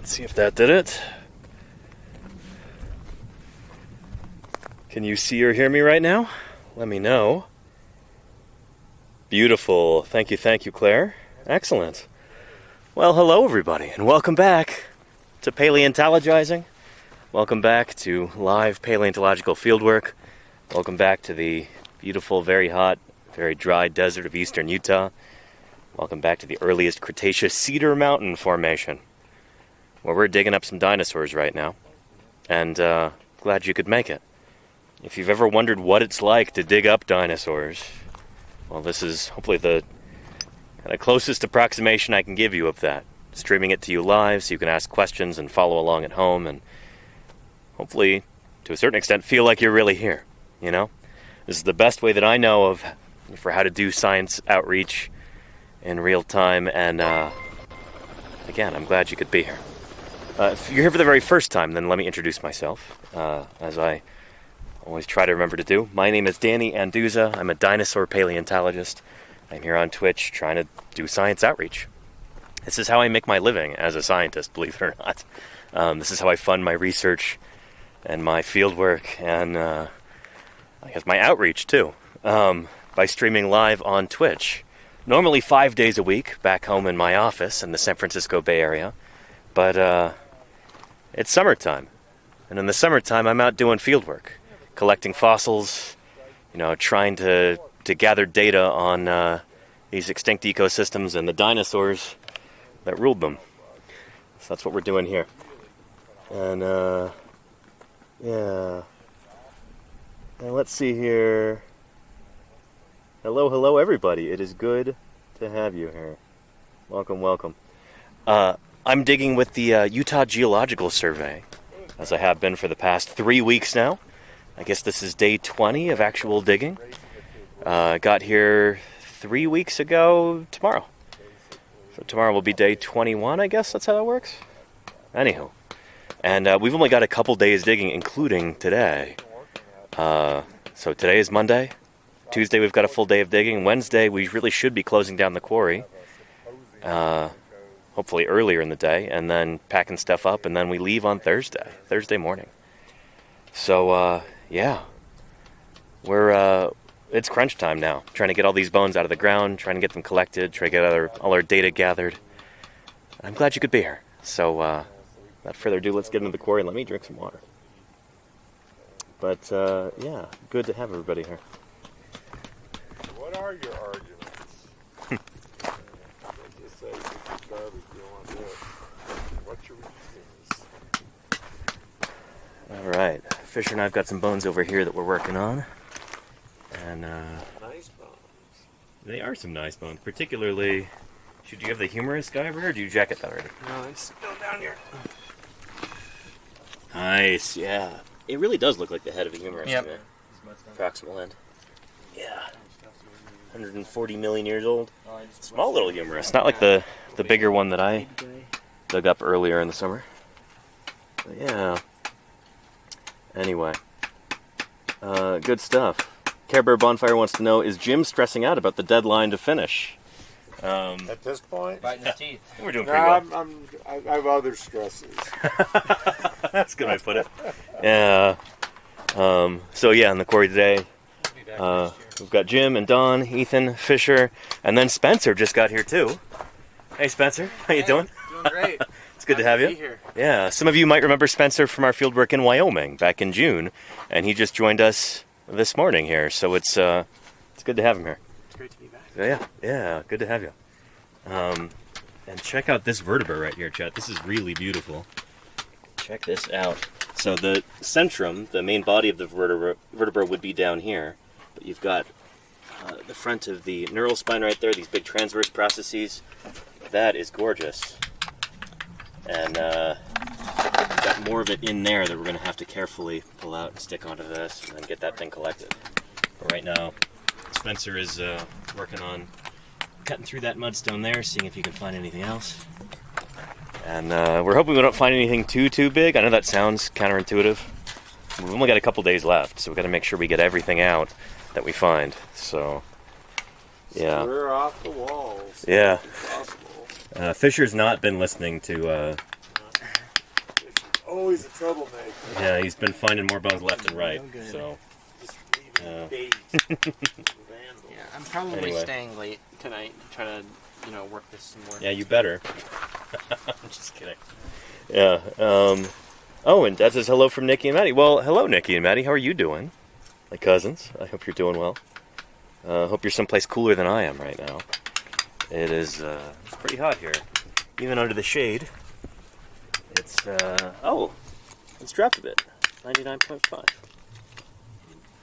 Let's see if that did it. Can you see or hear me right now? Let me know. Beautiful. Thank you, Claire. Excellent. Well, hello everybody, and welcome back to Paleontologizing. Welcome back to live paleontological fieldwork. Welcome back to the beautiful, very hot, very dry desert of eastern Utah. Welcome back to the earliest Cretaceous Cedar Mountain Formation, where we're digging up some dinosaurs right now. And glad you could make it. If you've ever wondered what it's like to dig up dinosaurs, well, this is hopefully the kind of closest approximation I can give you of that. Streaming it to you live so you can ask questions and follow along at home and hopefully, to a certain extent, feel like you're really here, you know? This is the best way that I know of for how to do science outreach in real time, and again, I'm glad you could be here. If you're here for the very first time, then let me introduce myself, as I always try to remember to do. My name is Danny Anduza. I'm a dinosaur paleontologist. I'm here on Twitch trying to do science outreach. This is how I make my living as a scientist, believe it or not. This is how I fund my research and my fieldwork and I guess my outreach too, by streaming live on Twitch. Normally 5 days a week back home in my office in the San Francisco Bay Area, but it's summertime. And in the summertime I'm out doing fieldwork, collecting fossils, you know, trying to gather data on these extinct ecosystems and the dinosaurs that ruled them. So that's what we're doing here. And yeah. And let's see here. Hello everybody. It is good to have you here. Welcome. I'm digging with the Utah Geological Survey, as I have been for the past 3 weeks now. I guess this is day 20 of actual digging. Got here 3 weeks ago tomorrow. So tomorrow will be day 21, I guess that's how that works. Anywho. And we've only got a couple days digging, including today. So today is Monday. Tuesday we've got a full day of digging. Wednesday we really should be closing down the quarry. Hopefully earlier in the day. And then packing stuff up. And then we leave on Thursday morning. So, yeah. It's crunch time now. Trying to get all these bones out of the ground. Trying to get them collected. Trying to get all our data gathered. I'm glad you could be here. So, without further ado, let's get into the quarry and let me drink some water. But, yeah, good to have everybody here. What are your arguments? Just say garbage you want to do it. What's your reasons? Alright, Fisher and I've got some bones over here that we're working on. And, nice bones. They are some nice bones, particularly... Should you have the humorous guy over here, or do you jacket that already? No, it's still down here. Nice, yeah. It really does look like the head of a humerus. Yep. Today. Proximal end. Yeah. 140 million years old. Small little humerus. Not like the bigger one that I dug up earlier in the summer. But yeah. Anyway. Good stuff. Care Bear Bonfire wants to know, is Jim stressing out about the deadline to finish? At this point? Biting his teeth. We're doing pretty well. I have other stresses. That's a good way to put it. Yeah. So yeah, in the quarry today, we've got Jim and Don, Ethan, Fisher, and then Spencer just got here too. Hey Spencer, how you doing? Doing great. It's good to have you. Here. Yeah, some of you might remember Spencer from our fieldwork in Wyoming back in June, and he just joined us this morning here. So it's good to have him here. It's great to be back. Yeah, good to have you. And check out this vertebra right here, Chet. This is really beautiful. Check this out. So the centrum, the main body of the vertebra would be down here, but you've got the front of the neural spine right there, these big transverse processes. That is gorgeous. And we've got more of it in there that we're going to have to carefully pull out and stick onto this and then get that thing collected. But right now, Spencer is working on cutting through that mudstone there, seeing if he can find anything else. And we're hoping we don't find anything too big. I know that sounds counterintuitive. We've only got a couple days left, so we've got to make sure we get everything out that we find. So, yeah. So we're off the walls. Yeah. If possible. Fisher's not been listening to Always a troublemaker. Yeah, he's been finding more bones left and right. No good. So, Just leaving bait. Vandal. Yeah, I'm probably Anyway. staying late tonight to try to, work this some more. yeah, you better. I'm just kidding. Yeah. Oh, and that says hello from Nikki and Maddie. Well, hello, Nikki and Maddie. How are you doing? My cousins. I hope you're doing well. Hope you're someplace cooler than I am right now. It is. It's pretty hot here, even under the shade. It's. It's dropped a bit. 99.5.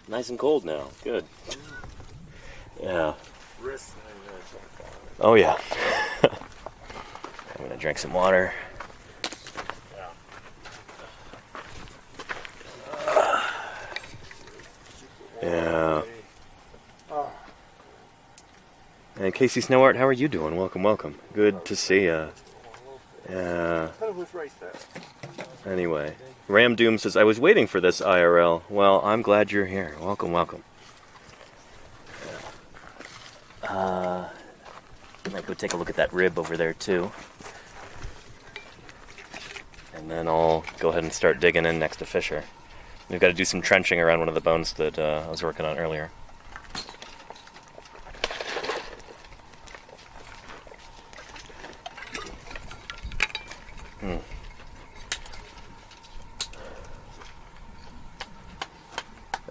Nice and cold now. Good. Yeah. Wrist and there's like Oh yeah. I'm gonna drink some water. Yeah. And Casey Snowart, how are you doing? Welcome, welcome. Good to see ya. Yeah. I thought it was right there. Anyway, Ram Doom says, I was waiting for this IRL. Well, I'm glad you're here. Welcome, welcome. I might go take a look at that rib over there, too. And then I'll go ahead and start digging in next to Fisher. We've got to do some trenching around one of the bones that I was working on earlier.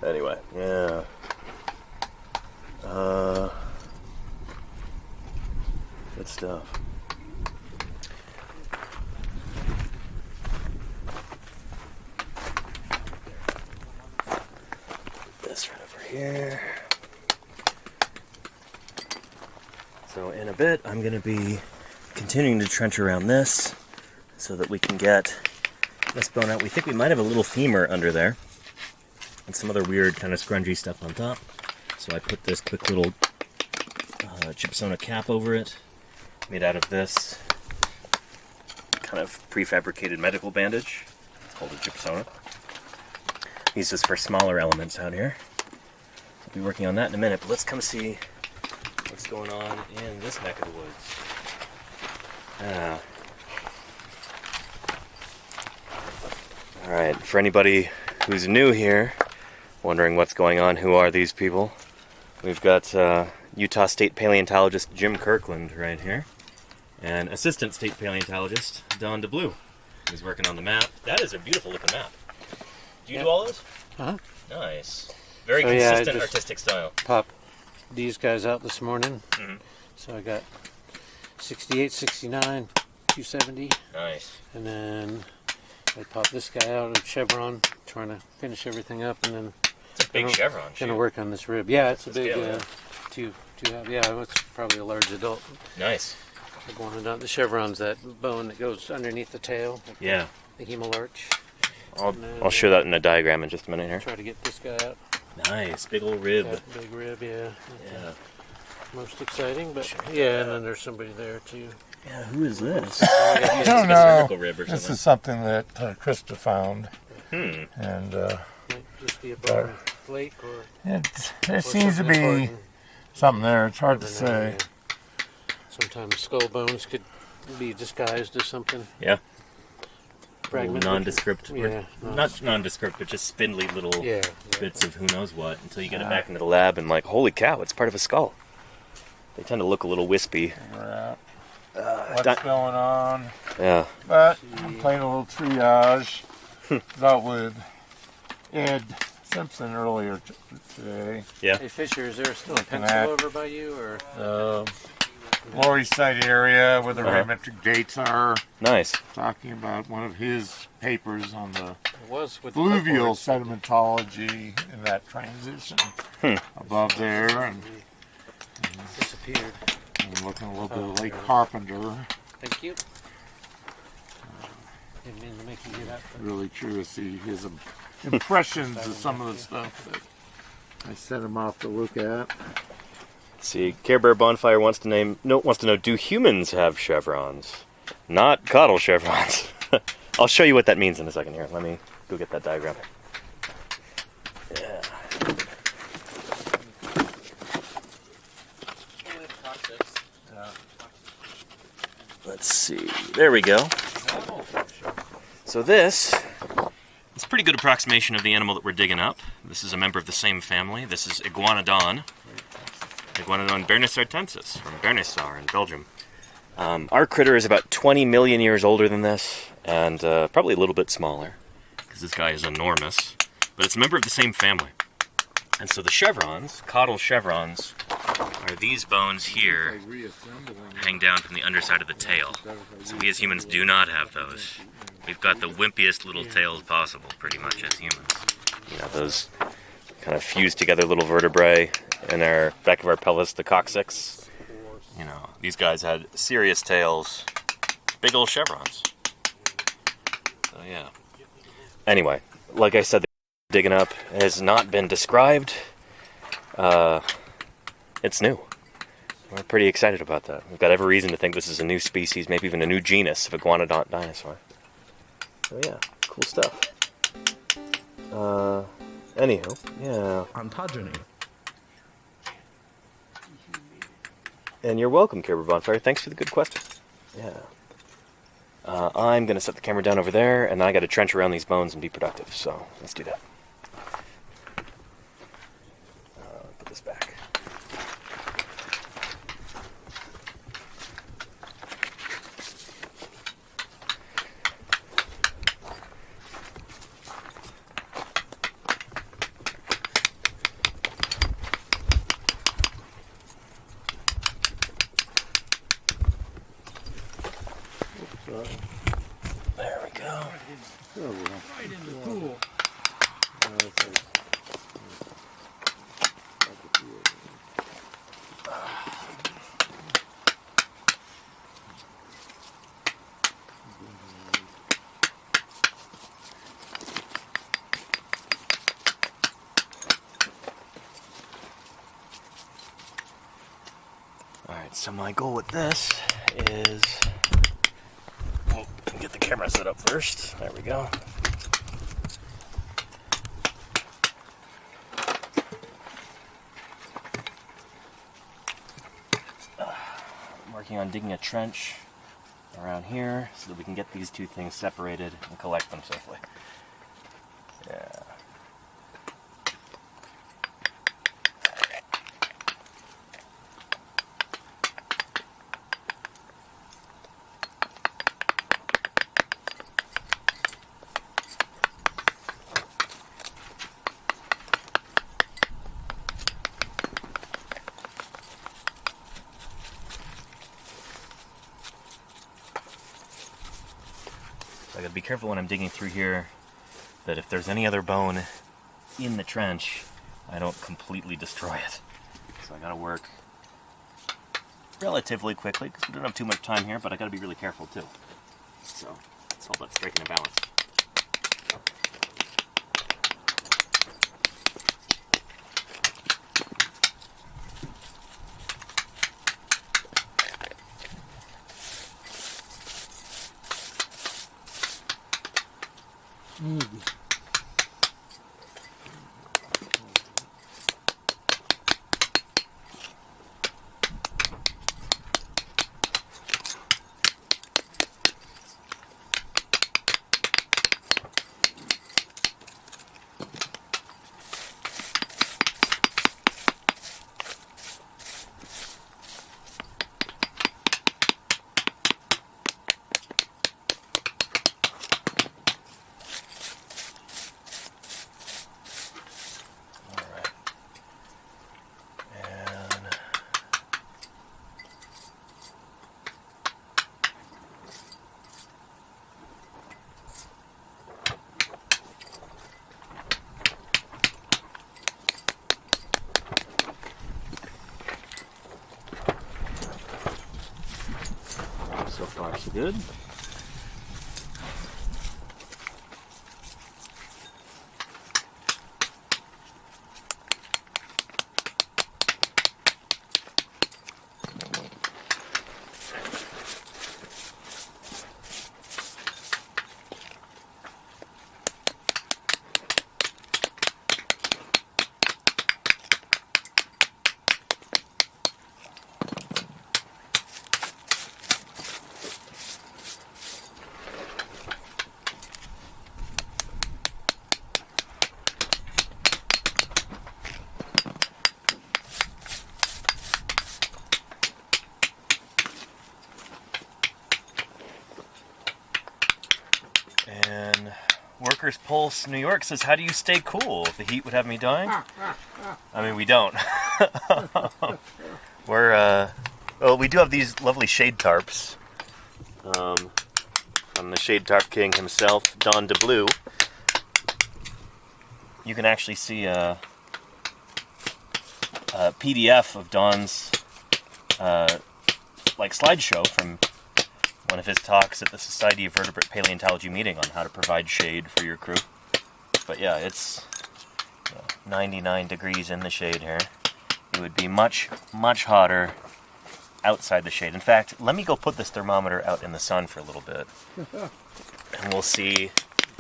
Anyway, yeah. Good stuff. This right over here. So in a bit, I'm going to be continuing to trench around this so that we can get this bone out. We think we might have a little femur under there and some other weird kind of scrungy stuff on top. So I put this quick little gypsona cap over it, made out of this kind of prefabricated medical bandage. It's called a gypsona. Use this for smaller elements out here. I'll be working on that in a minute, but let's come see what's going on in this neck of the woods. Alright, for anybody who's new here, wondering what's going on, who are these people? We've got Utah State Paleontologist Jim Kirkland right here, and Assistant State Paleontologist Don DeBlue, who's working on the map. That is a beautiful looking map. Do you do all those? Uh-huh. Nice. Very So, yeah, I consistent just- artistic style. Popped these guys out this morning. Mhm. So I got 68, 69, 270, Nice. and then I popped this guy out of Chevron, trying to finish everything up, and then It's a big Gonna- chevron. gonna shoot. work on this rib. Yeah, it's a That's the big scale, yeah. two. Yeah, it's probably a large adult Nice. iguanodont. The chevron's that bone that goes underneath the tail, like Yeah. the hemolarch. I'll show that in a diagram in just a minute here. Try to get this guy out. Nice. Big old rib. That big rib, yeah. Yeah. Most exciting, but yeah, and then there's somebody there too. Yeah, who is this? I don't know. Symmetrical rib or This something. is something that Krista found, Hmm. and Might just be a bone flake or there or seems to something be important. something there. It's hard to Never know, say. yeah. Sometimes skull bones could be disguised as something. Yeah. Fragment. Nondescript. Yeah. Not nondescript, but just spindly little Yeah. bits of who knows what until you get it back into the lab and like, holy cow, it's part of a skull. They tend to look a little wispy. What's Di- going on? Yeah. But I'm playing a little triage. Out with Ed Simpson earlier today. Yeah. Hey Fisher, is there still a Looking pencil at- over by you, or Lower East Side area where the Uh-huh. radiometric dates are. Nice. Talking about one of his papers on the it was with the fluvial clipboard. sedimentology in that transition above there, and Disappeared. I'm looking a little bit at Lake Carpenter. Thank you. Didn't mean to make you get out. Really curious to see his impressions of some of the stuff that I sent him off to look at. Let's see, Care Bear Bonfire wants to know, do humans have chevrons? Not caudal chevrons. I'll show you what that means in a second here. Let me go get that diagram. Yeah. Let's see. There we go. So this is a pretty good approximation of the animal that we're digging up. This is a member of the same family. This is iguanodont. Iguanodont bernisartensis from Bernisaur in Belgium. Our critter is about 20 million years older than this, and probably a little bit smaller, because this guy is enormous. But it's a member of the same family. And so the chevrons, caudal chevrons, are these bones here, hang down from the underside of the tail. So we as humans do not have those. We've got the wimpiest little tails possible, pretty much, as humans. You know, those kind of fused together little vertebrae in our back of our pelvis, the coccyx. You know, these guys had serious tails, big old chevrons. So yeah. Anyway, like I said, the digging up has not been described. It's new. We're pretty excited about that. We've got every reason to think this is a new species, maybe even a new genus of iguanodont dinosaur. So yeah, cool stuff. Anywho, yeah. Ontogeny. And you're welcome, Kerber Bonfire. Thanks for the good question. Yeah. I'm going to set the camera down over there, and I got to trench around these bones and be productive. So let's do that. Put this back. There we go. Right in the pool. Alright, so my goal with this is... get the camera set up first. There we go. I'm working on digging a trench around here so that we can get these two things separated and collect them safely. Yeah. So I gotta be careful when I'm digging through here that if there's any other bone in the trench, I don't completely destroy it. So I gotta work relatively quickly because we don't have too much time here, but I gotta be really careful too. So it's all about striking a balance. So far, so good. Workers Pulse New York says, how do you stay cool? The heat would have me dying. I mean, we don't. Well, we do have these lovely shade tarps. From the Shade Tarp King himself, Don DeBlue. You can actually see a PDF of Don's slideshow from one of his talks at the Society of Vertebrate Paleontology meeting on how to provide shade for your crew. But yeah, it's 99 degrees in the shade here. It would be much, much hotter outside the shade. In fact, let me go put this thermometer out in the sun for a little bit. And we'll see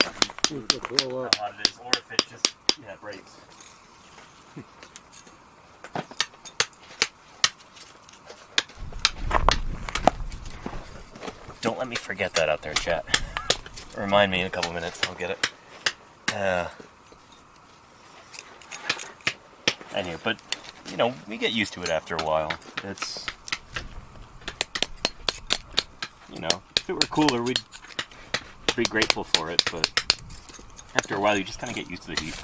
how hot it is, or if it just breaks. Don't let me forget that out there, chat. Remind me in a couple minutes, I'll get it. Anyway, but, we get used to it after a while. It's, if it were cooler, we'd be grateful for it, but after a while, you just kind of get used to the heat.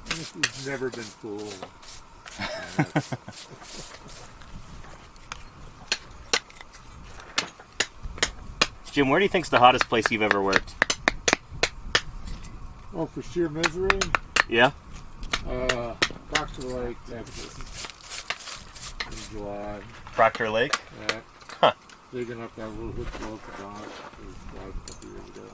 It's never been cool. Jim, where do you think's the hottest place you've ever worked? Oh, for sheer misery? Yeah? Proctor Lake, Texas. In July. Proctor Lake? Yeah. Huh. Digging up that little hook below the dock. It was a couple years ago.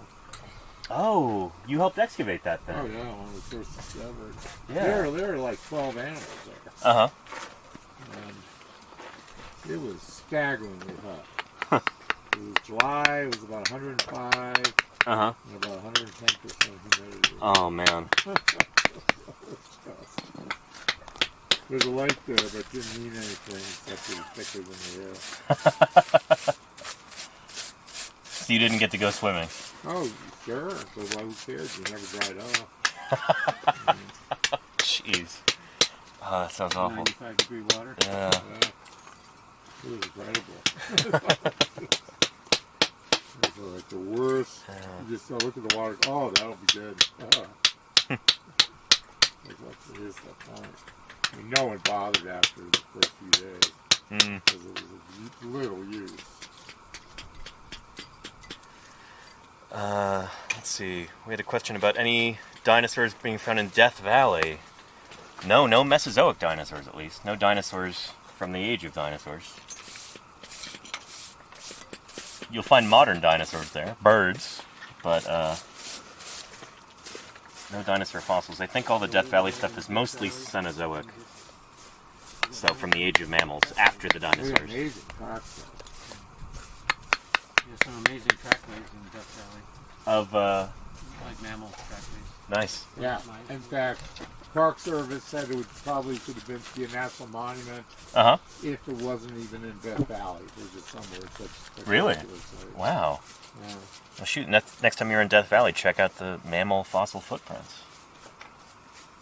Oh, you helped excavate that then? Oh yeah, one of the first discovered. Yeah. There were like 12 animals there. Uh-huh. And it was staggeringly hot. It was July, it was about 105, Uh-huh. and about 110% humidity. Oh, man. There's a lake there, but it didn't mean anything except it was thicker than the air. So you didn't get to go swimming? Oh, sure. So who cares? You never dried off. Jeez. Oh, that sounds awful. 95-degree water. Yeah. It was incredible. It was like the worst. You just look at the water. Oh, that'll be good. Like what is that point? I mean, no one bothered after the first few days because it was of little use. Let's see. We had a question about any dinosaurs being found in Death Valley. No Mesozoic dinosaurs, at least. No dinosaurs from the age of dinosaurs. You'll find modern dinosaurs there, birds, but no dinosaur fossils. I think all the Death Valley stuff is mostly Cenozoic. So from the age of mammals, after the dinosaurs. Amazing tracks. There's some amazing trackways in Death Valley. Of, like mammal trackways. nice. Yeah. In fact, Park Service said it would probably should have been be a national monument Uh-huh. if it wasn't even in Death Valley. It was just somewhere such Really? place. Wow. Yeah. Well, shoot, next time you're in Death Valley, check out the mammal fossil footprints.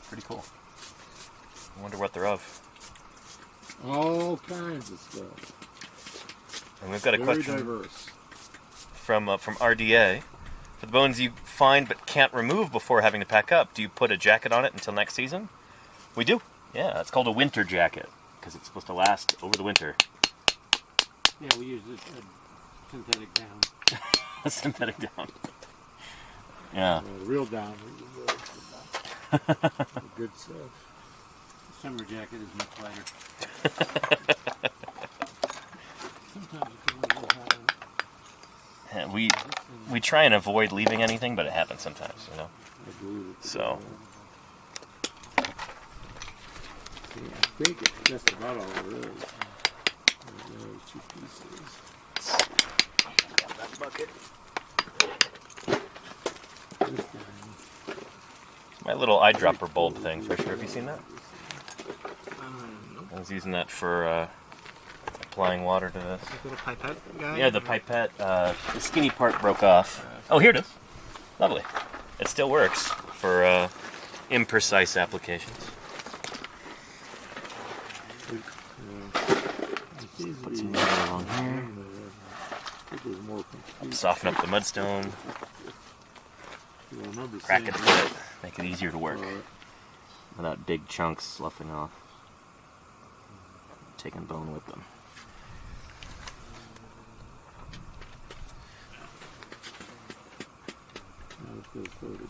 Pretty cool. I wonder what they're of. All kinds of stuff. And we've got a Very question diverse. from RDA. For the bones you find but can't remove before having to pack up, do you put a jacket on it until next season? We do. Yeah, it's called a winter jacket because it's supposed to last over the winter. Yeah, we use a synthetic down. A synthetic down. Yeah. The real down. The good stuff. The summer jacket is much lighter. Sometimes you can leave a little hat on it. Yeah, we try and avoid leaving anything, but it happens sometimes, you know. I believe it. So. Yeah, I think it's just about all there is. There's two pieces. That bucket. This guy. My little eyedropper bulb thing, for sure. Have you seen that? I was using that for applying water to this. Like a little pipette guy? Yeah, the pipette, the skinny part broke off. Oh, here it is. Lovely. It still works for imprecise applications. Put some water along here. Soften up the mudstone. I remember Crack it a seeing bit, make it easier to work without big chunks sloughing off. Taking bone with them. Now let's go further down.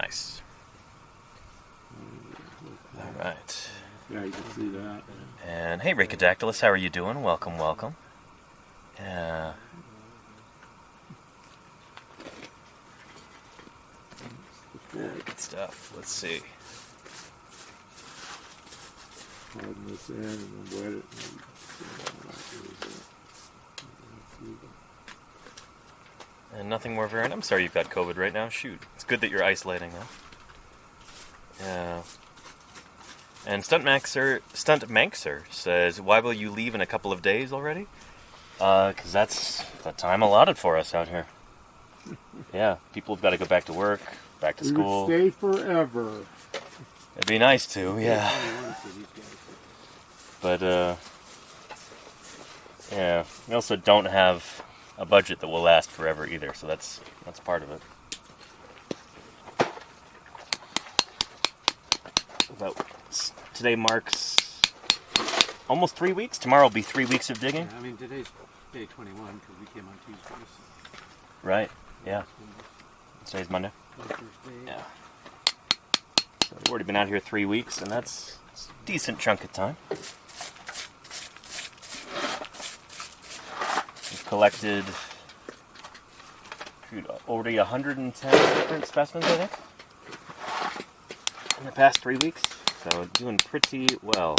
Nice. All right. Yeah, you can see that. And hey, Rhacodactylus, how are you doing? Welcome, welcome. Yeah. Good stuff. Let's see. Harden this in and then wet it. And nothing more variant. I'm sorry you've got COVID right now. Shoot. It's good that you're isolating now. Yeah. And Stunt Manxer says, why will you leave in a couple of days already? Because that's the time allotted for us out here. Yeah, people have got to go back to work, back to school. We would stay forever. It'd be nice to, yeah. But, yeah, we also don't have a budget that will last forever either, so that's part of it. Today marks almost 3 weeks. Tomorrow will be 3 weeks of digging. Yeah, I mean, today's day 21 because we came on Tuesday. So Right, yeah. Today's Monday. Thursday. Yeah. So we've already been out here 3 weeks, and that's a decent chunk of time. We've collected already 110 different specimens, I think, in the past 3 weeks. So doing pretty well.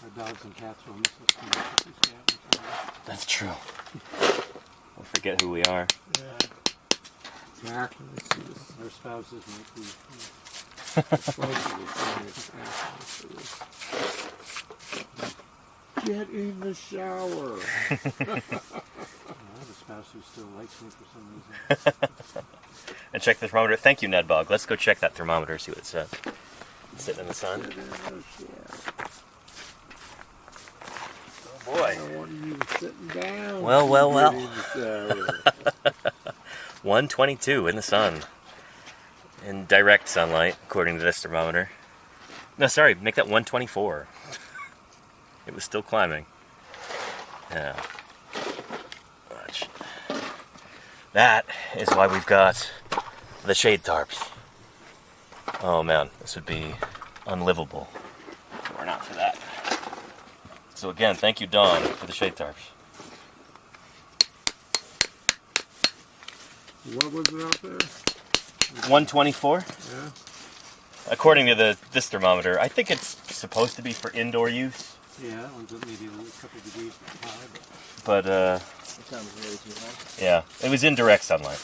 Our dogs and cats will miss us. That's true. We'll forget who we are. Yeah. Exactly. Our spouses might be. Get in the shower. I have a spouse who still likes me for some reason. And check the thermometer. Thank you, Ned Bog. Let's go check that thermometer, see what it says. It's sitting in the sun. Get in the shower. Oh boy. I don't want you sitting down. Well. Get in the shower. 122 in the sun. In direct sunlight, according to this thermometer. No, sorry, make that 124. It was still climbing. Yeah. Watch. That is why we've got the shade tarps. Oh man, this would be unlivable if it were not for that. So again, thank you, Dawn, for the shade tarps. What was it out there? 124? Yeah. According to this thermometer. I think it's supposed to be for indoor use. Yeah, that one's maybe a couple degrees high. But, It sounds really too high. yeah, it was in direct sunlight.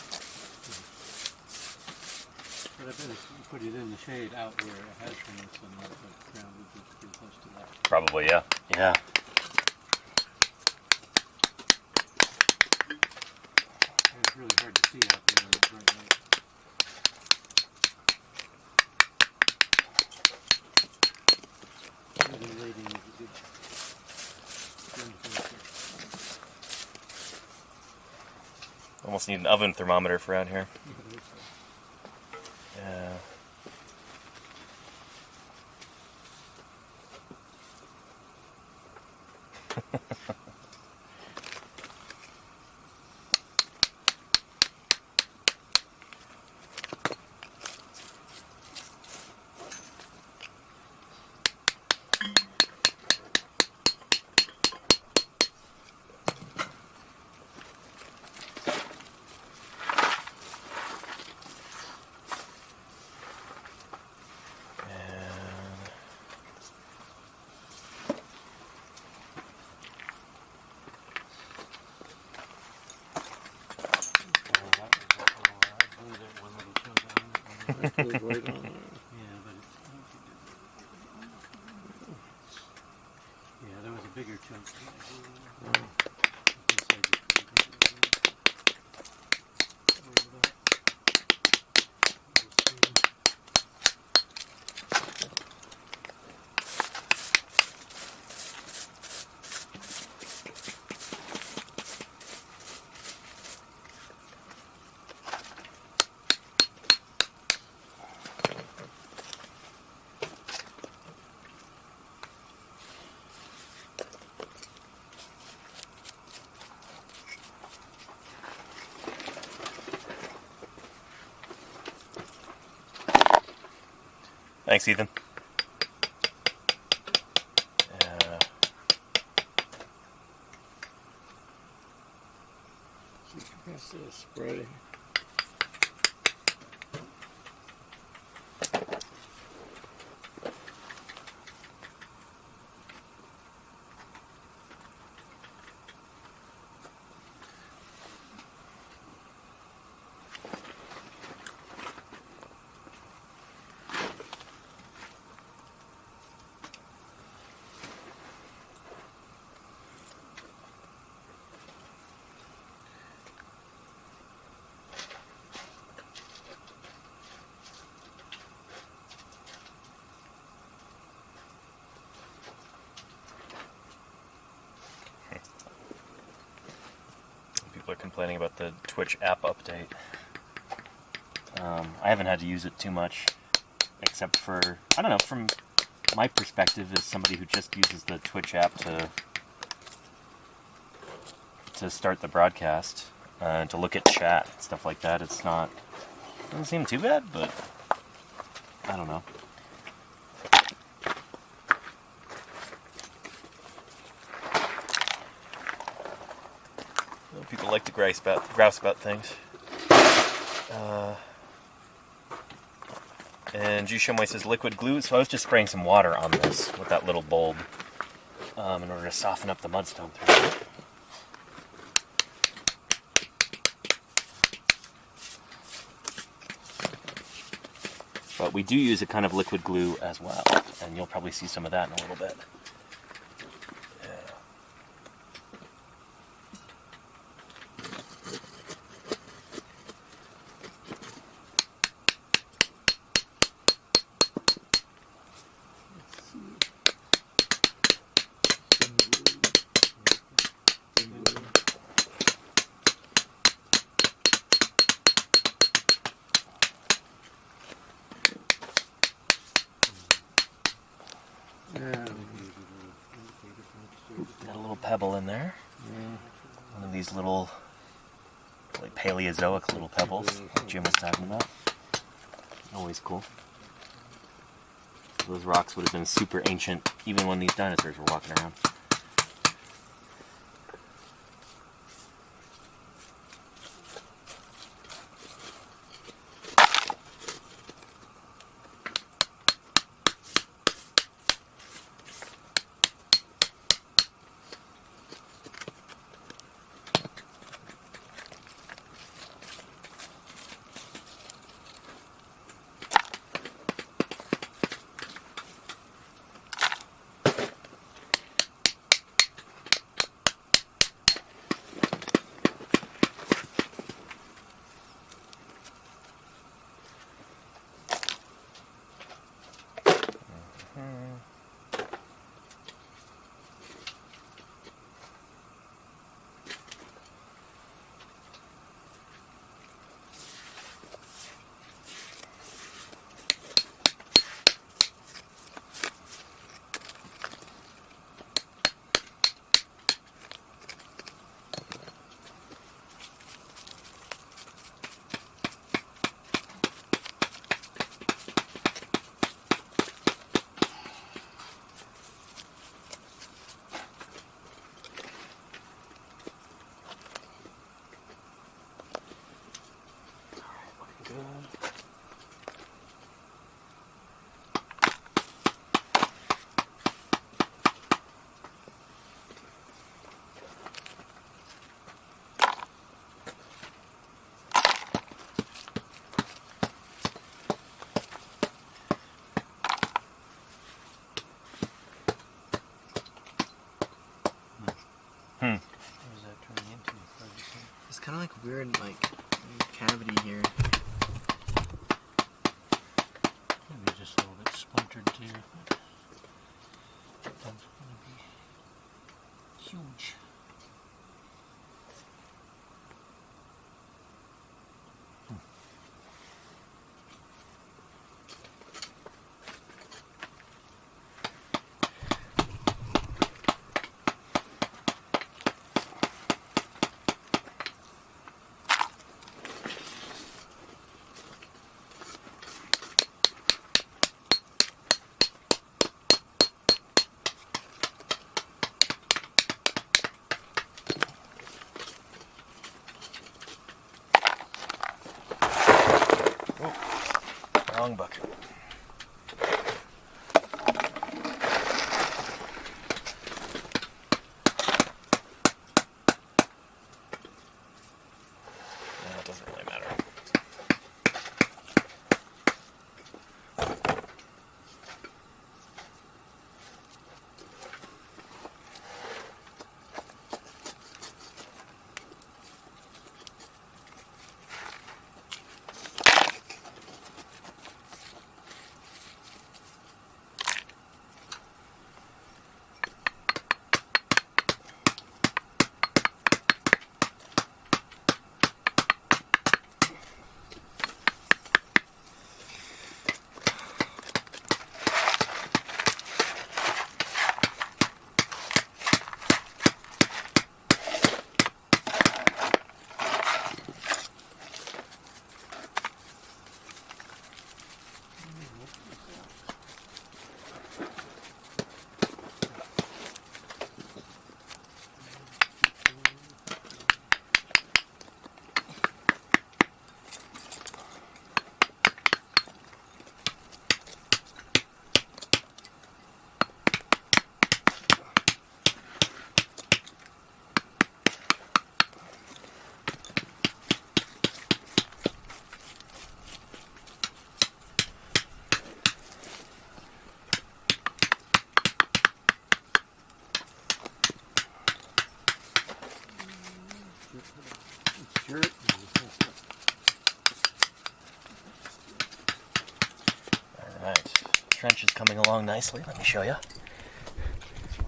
But I bet if you put it in the shade out where it has been in sunlight, the ground would be pretty close to that. Probably, yeah. Yeah. It's really hard to see out there in the bright light. Maybe lighting is a good indicator. Almost need an oven thermometer for out here. Yeah. That goes right on there. Yeah, but it's, yeah, there was a bigger Thanks, Ethan. That's a spray. People are complaining about the Twitch app update. I haven't had to use it too much, except for, I don't know, from my perspective as somebody who just uses the Twitch app to start the broadcast, to look at chat and stuff like that. It's not, doesn't seem too bad, but I don't know. People like to grouse about things. And Jushomoy says liquid glue, so I was just spraying some water on this with that little bulb in order to soften up the mudstone through it. But we do use a kind of liquid glue as well, and you'll probably see some of that in a little bit. Got a little pebble in there. One of these little, like Paleozoic little pebbles Jim was talking about. Always cool. Those rocks would have been super ancient even when these dinosaurs were walking around. Hmm. What is that turning into? It's kind of like weird, like cavity here. Maybe just a little bit splintered too. That's going to be huge. Wrong bucket. No, it doesn't really matter. Dirt. Alright, trench is coming along nicely. Let me show you.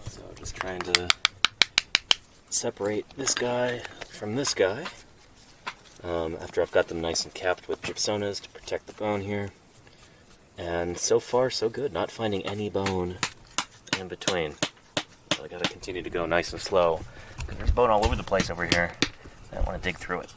So just trying to separate this guy from this guy. After I've got them nice and capped with gypsonas to protect the bone here. And so far, so good. Not finding any bone in between. So I gotta continue to go nice and slow. There's bone all over the place over here. I don't want to dig through it.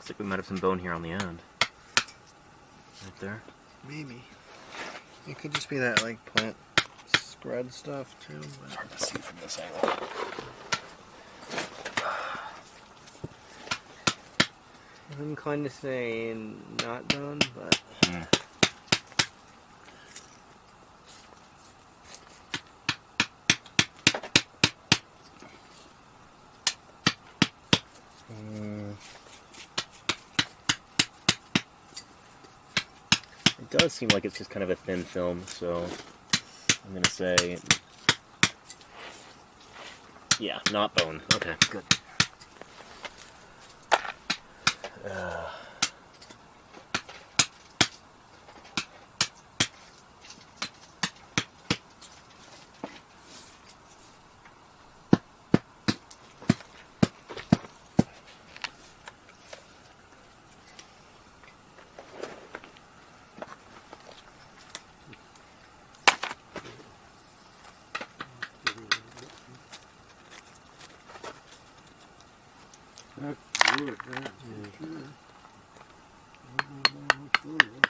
Looks like we might have some bone here on the end. Right there. Maybe. It could just be that like plant spread stuff too. It's hard to see from this angle. I'm inclined to say not done, but it does seem like it's just kind of a thin film, so I'm gonna say Yeah, not bone. Okay, good. That's good, man. For sure. I don't know what's good.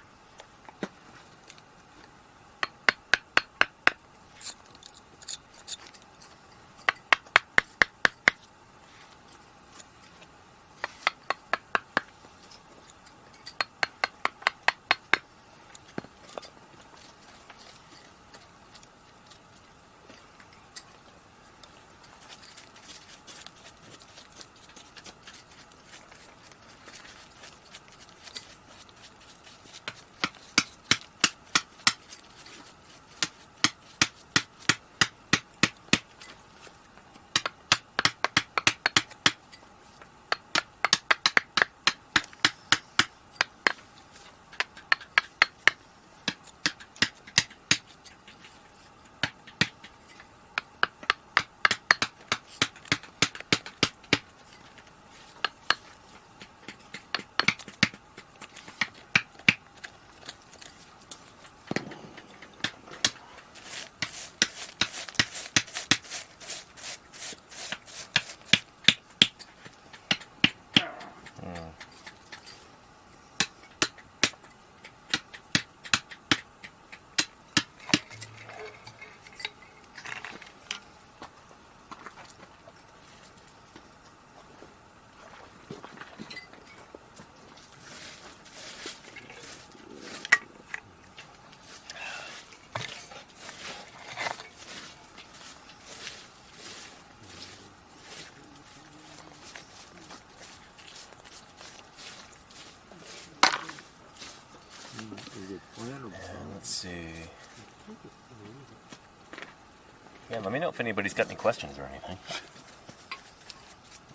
Let's see. Yeah, let me know if anybody's got any questions or anything.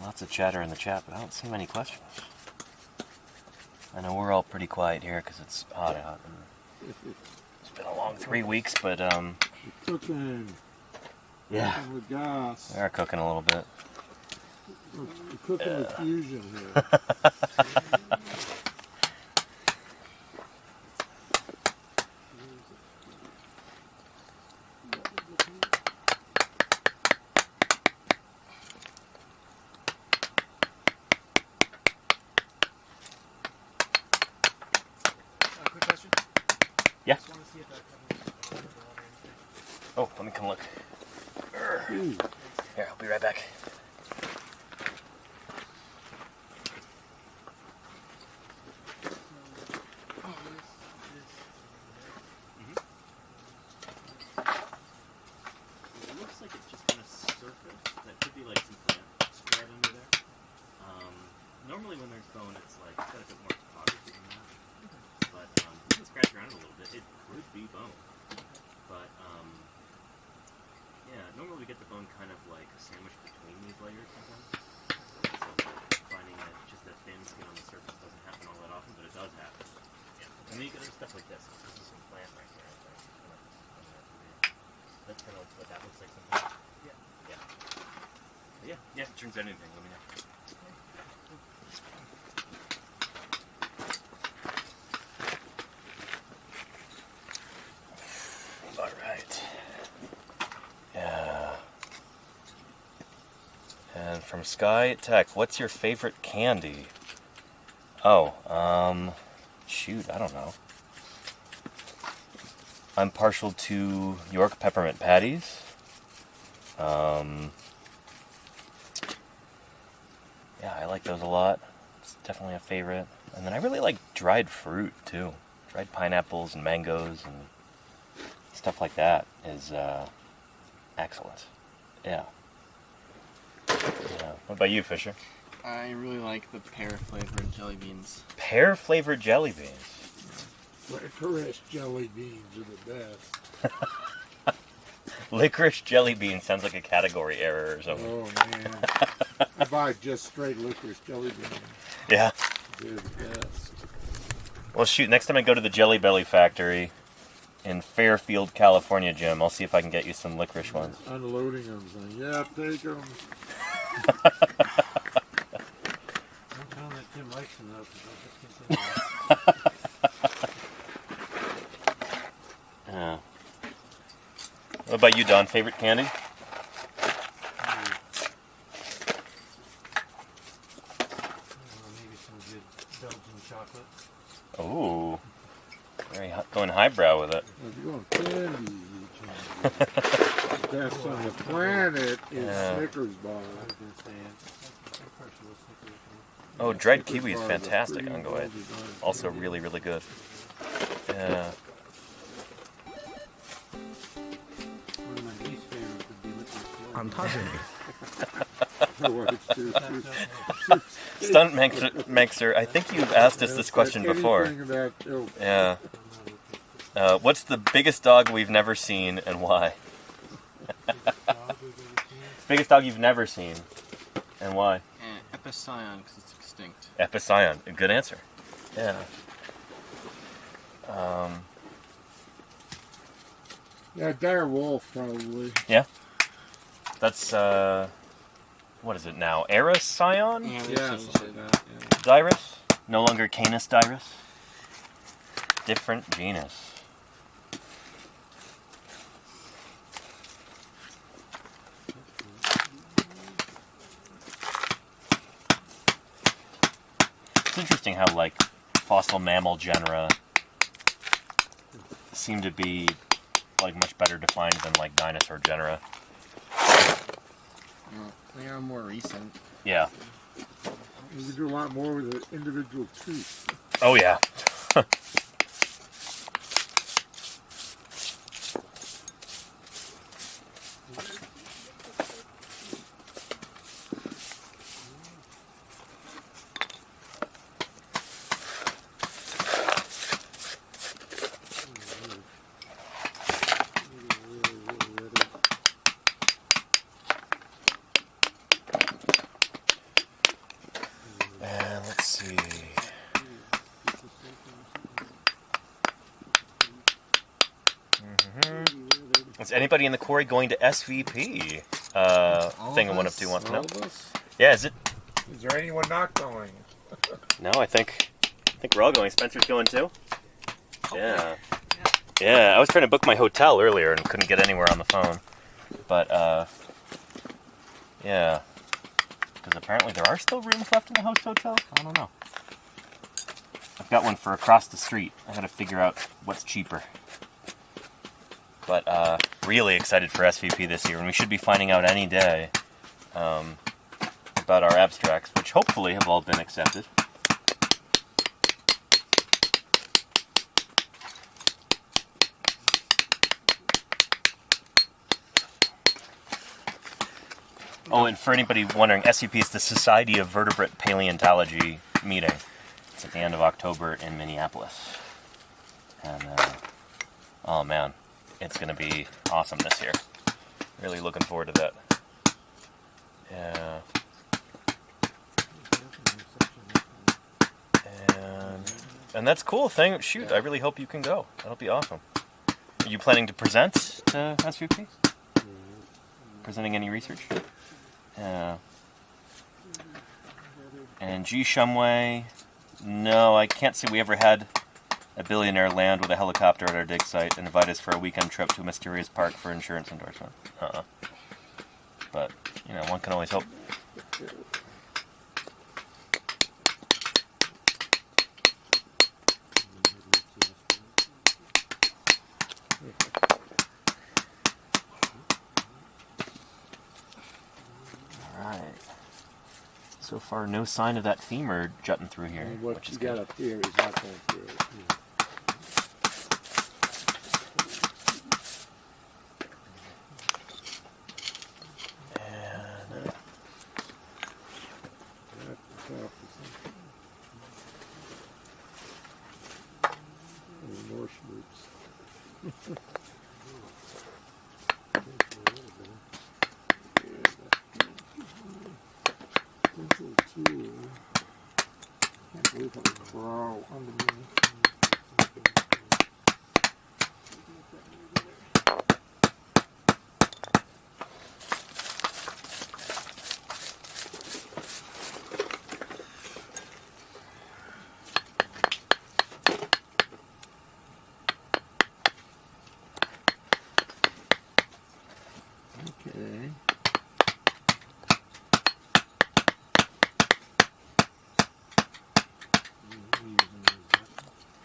Lots of chatter in the chat, but I don't see many questions. I know we're all pretty quiet here because it's hot out. And it's been a long 3 weeks, but Cooking. yeah, Cooking with gas. we are cooking a little bit. We're cooking with fusion here. Quick question. Yeah. Just want to see if that covers the water. Oh, let me come look. Ooh. Here, I'll be right back. It looks like it's just kind of surface. That could be like some plant spread under there. Normally when there's bone, it's like got a bit more topography than that. But you can scratch around a little bit. It could be bone. But yeah, normally we get the bone kind of like sandwiched between these layers sometimes. So finding that just that thin skin on the surface doesn't happen all that often, but it does happen. Yeah. And then you get other stuff like this. This is some plant right here. I think. That's kind of what that looks like sometimes. Yeah. Yeah. But yeah. Yeah. If it turns out anything, let me know. All right. Yeah. And from Sky Tech, what's your favorite candy? Oh, shoot, I don't know. I'm partial to York peppermint patties. Yeah, I like those a lot. It's definitely a favorite. And then I really like dried fruit too. Dried pineapples and mangoes and stuff like that is excellent. Yeah. Yeah. What about you, Fisher? I really like the pear-flavored jelly beans. Pear-flavored jelly beans. Licorice jelly beans are the best. Licorice jelly bean sounds like a category error or something. Oh man. I buy just straight licorice jelly beans. Yeah. They're the best. Well, shoot, next time I go to the Jelly Belly factory in Fairfield, California, Jim, I'll see if I can get you some licorice ones. Unloading them, saying, yeah, take them. I'm telling that Tim likes them though, 'cause I'll just continue. Yeah. What about you, Don? Favorite candy? Maybe some good Belgian chocolate. Ooh. Going highbrow with it. If you're going candy, the best on the planet is Yeah. Snickers bar. I was going to say it. I'm partial to Snickers. Oh, dried Snickers kiwi is bar fantastic pretty on Go well Ahead. designed. Also really, really good. Yeah. One of my least favorite would be licorice. I'm touching you. My wife's too. That's okay. Stunt Mixer, I think you've asked us this question before. Anything that, oh, Yeah. What's the biggest dog we've never seen and why? Biggest dog you've never seen and why? Epicyon, because it's extinct. Epicyon. A good answer. Yeah. yeah, dire wolf probably. That's, what is it now? Ericyon? Yeah, they Yeah, changed something it. like that. Yeah. Dirus? No longer Canis dirus? Different genus. It's interesting how, like, fossil mammal genera seem to be, like, much better defined than, like, dinosaur genera. Well, they are more recent. Yeah. We could do a lot more with the individual trees. Oh, yeah. And let's see. Is anybody in the quarry going to SVP? Thing of one of us? two wants to know. All of us? Yeah, is it? Is there anyone not going? No, I think we're all going. Spencer's going too. Yeah. Yeah, I was trying to book my hotel earlier and couldn't get anywhere on the phone. But yeah, because apparently there are still rooms left in the host hotel. I don't know. I've got one for across the street. I got to figure out what's cheaper. But really excited for SVP this year, and we should be finding out any day about our abstracts, which hopefully have all been accepted. Oh, and for anybody wondering, SVP is the Society of Vertebrate Paleontology meeting. It's at the end of October in Minneapolis. And, oh man, it's going to be awesome this year. Really looking forward to that. Yeah. And that's cool thing. Shoot, I really hope you can go. That'll be awesome. Are you planning to present to SVP? Presenting any research? Yeah. And G. Shumway, no, I can't say we ever had a billionaire land with a helicopter at our dig site and invite us for a weekend trip to a mysterious park for insurance endorsement. But, you know, one can always hope. Alright. So far, no sign of that femur jutting through here, And what which you is got good. up here is not going through it. And, That's the top of the Norse roots. Can't believe how they grow underneath. Okay.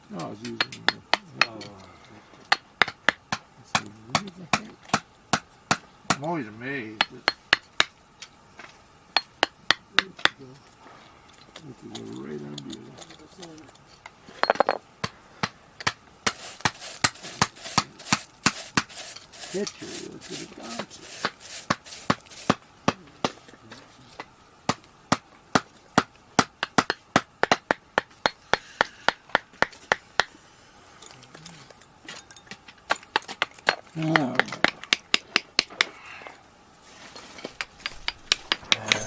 No, I was using I'm always amazed that it was right under you. Picture you could have gone to.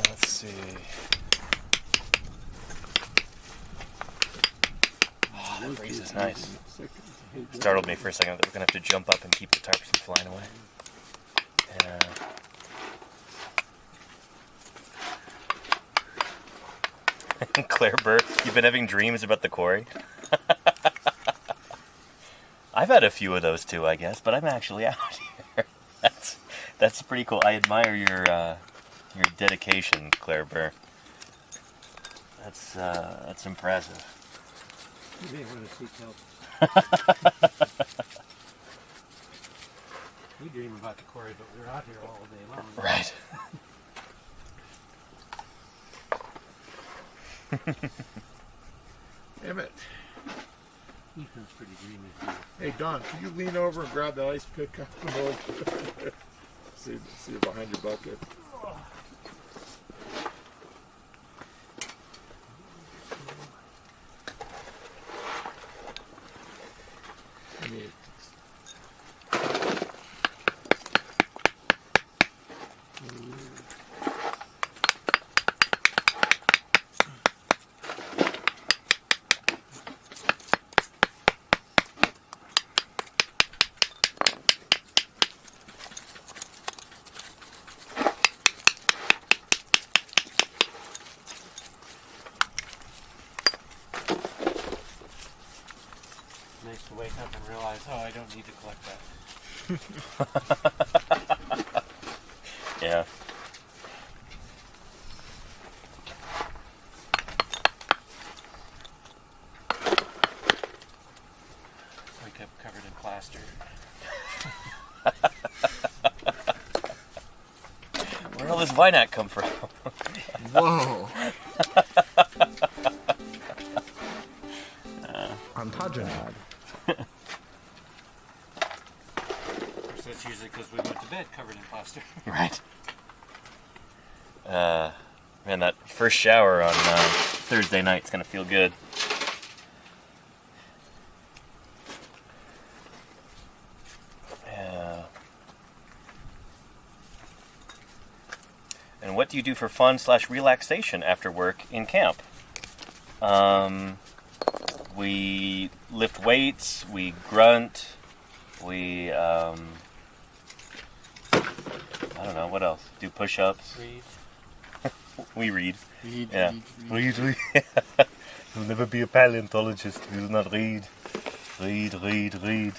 Let's see. Oh, that breeze is nice. Startled me for a second that we're going to have to jump up and keep the tarps from flying away. Claire Burr, you've been having dreams about the quarry? I've had a few of those too, I guess, but I'm actually out here. That's pretty cool. I admire your dedication, Claire Burr. That's impressive. You may want to seek help. We dream about the quarry, but we're out here all day long. Right. Damn it. Ethan's pretty dreamy. Hey Don, can you lean over and grab that ice pick up and hold? see it behind your bucket. Nice to wake up and realize, oh, I don't need to collect that. Yeah. Wake up covered in plaster. Where'd all this Vinac come from? Whoa. Ontogeny. So that's usually because we went to bed covered in plaster. Right. Man, that first shower on Thursday night's gonna feel good. Yeah. And what do you do for fun/relaxation after work in camp? We lift weights, we grunt, we, I don't know, what else? Do push-ups. Read. We read. Read, Yeah. read. Read. You'll never be a paleontologist if you do not read. Read. It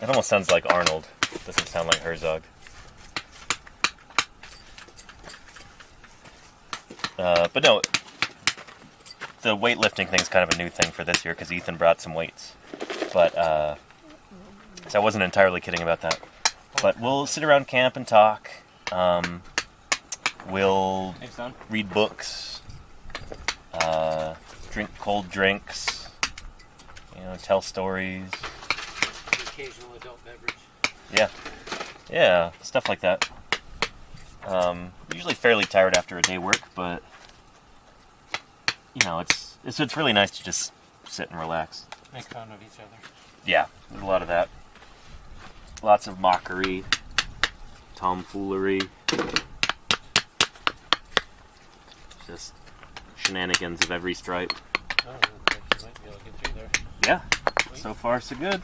almost sounds like Arnold. It doesn't sound like Herzog. But no, the weightlifting thing is kind of a new thing for this year because Ethan brought some weights. But, so I wasn't entirely kidding about that. But we'll sit around camp and talk. We'll read books, drink cold drinks, tell stories. The occasional adult beverage. Yeah, stuff like that. Usually fairly tired after a day work, but it's really nice to just sit and relax. Make fun of each other. Yeah, there's a lot of that. Lots of mockery, tomfoolery, just shenanigans of every stripe. be able to get through there. Yeah, so far so good.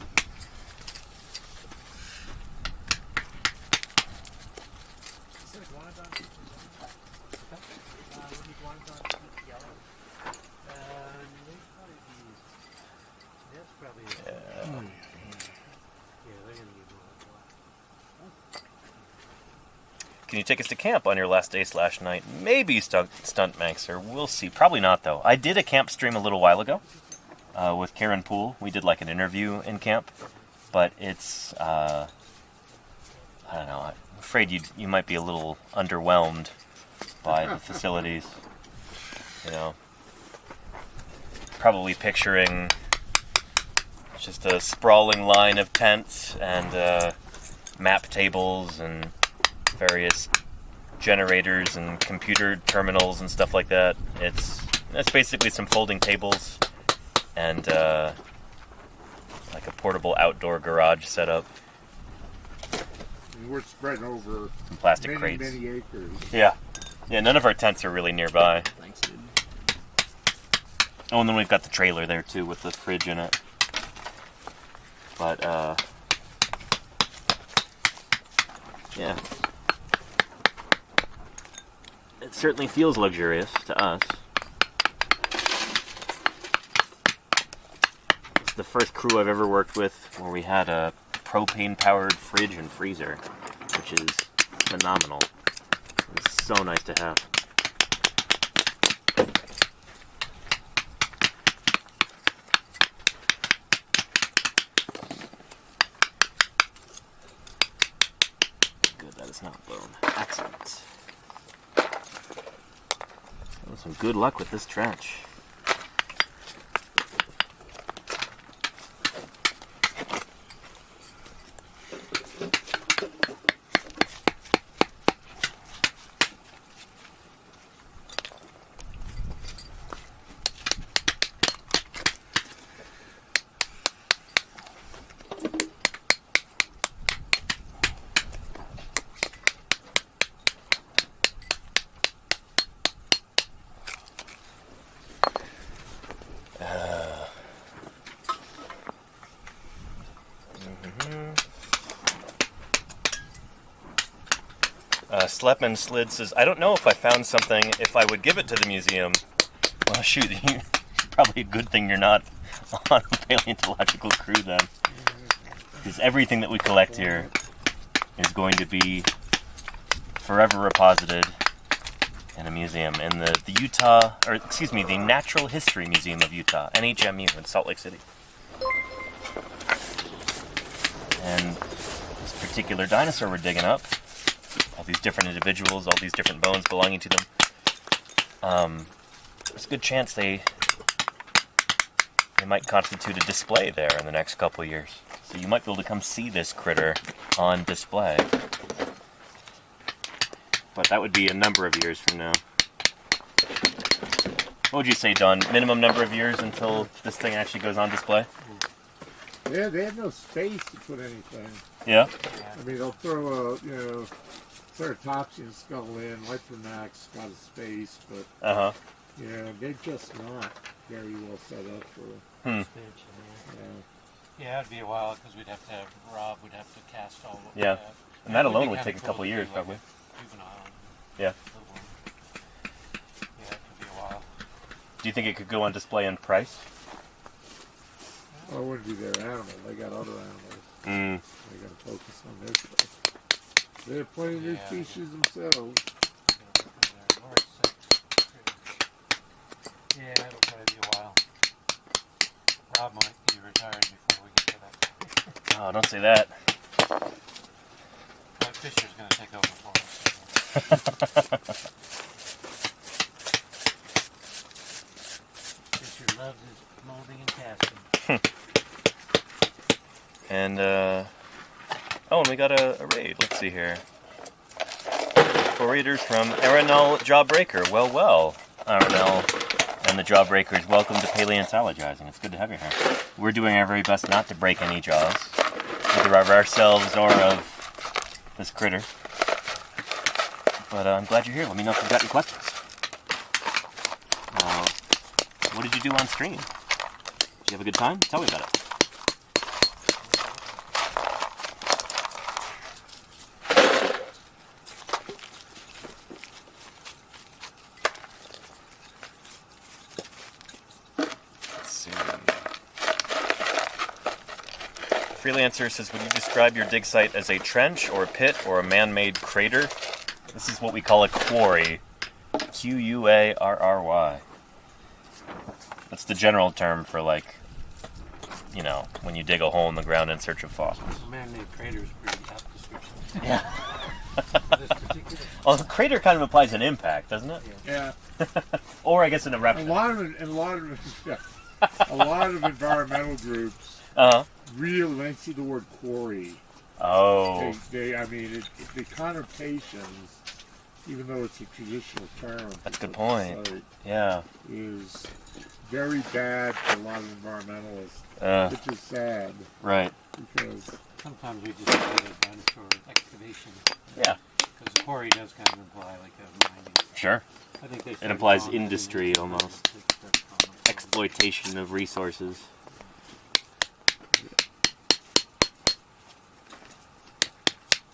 Can you take us to camp on your last day/night? Maybe Stunt Manxer. We'll see. Probably not, though. I did a camp stream a little while ago with Karen Poole. We did like an interview in camp, but it's I don't know. I'm afraid you might be a little underwhelmed by the facilities. You know, probably picturing just a sprawling line of tents and map tables and various generators and computer terminals and stuff like that. It's basically some folding tables and like a portable outdoor garage setup. And we're spreading over Some plastic many, crates. many acres. Yeah, none of our tents are really nearby. Thanks, dude. Oh, and then we've got the trailer there too with the fridge in it. But yeah. It certainly feels luxurious to us. It's the first crew I've ever worked with where we had a propane-powered fridge and freezer, which is phenomenal. It's so nice to have. Good, that is not blown. Excellent. Some good luck with this trench. Slepman Slid says, I don't know if I found something, if I would give it to the museum. Well, shoot, probably a good thing you're not on a paleontological crew then. Because everything that we collect here is going to be forever reposited in a museum in the the Natural History Museum of Utah, NHMU in Salt Lake City. And this particular dinosaur we're digging up, all these different individuals, all these different bones belonging to them. There's a good chance they might constitute a display there in the next couple of years. So you might be able to come see this critter on display. But that would be a number of years from now. What would you say, Don? Minimum number of years until this thing actually goes on display? Yeah, they have no space to put anything. Yeah? I mean, they'll throw a, ceratopsian skull in, Litronax got a space, but they're just not very well set up for Expansion, yeah, it'd be a while because we'd have to have Rob would have to cast all of Yeah. that. And that alone We'd would have take a to couple do years, like probably. a juvenile. Yeah. Little one. Yeah, it could be a while. Do you think it could go on display in price? I wouldn't be their animal. They got other animals. Mm. They got to focus on their stuff. They have plenty of new species themselves. Yeah, it'll probably be a while. Rob might be retired before we get to that. Oh, don't say that. But Fisher's going to take over for us. Fisher loves his molding and casting. And, and we got a raid. Let's see here. 4 readers from Arenal Jawbreaker. Well, Arenal and the Jawbreakers, welcome to Paleontologizing. It's good to have you here. We're doing our very best not to break any jaws, either of ourselves or of this critter. But I'm glad you're here. Let me know if you've got any questions. What did you do on stream? you have a good time? Tell me about it. Let's see. Freelancer says, would you describe your dig site as a trench or a pit or a man-made crater? This is what we call a quarry. Q-U-A-R-R-Y. That's the general term for, like, you know, when you dig a hole in the ground in search of fossils. Man-made crater is pretty apt description. Yeah. Well, the crater kind of implies an impact, doesn't it? Yeah. Or I guess an eruption. A lot of environmental groups really, when they see the word quarry, Oh. the connotations, even though it's a traditional term, That's a good point. Yeah. is very bad for a lot of environmentalists, which is sad. Right. Because sometimes we just call it dinosaur excavation. Yeah. Because quarry does kind of imply like a mining. Sure. I think it implies industry almost. Exploitation of resources.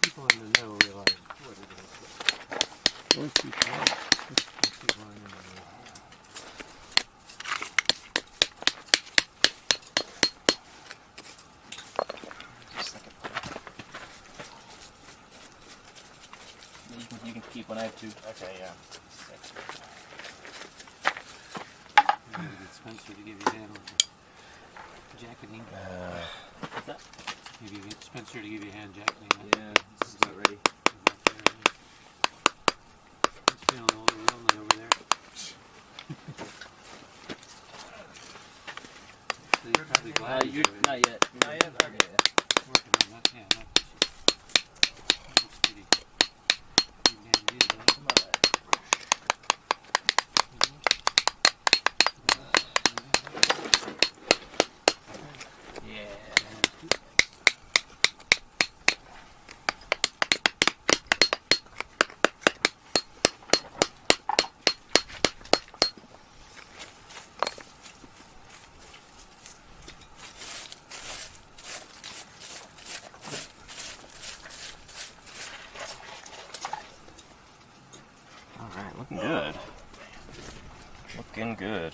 People in the know realize what it is. let's keep going. You can keep one. I have two. Okay, yeah. Maybe get Spencer to give you a hand with the jacketing. What's that? Maybe get Spencer to give you a hand jacketing. Yeah, this is about ready. He's feeling a little lonely over there. So he's probably glad he's over there. Not yet. Not yet? Okay. Working on that. Yeah, that looks pretty damn good, though. Alright, looking good. Looking good.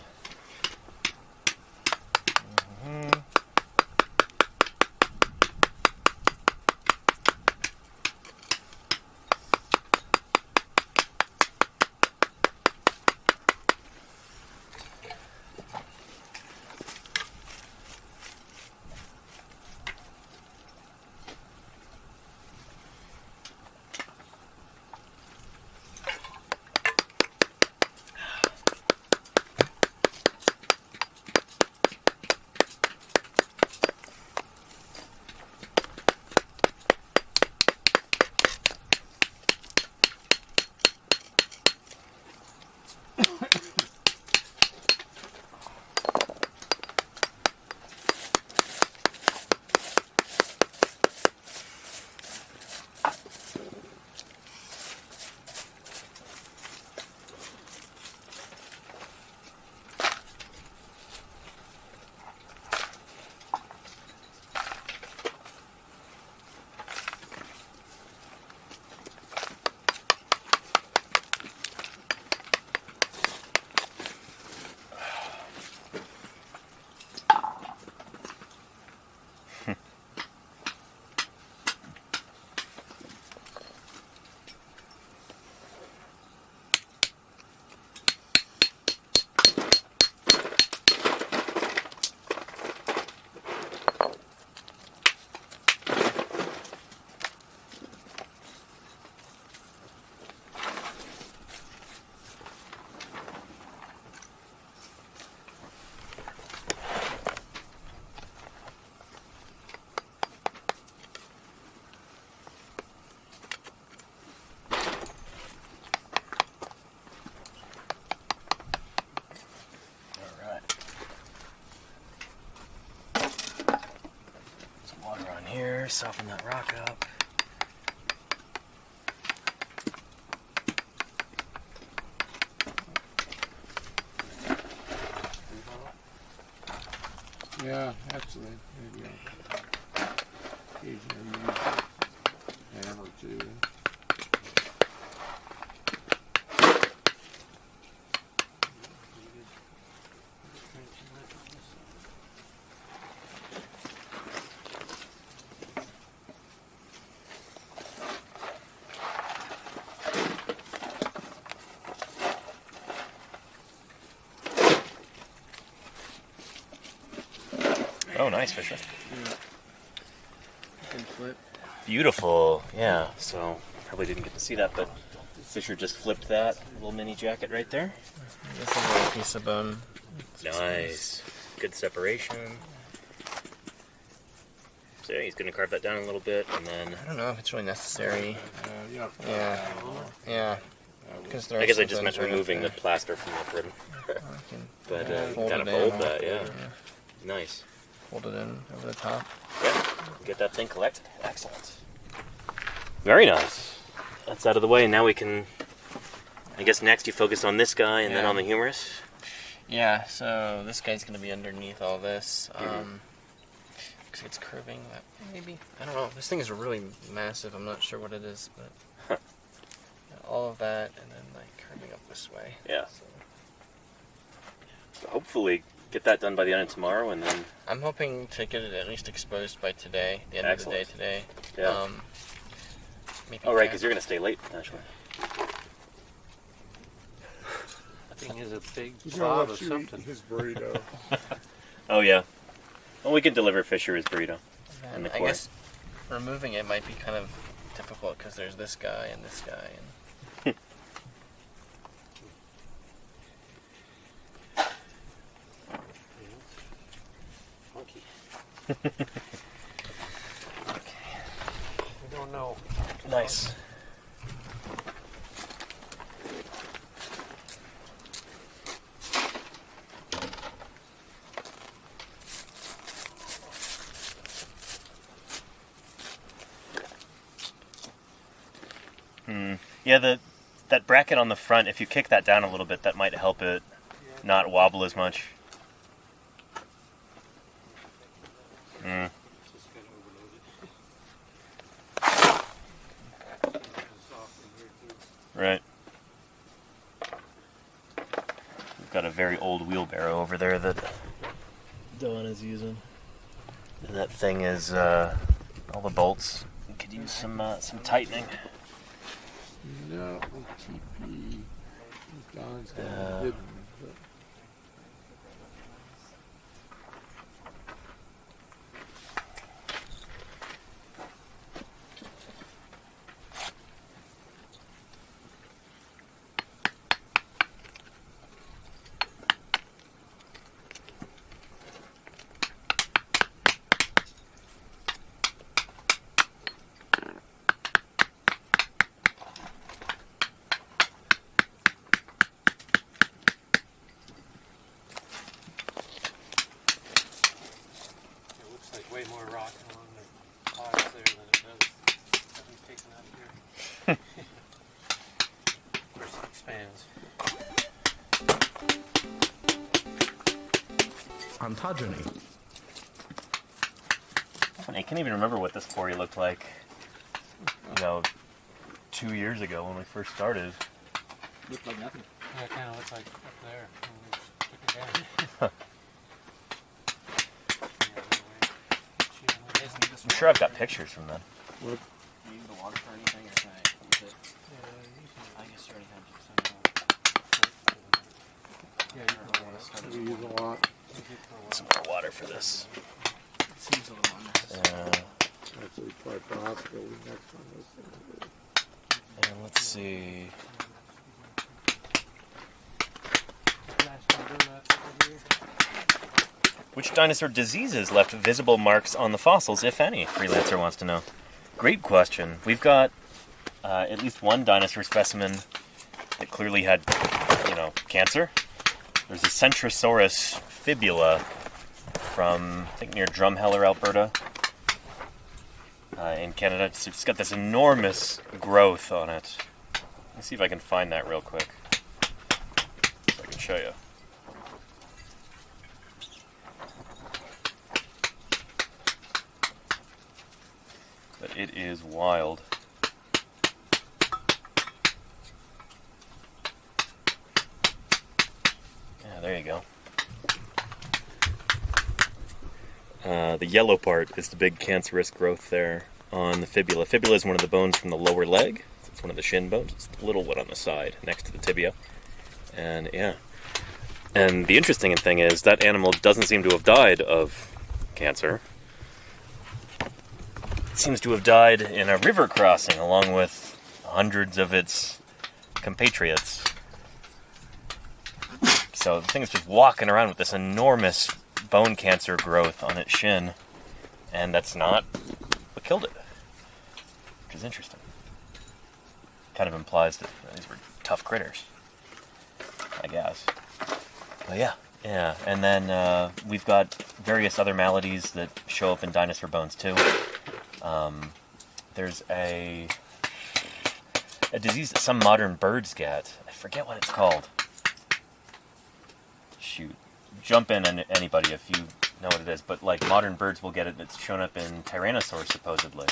Here, soften that rock up. Yeah, actually, maybe I'll occasionally use a hammer too. Oh, nice, Fisher. Good flip. Beautiful. Yeah, so probably didn't get to see that, but Fisher just flipped that little mini jacket right there. This is a little piece of bone. Nice. Good separation. So yeah, he's going to carve that down a little bit, and then... I don't know if it's really necessary. Yeah. Yeah. Because I guess I just meant removing the plaster from the rib. But kind of fold that, yeah. Nice. Fold it in over the top. Yeah, get that thing collected. Excellent. Very nice. That's out of the way, and now we can... I guess next you focus on this guy and then on the humerus. Yeah, so this guy's going to be underneath all this. Because it's curving, that maybe. I don't know. This thing is really massive. I'm not sure what it is, but all of that, and then like curving up this way. Yeah. So hopefully get that done by the end of tomorrow, and then... I'm hoping to get it at least exposed by today, the end of the day today. Yeah. Maybe Oh, right, because you're going to stay late, potentially. That thing is a big He's blob gonna of let you something. eat his burrito. Oh, yeah. Well, we can deliver Fisher his burrito. And I guess removing it might be kind of difficult because there's this guy and this guy. And Funky. We don't know. Nice. Yeah, that bracket on the front, if you kick that down a little bit, that might help it not wobble as much. Mm. Right. We've got a very old wheelbarrow over there that Don is using. And that thing is all the bolts. We could use some tightening. No, TP. Don's got it hidden. But It looks like way more rock along the pods there than it does having taken out here. Of course, it expands. Ontogeny. Funny, I can't even remember what this quarry looked like, 2 years ago when we first started. looked like nothing. Yeah, it kind of looks like up there when we took it down. I'm sure I've got pictures from then. what? Use the water for anything or can I use it? I guess you already have We use a lot. Some more water for this. it seems a little unnecessary. Actually, try possibility next on this thing. And let's see. Which dinosaur diseases left visible marks on the fossils, if any? Freelancer wants to know. Great question. We've got at least one dinosaur specimen that clearly had, cancer. There's a Centrosaurus fibula from, I think, near Drumheller, Alberta, in Canada. It's got this enormous growth on it. Let's see if I can find that real quick, so I can show you. It is wild. Yeah, there you go. The yellow part is the big cancerous growth there on the fibula. Fibula is one of the bones from the lower leg. It's one of the shin bones. It's the little one on the side next to the tibia. And yeah. And the interesting thing is that animal doesn't seem to have died of cancer. It seems to have died in a river crossing along with hundreds of its compatriots. So the thing is just walking around with this enormous bone cancer growth on its shin, and that's not what killed it, which is interesting. Kind of implies that these were tough critters, I guess. But yeah. And then we've got various other maladies that show up in dinosaur bones too. There's a disease that some modern birds get. I forget what it's called. Shoot. Jump in, anybody, if you know what it is. But, like, modern birds will get it. It's shown up in tyrannosaurs, supposedly.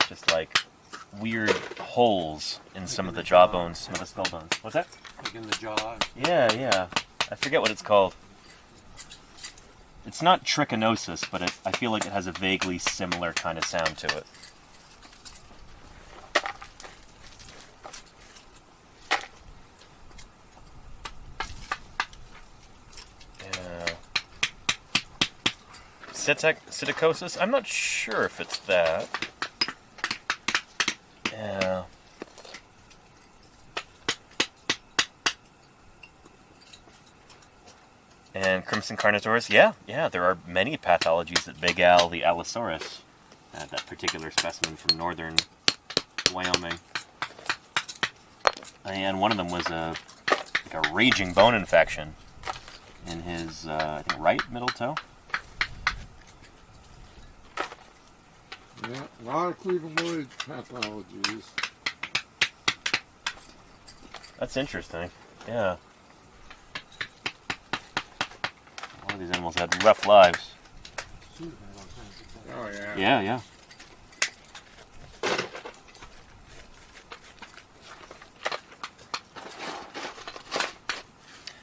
Just, like, weird holes in some of the jaw bones, some of the skull bones. What's that? Like in the jaw. Yeah. I forget what it's called. It's not trichinosis, but I feel like it has a vaguely similar kind of sound to it. Psittacosis? I'm not sure if it's that. Yeah. And Crimson Carnotaurus, yeah, there are many pathologies that Big Al, the Allosaurus, that particular specimen from northern Wyoming. And one of them was a raging bone infection in his, I think, right middle toe. Yeah, a lot of cleavable pathologies. That's interesting. Yeah. A lot of these animals had rough lives. Oh, yeah. Yeah.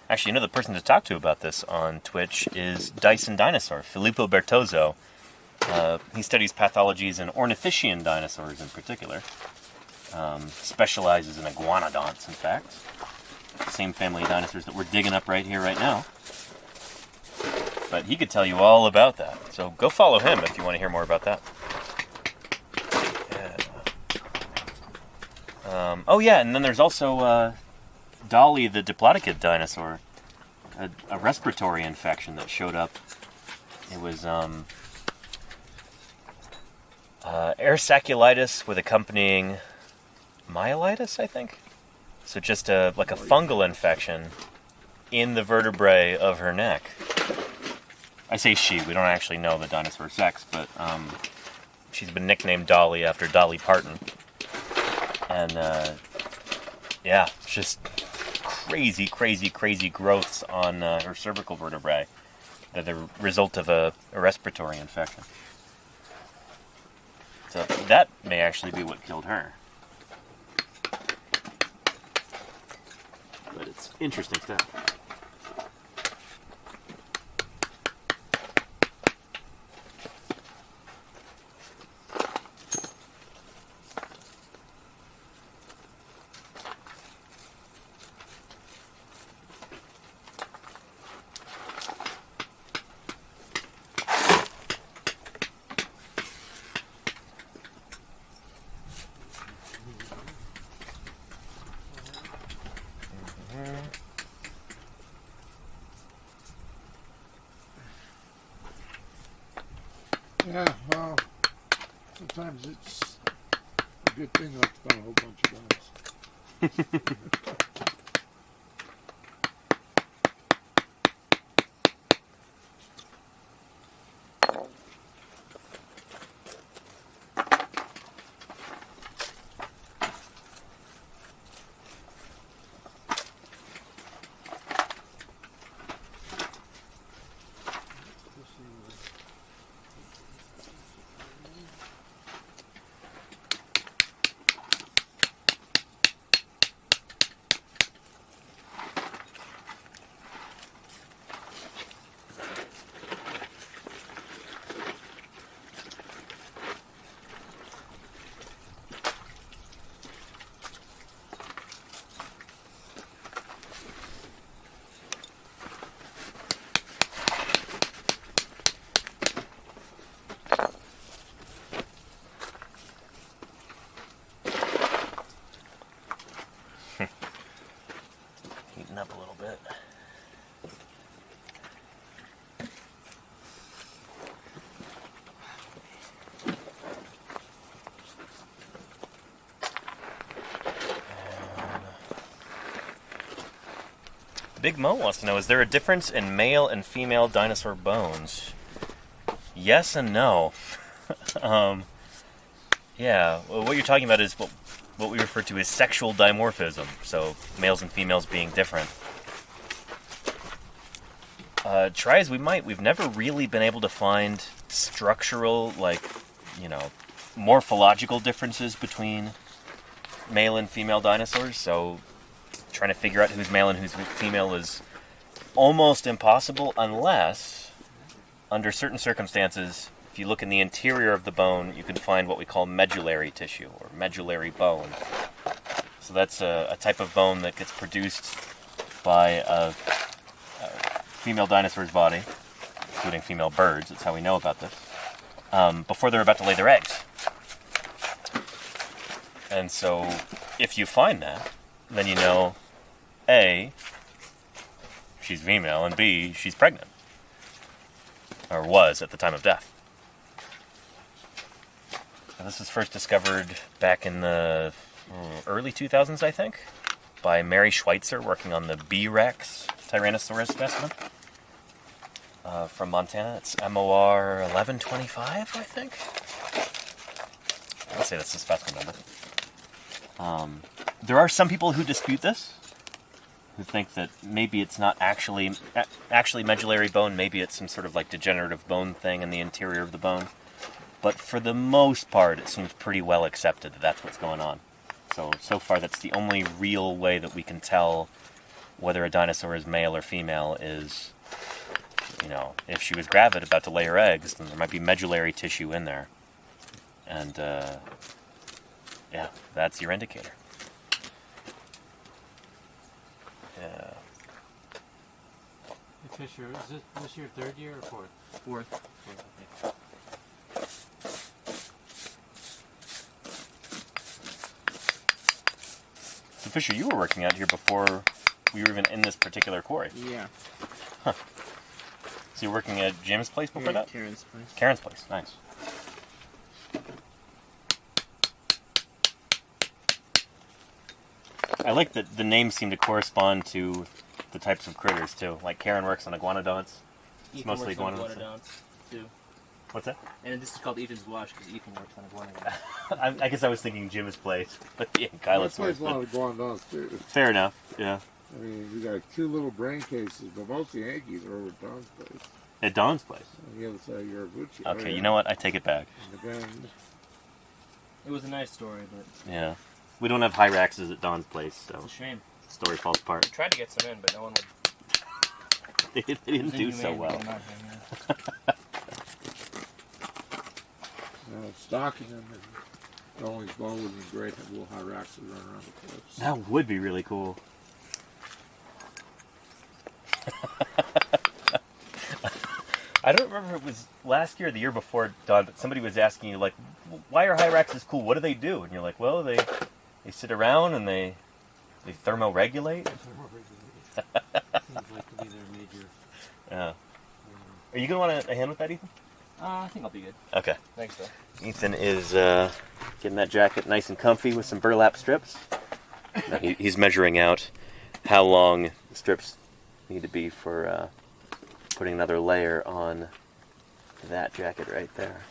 Actually, the person to talk to about this on Twitch is Dyson Dinosaur, Filippo Bertozzo. He studies pathologies in ornithischian dinosaurs in particular. Specializes in iguanodonts, in fact. Same family of dinosaurs that we're digging up right here, right now. But he could tell you all about that. So go follow him if you want to hear more about that. Yeah. And then there's also Dolly the diplodocid dinosaur. A respiratory infection that showed up. It was airsaculitis with accompanying myelitis, I think. So just a fungal infection in the vertebrae of her neck. I say she. We don't actually know the dinosaur sex, but she's been nicknamed Dolly after Dolly Parton. And just crazy growths on her cervical vertebrae that are the result of a respiratory infection. So that may actually be what killed her. But it's interesting stuff. Yeah, well, sometimes it's a good thing not to find a whole bunch of guys. up a little bit. Big Mo wants to know, is there a difference in male and female dinosaur bones? Yes and no. Yeah, well, what you're talking about is what we refer to as sexual dimorphism, so males and females being different. Try as we might, we've never really been able to find structural, morphological differences between male and female dinosaurs, so trying to figure out who's male and who's female is almost impossible unless, under certain circumstances, if you look in the interior of the bone, you can find what we call medullary tissue, or medullary bone. So that's a type of bone that gets produced by a female dinosaur's body, including female birds, that's how we know about this, before they're about to lay their eggs. And so, if you find that, then you know, A, she's female, and B, she's pregnant. Or was at the time of death. Now, this was first discovered back in the early 2000s, I think, by Mary Schweitzer working on the B-Rex Tyrannosaurus specimen from Montana. It's MOR 1125, I think. I'll say that's the specimen number. There are some people who dispute this, who think that maybe it's not actually medullary bone, maybe it's some sort of degenerative bone thing in the interior of the bone. But for the most part, it seems pretty well accepted that that's what's going on. So far, that's the only real way that we can tell whether a dinosaur is male or female is, if she was gravid, about to lay her eggs, then there might be medullary tissue in there. And, yeah, that's your indicator. Yeah. Hey, Fisher, is this your third year or fourth? Fourth. Okay. So Fisher, you were working out here before we were even in this particular quarry. Yeah. Huh. So you were working at Jim's place before that? Karen's place. Karen's place, nice. I like that the names seem to correspond to the types of critters too. Like Karen works on iguanodonts. It's mostly iguanodonts. Too. What's that? And this is called Ethan's Wash because Ethan works on iguanodonts. I guess I was thinking Jim's place, but yeah, Kyla's That plays place. a lot of iguanodonts too. Fair enough. Yeah. I mean, we got two little brain cases, but most of the Yankees are over at Don's place. At Don's place. On the other side of Yaraguchi. Okay, you know what? I take it back. In the bend. It was a nice story, but Yeah. We don't have Hyraxes at Don's place, so it's a shame. the story falls apart. I tried to get some in, but no one would. They didn't do so well. Stocking them and Rolling Bow would be great. Have little Hyraxes run around the cliffs. That would be really cool. I don't remember if it was last year or the year before, Don, but somebody was asking you, why are Hyraxes cool? What do they do? And you're like, well, they sit around and they thermoregulate. Seems like to be their major. Yeah. Are you going to want a hand with that, Ethan? I think I'll be good. Okay. Thanks, though. Ethan is getting that jacket nice and comfy with some burlap strips. Now he's measuring out how long the strips need to be for putting another layer on that jacket right there.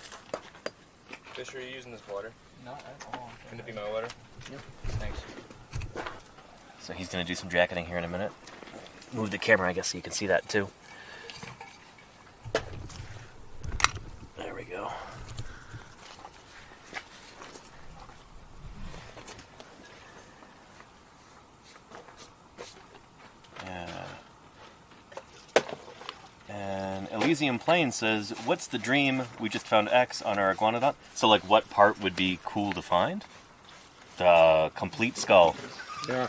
Fisher, are you using this water? Not at all. Can it be my water? Yep. Thanks. So he's going to do some jacketing here in a minute. Move the camera, I guess, so you can see that too. There we go. Yeah. And Elysium Plain says, what's the dream? We just found X on our iguanodont. So, what part would be cool to find? The complete skull. Yeah.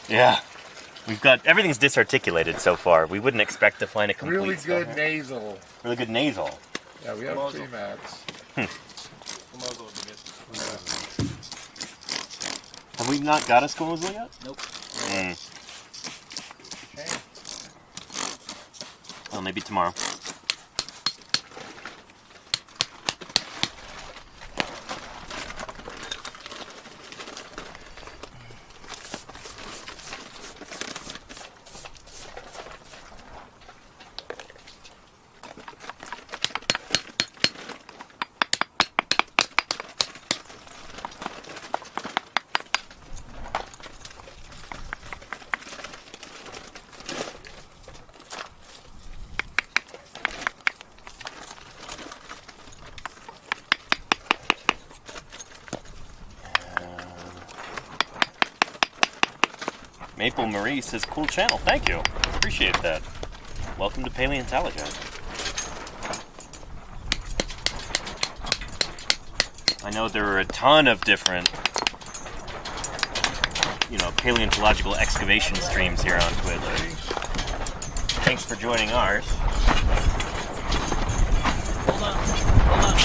Yeah. We've got, everything's disarticulated so far. We wouldn't expect to find a complete Really skull. good nasal. Really good nasal. Yeah, we have T-Max. Have we not got a squamosal yet? Nope. Mm. Okay. Well, maybe tomorrow. Maple Marie says, cool channel. Thank you. Appreciate that. Welcome to Paleontologizing. I know there are a ton of different, paleontological excavation streams here on Twitch. Thanks for joining ours. Hold on. Hold on.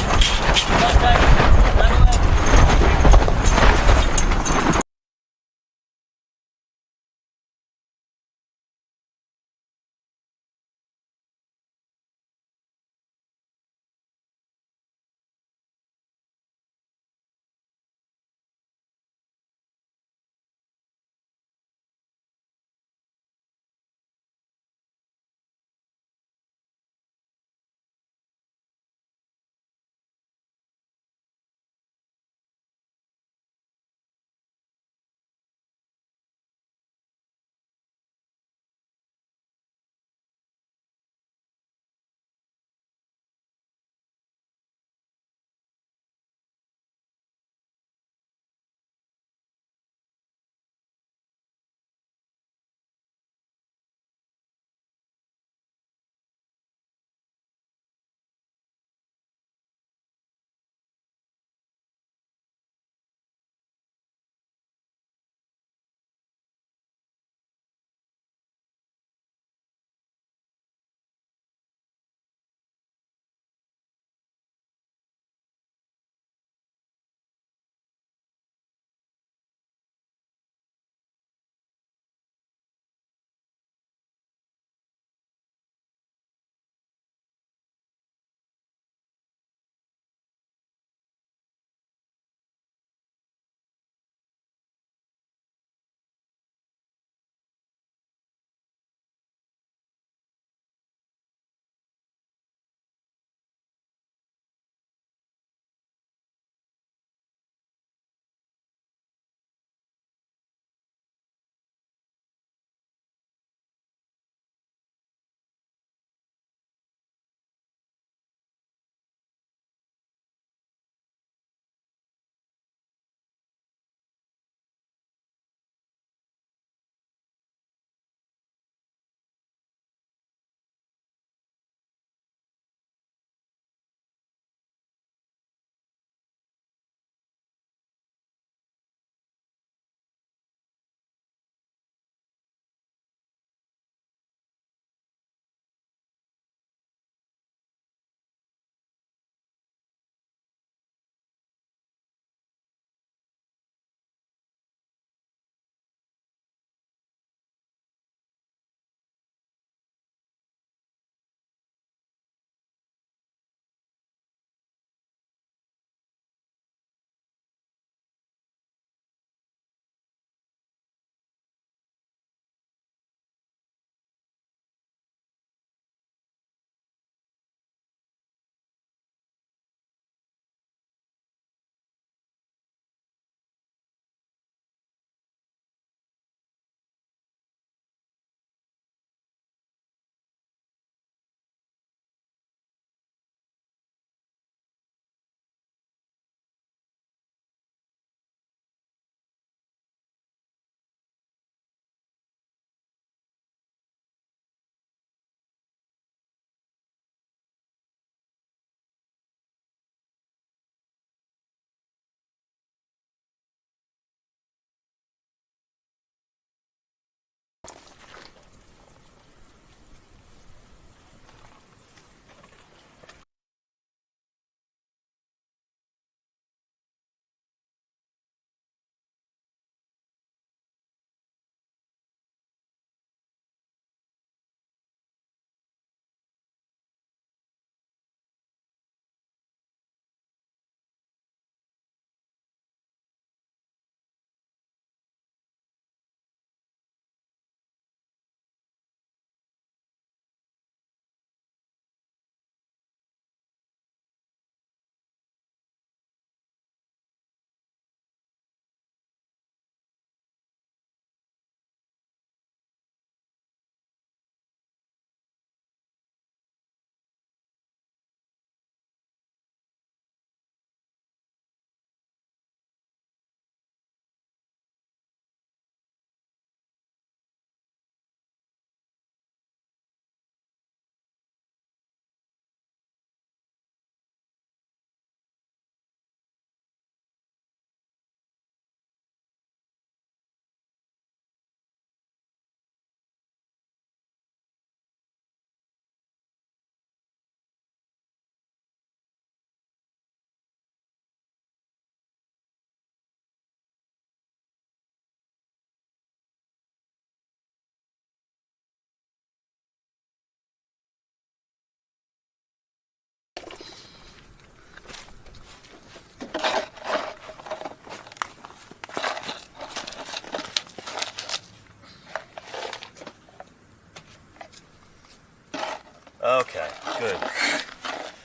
Okay, good.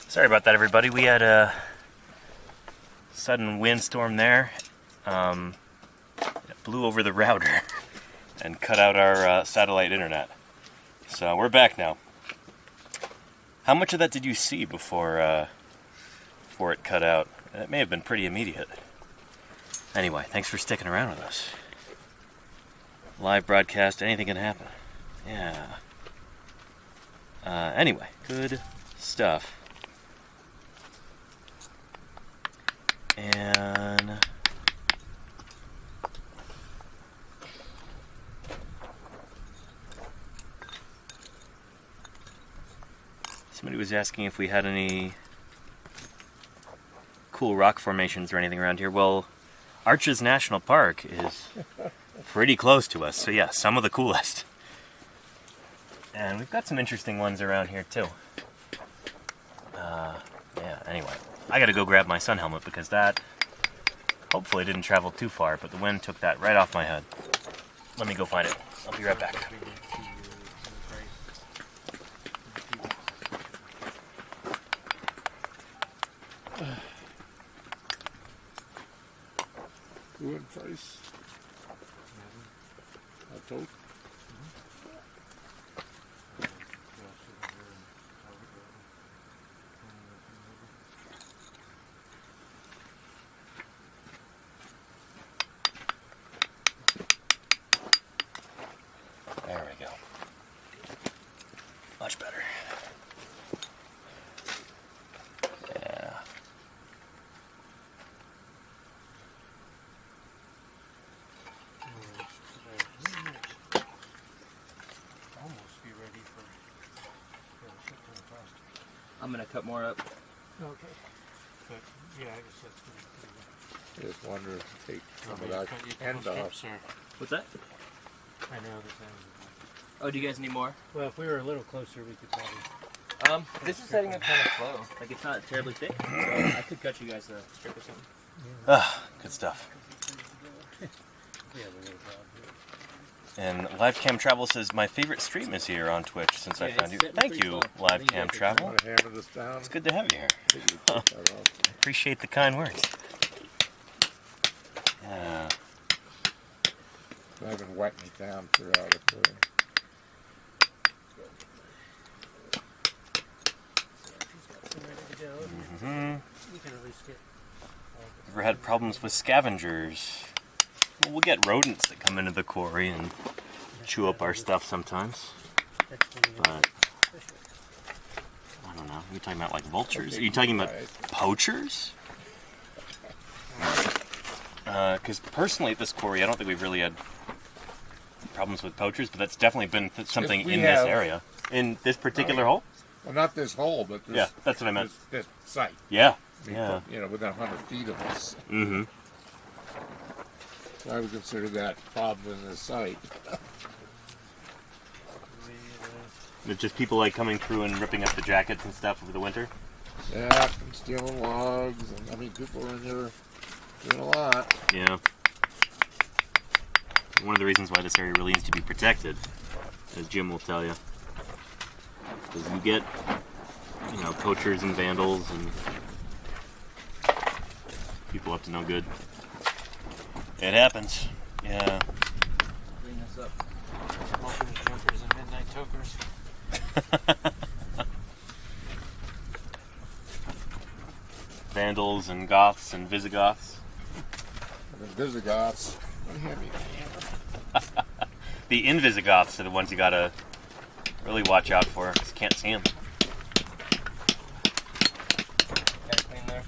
Sorry about that, everybody. We had a sudden windstorm there. It blew over the router and cut out our satellite internet. So we're back now. How much of that did you see before it cut out? It may have been pretty immediate. Anyway, thanks for sticking around with us. Live broadcast, anything can happen. Yeah. Anyway, good stuff. And somebody was asking if we had any cool rock formations or anything around here. Well, Arches National Park is pretty close to us, so yeah, some of the coolest. And we've got some interesting ones around here too. Yeah, anyway. I gotta go grab my sun helmet because that hopefully didn't travel too far, but the wind took that right off my head. Let me go find it. I'll be right back. Who in price? A tote? There we go. Much better. Yeah. Almost be ready for shipment across. I'm gonna cut more up. Okay. But yeah, I guess that's good. I just wonder if you take some of You that cut your end couple off. strips, or What's that? I know that sounds. Oh, do you guys need more? Well, if we were a little closer, we could probably. This is setting up kind of slow. Like it's not terribly thick, so I could cut you guys a strip or something. Ah, good stuff. Yeah, the little job. And Live Cam Travel says, my favorite stream is here on Twitch since I Yeah, found it's you. setting Thank pretty you, slow. Live Thank Cam you guys. Travel. Want to hammer this down? It's good to have you here. I think you take that off. Appreciate the kind words. Yeah. I've been wetting it down throughout it. Ready to go. Mm-hmm. You can at least get. Ever had problems with scavengers? Well, we'll get rodents that come into the quarry and chew up our stuff sometimes. But I don't know. Are you talking about like vultures? Are you talking about poachers? Because personally at this quarry, I don't think we've really had problems with poachers, but that's definitely been something Yes, we in this have. area. In this particular hole? Well, not this hole, but this, Yeah, that's what I meant. this site. Yeah. I mean, Yeah. You know, within 100 feet of us. Mm-hmm. So I would consider that problem in this site. It's just people like coming through and ripping up the jackets and stuff over the winter. Yeah, and stealing logs, and I mean, people are in there doing a lot. Yeah. One of the reasons why this area really needs to be protected, as Jim will tell you, is you get, you know, poachers and vandals and people up to no good. It happens. Yeah. Clean this up. Smokers, jokers, and midnight tokers. Vandals and goths and Visigoths. And the Visigoths. What have you? The Invisigoths are the ones you gotta really watch out for because you can't see them. Got it clean there.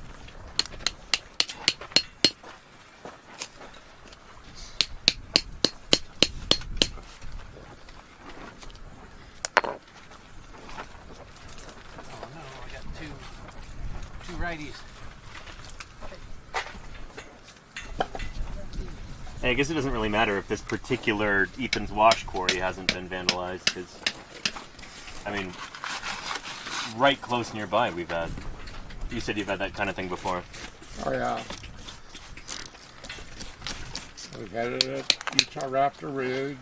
Oh no, I got two righties. Hey, I guess it doesn't really matter if this particular Ethan's Wash quarry hasn't been vandalized because, I mean, right close nearby we've had. You said you've had that kind of thing before. Oh, yeah. We've had it at Utah Raptor Ridge.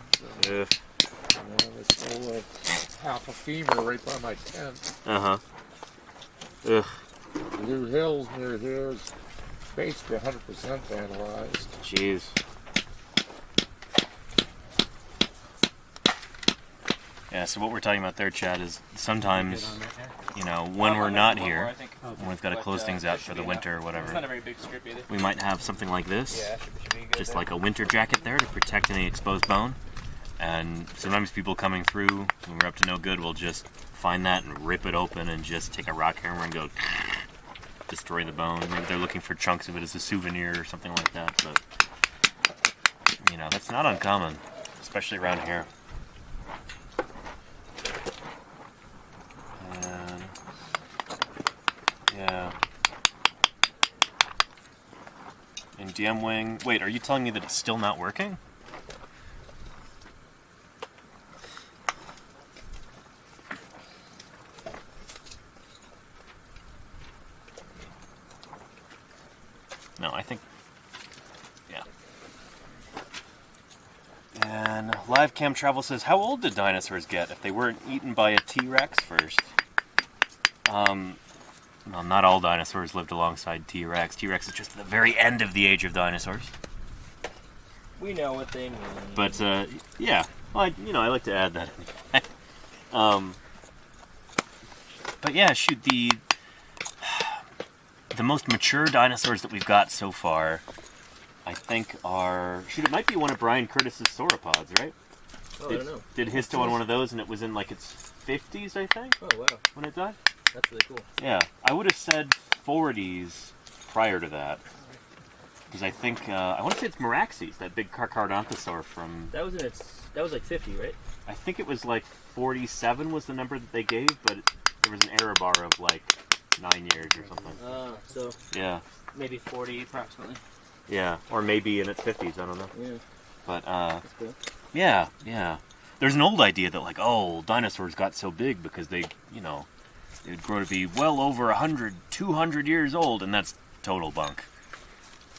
Ugh. There's still half a femur right by my tent. Uh-huh. Ugh. The new hills near here is basically 100% vandalized. Jeez. Yeah, so what we're talking about there, Chad, is sometimes, you know, when we're not here, when we've got to close things out for the winter or whatever, It's not a very big strip either. we might have something like this, Yeah, should be good just there. like a winter jacket there to protect any exposed bone. And sometimes people coming through, when we're up to no good, will just find that and rip it open and just take a rock hammer and go destroy the bone. Maybe they're looking for chunks of it as a souvenir or something like that, but, you know, that's not uncommon, especially around here. And, yeah. In DM Wing, wait, are you telling me that it's still not working? No, I think, yeah. And Live Cam Travel says, how old did dinosaurs get if they weren't eaten by a T-Rex first? Well, not all dinosaurs lived alongside T-Rex. T-Rex is just at the very end of the age of dinosaurs. We know what they mean. But, yeah, well, I like to add that. But yeah, shoot, the most mature dinosaurs that we've got so far, I think are... Shoot, it might be one of Brian Curtis's sauropods, right? Oh, I don't know. Did histo on one of those, and it was in, like, its 50s, I think, Oh, wow. when it died? That's really cool. Yeah, I would have said 40s prior to that. Because I think, I want to say it's Meraxes, that big Carcharodontosaur from... That was like 50, right? I think it was like 47 was the number that they gave, but there was an error bar of like 9 years or something. So Yeah, maybe 40 approximately. yeah, or maybe in its 50s, I don't know. Yeah, But, that's cool. yeah. There's an old idea that like, oh, dinosaurs got so big because they, they would grow to be well over 100, 200 years old, and that's total bunk.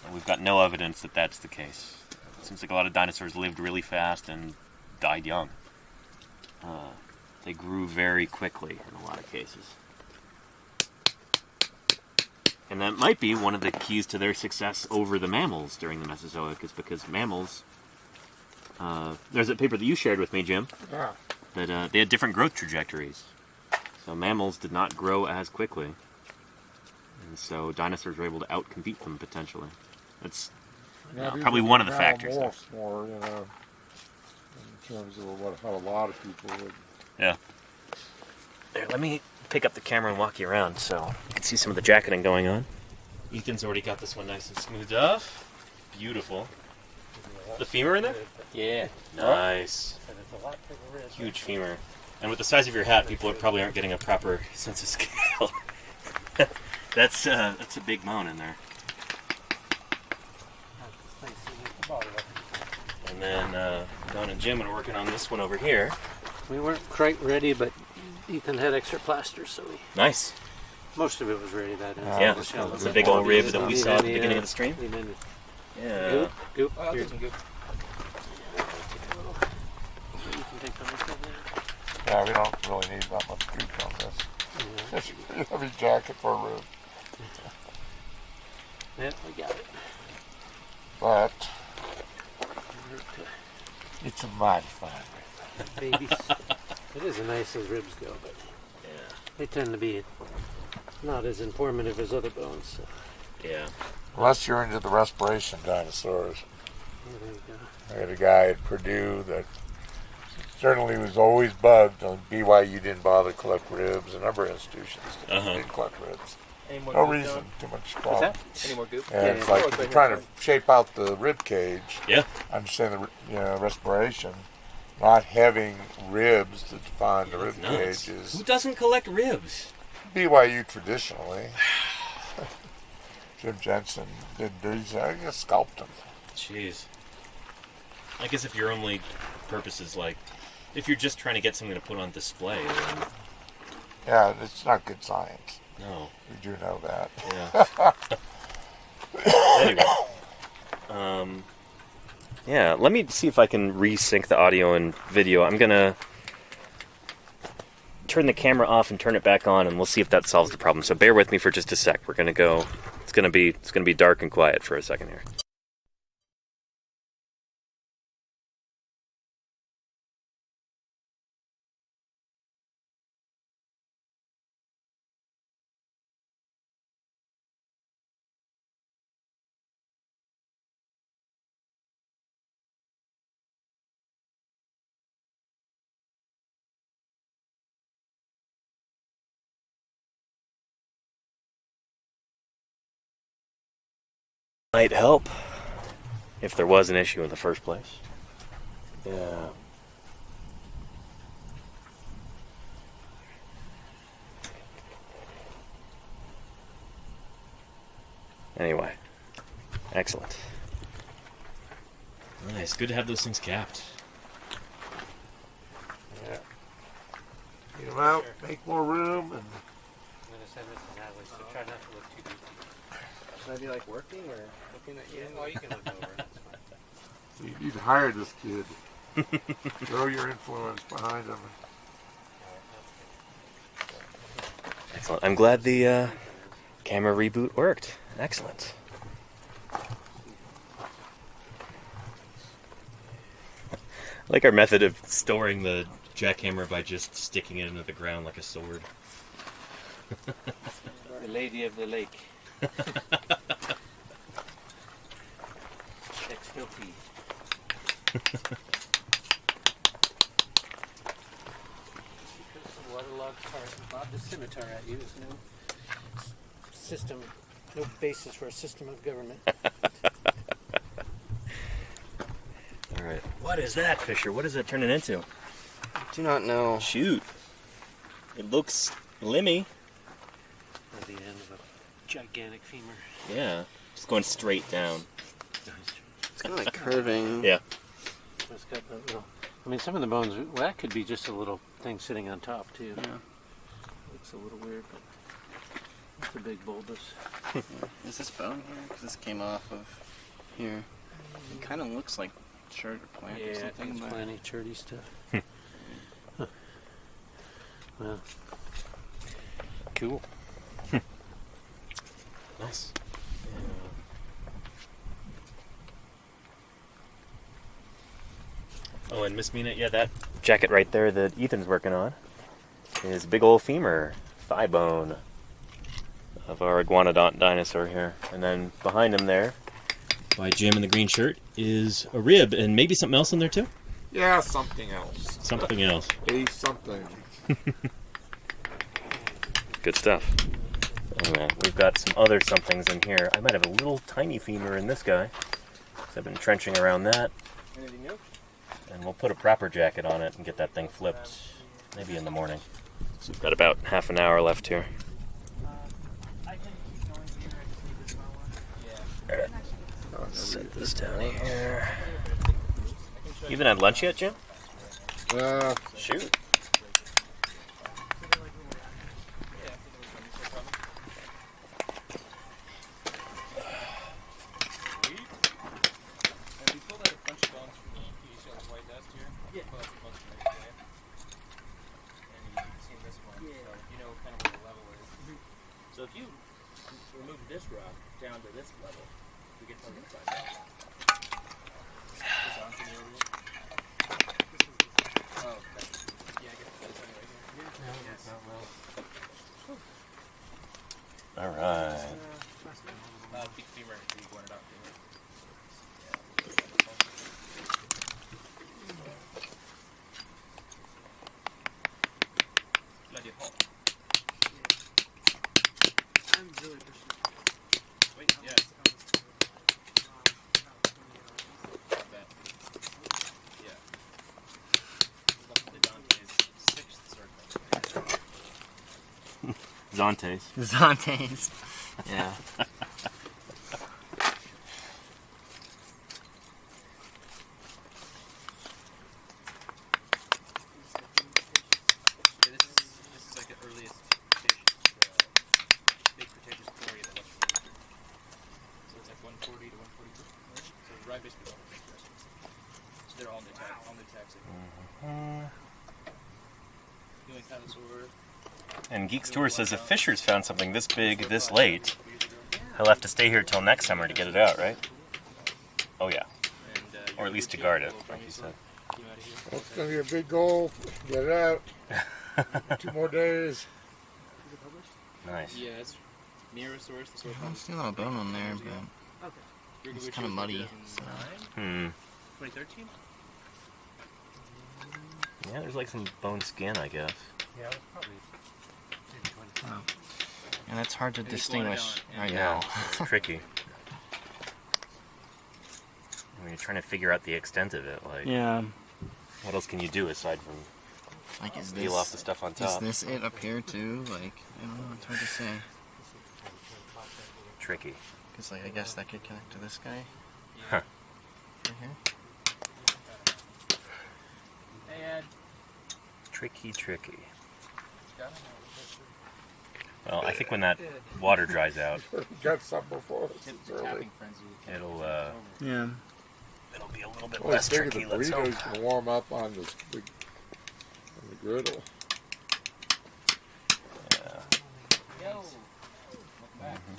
And we've got no evidence that that's the case. It seems like a lot of dinosaurs lived really fast and died young. They grew very quickly in a lot of cases. And that might be one of the keys to their success over the mammals during the Mesozoic, is because mammals... there's a paper that you shared with me, Jim, Yeah. that they had different growth trajectories. So mammals did not grow as quickly. And so dinosaurs were able to outcompete them, potentially. That's probably one of the factors there. More, in terms of how a lot of people would. Yeah. There, let me pick up the camera and walk you around so you can see some of the jacketing going on. Ethan's already got this one nice and smoothed off. Beautiful. The femur in there? Yeah. Nice. Huge femur. And with the size of your hat, people probably aren't getting a proper sense of scale. That's a big bone in there. And then Don and Jim are working on this one over here. We weren't quite ready, but Ethan had extra plaster, so Nice. most of it was ready. That is. Yeah, the big old rib that we saw at the beginning of the stream. We didn't. Yeah. Goop. Oh, I'll Here. get some goop. You can take the rest of that. Yeah, we don't really need that much goop on this. It's a heavy jacket for a rib. Yeah, we got it. But it's a mighty fine rib. Babies. It is as nice as ribs go, but Yeah. they tend to be not as informative as other bones. So. Yeah. Unless you're into the respiration dinosaurs. Yeah, there you go. I had a guy at Purdue that certainly was always bugged on BYU didn't bother to collect ribs. A number of institutions didn't collect ribs. Any more No goop, reason, John? too much What's problem. that? Any more goop? And it's Oh, like it's if right you're trying here. to shape out the rib cage, Yeah. understand the respiration, not having ribs to define the rib Nuts. cage Who is doesn't collect ribs? BYU traditionally. Jim Jensen did these. I just sculpt them. Jeez. I guess if your only purpose is like, if you're just trying to get something to put on display, then Yeah, it's not good science. no. We do know that. Yeah. Anyway. Yeah, let me see if I can resync the audio and video. I'm gonna turn the camera off and turn it back on, and we'll see if that solves the problem. So bear with me for just a sec. We're gonna go. It's gonna be dark and quiet for a second here. Might help if there was an issue in the first place. Yeah. Anyway, excellent. Nice, good to have those things capped. Yeah. Get them out, make more room, and I'm gonna send this to Natalie, so try not to look too deep. Should I be like working or looking at you? Yeah, well, you can look over. That's fine. you need to hire this kid. Throw your influence behind him. Excellent. I'm glad the camera reboot worked. Excellent. I like our method of storing the jackhammer by just sticking it into the ground like a sword. The Lady of the Lake. XLP. Because the waterlogged cart bobbed the scimitar at you. There's no system, no basis for a system of government. Alright. What is that, Fisher? What is that turning into? Do not know. Shoot. It looks limmy. At the end of a gigantic femur. Yeah. Just going straight down. It's kind of like curving. Yeah. It's got that little. I mean, some of the bones. Well, that could be just a little thing sitting on top too. Yeah. Looks a little weird, but it's a big bulbous. Is this bone here? Because this came off of here. It kind of looks like shirt or plant or Yeah, I something. think it's but- planty, churty stuff. Huh. Well, cool. Nice. Oh, and Miss Mina, yeah, that jacket right there that Ethan's working on is big old femur, thigh bone of our iguanodont dinosaur here. And then behind him there, by Jim in the green shirt, is a rib and maybe something else in there too? Yeah, something else. Something else. A something. Good stuff. Anyway, we've got some other somethings in here. I might have a little tiny femur in this guy, 'cause I've been trenching around that. Anything new? And we'll put a proper jacket on it and get that thing flipped maybe in the morning. So we've got about half an hour left here. Alright. Set this down here. You even had lunch yet, Jim? Shoot. So if you remove this rock down to this level, we get something inside out. This onto the area. Oh, okay. Yeah, I guess that's anyway here. Yes. Alright. Big femur, the iguanodont femur. Bloody hot. I'm really pushing. Wait, yeah. Bet. Yeah. Welcome to Dante's 6th circle. Zantes. Zantes. Yeah. Yeah, this is like the earliest Cretaceous, big Cretaceous quarry in the Western Hemisphere. So it's like 140 to 142. Right? So right basically all the big Cretaceous. And Geeks Tour says if Fisher's found something this big, this late, he'll have to stay here till next summer to get it out, right? Oh yeah. Or at least to guard it, like you said. Well, it's going to be a big goal. Get it out. 2 more days. Nice. Yeah, it's Nerosaurus. I see a little bone on there, but it's kind of muddy. So. 2013? Yeah, there's like some bone skin, I guess. Yeah, probably. Oh. And it's hard to distinguish right now. It's tricky. When you're trying to figure out the extent of it, like, Yeah. what else can you do aside from Like, is peel off the stuff on top? Is this it up here too? Like, I don't know. It's hard to say. Tricky. Because, like, I guess that could connect to this guy. Huh. Right here. Hey, Ed. Tricky. Well, I think when that water dries out, Got some before us. It's early. it'll Yeah. it'll be a little bit Well, less I figure tricky. the Let's hope. burrito's going to warm up on this big, on the griddle. Yeah. Yo.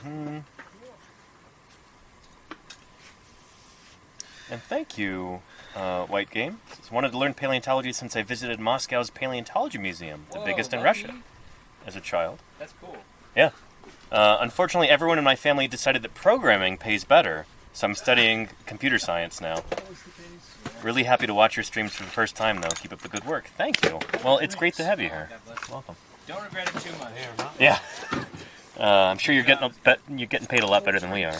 Mhm. And thank you, White Game. Just wanted to learn paleontology since I visited Moscow's Paleontology Museum, the Whoa, biggest in lucky. Russia, as a child. That's cool. Yeah. Unfortunately, everyone in my family decided that programming pays better, so I'm studying computer science now. Really happy to watch your streams for the first time, though. Keep up the good work. Thank you. Well, it's great to have you here. God bless you. Welcome. Don't regret it too much. Yeah. I'm sure you're getting paid a lot better than we are.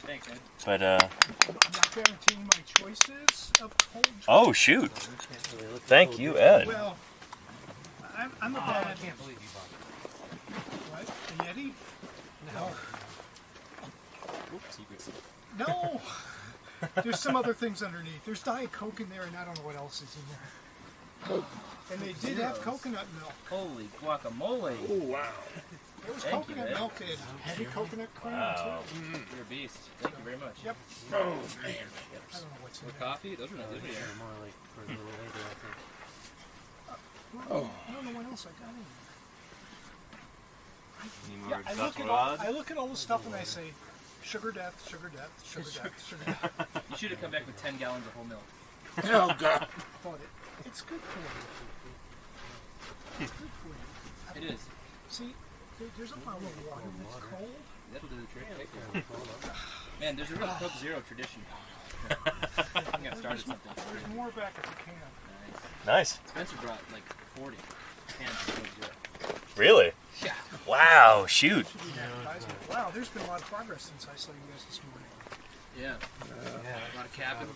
Thanks, Ed. But I'm not guaranteeing my choices of cold. oh shoot! Thank you, Ed. Well, I'm a I bad. can't believe you bought it. What? A Yeti? No. No. There's some other things underneath. There's Diet Coke in there, and I don't know what else is in there. And they did have coconut milk. Holy guacamole. Oh, wow. There was Thank you, coconut Ed. milk and heavy coconut cream Wow. too. You're a beast. Thank you very much. Yep. Oh, man. I don't know what's in For there. coffee? Those are not good. They're more like for a little later, I think. I don't know what else I got in there. Any Yeah, more I look at all the stuff and I say, sugar death, sugar death, sugar death, sugar death. You should have come back with 10 gallons of whole milk. Oh, God. But it's good for you. It's good for you. It is. See, there's a bottle of water that's cold. That'll do the trick. Man, there's a real Coke Zero tradition. I got started something. There's more back at the can. Nice. Spencer brought like 40 cans of Coke Zero. Really? Yeah. Wow. Shoot. Wow, there's been a lot of progress since I saw you guys this morning. Yeah. A lot of capping.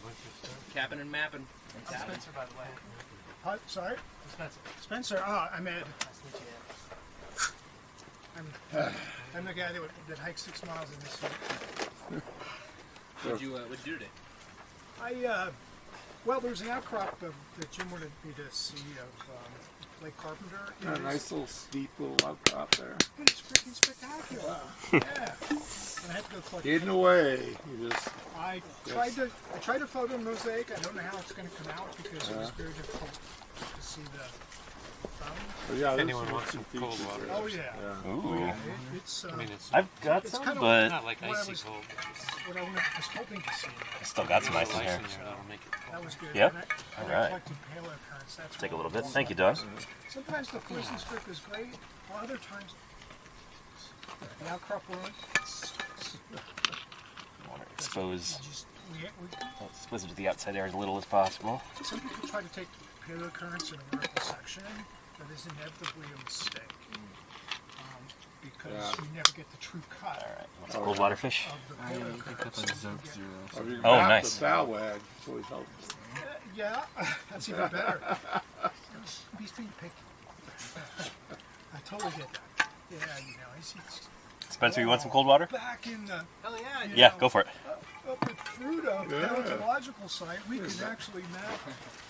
Capping and mapping. And tapping. Spencer, by the way. Sorry? Spencer. Spencer, I'm Ed. I'm the guy that hikes 6 miles in this heat. What'd you do today? Well, there's an outcrop that Jim wanted me to see of Lake Carpenter. Got a nice little steep little outcrop there. It's freaking spectacular. Yeah. And I had to go collect. Hidden away. You just, I tried to photo mosaic. I don't know how it's going to come out because it was very difficult to see the fountain. but yeah, Anyone there's wants some some cold features water. there. Oh yeah. Ooh. It's I mean, it's I've got It's some, kind of- but not like what I icy was- cold. what I was hoping to see. I still got some ice in There's here. ice in there that'll make it cold. That was good. Yep. And I Alright. collected paleocurrents. That's Take a what little I bit. was Thank you, doing. Doug. Sometimes the poison strip is great, while other times the outcrop won't. I want to expose it to the outside air as little as possible. Some people try to take paleocurrents in a vertical section, but is inevitably a mistake. Because you never get the true cut All right. Want some cold water fish? of the paleocurrents. If you Oh, map nice. the bow wag, it's always helps. Yeah, that's even better. He's being picky. I totally get that. Yeah, he's Spencer, you want some cold water? back in the Hell yeah. Yeah, go for it. up at Fruta paleontological site. We can actually map.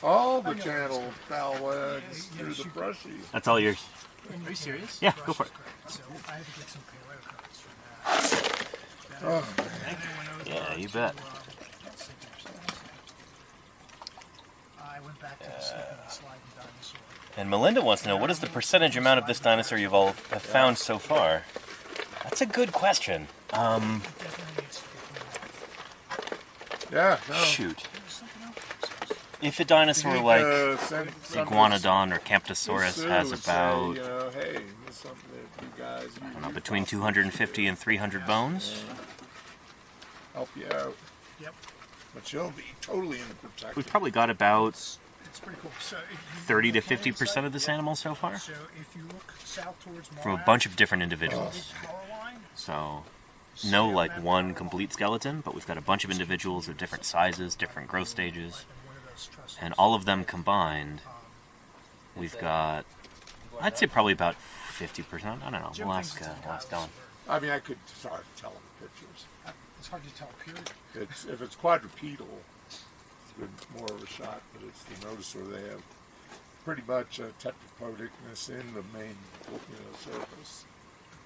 All the channel bow wags Yeah, through the you- brushy. That's all yours. Are you serious? Yeah, go for it. So I had to get some paleocurrents for that. Yeah, you bet. I went back to the slip and the sliding dinosaur. And Melinda wants to know, what is the percentage amount of this dinosaur you've all have found so far? That's a good question. Yeah, no. Shoot. If a dinosaur like Send iguanodont or Camptosaurus has about, you know, hey, this is something that you guys I don't know, between 250 and 300 bones. help you out. Yep. But you'll be totally in the protected. We've probably got about It's pretty cool. So if you 30 to look on the 50% of this animal so far. So if you look south towards From a Moab, bunch of different individuals. power line, So, no like one complete skeleton, but we've got a bunch of individuals of different sizes, different growth stages. and one of those trusses, And all of them combined, we've got, I'd say probably about 50%. I don't know. Jim We'll thinks ask, it's in we'll ask cows, Don. I mean, I could start telling the pictures. It's hard to tell, period. If it's quadrupedal, it's good, more of a shot, but it's the notosaur. They have pretty much a tetrapodicness in the main, surface.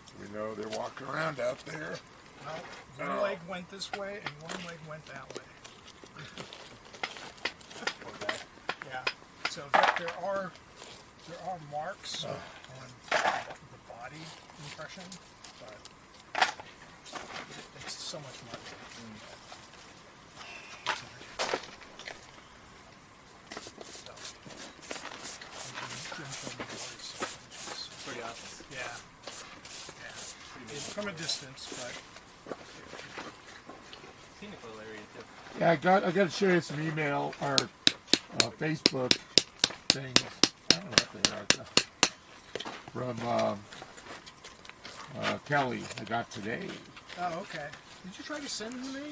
So we know they're walking around out there. Well, one leg went this way and one leg went that way. Yeah. So there are marks on the body impression, but it's so much mud. So, Pretty awesome. yeah. It's from a distance, but Scenic little area too. Yeah, I got to show you some email or Facebook things. I don't know what they are. From Kelly, I got today. oh, okay. Did you try to send them to me?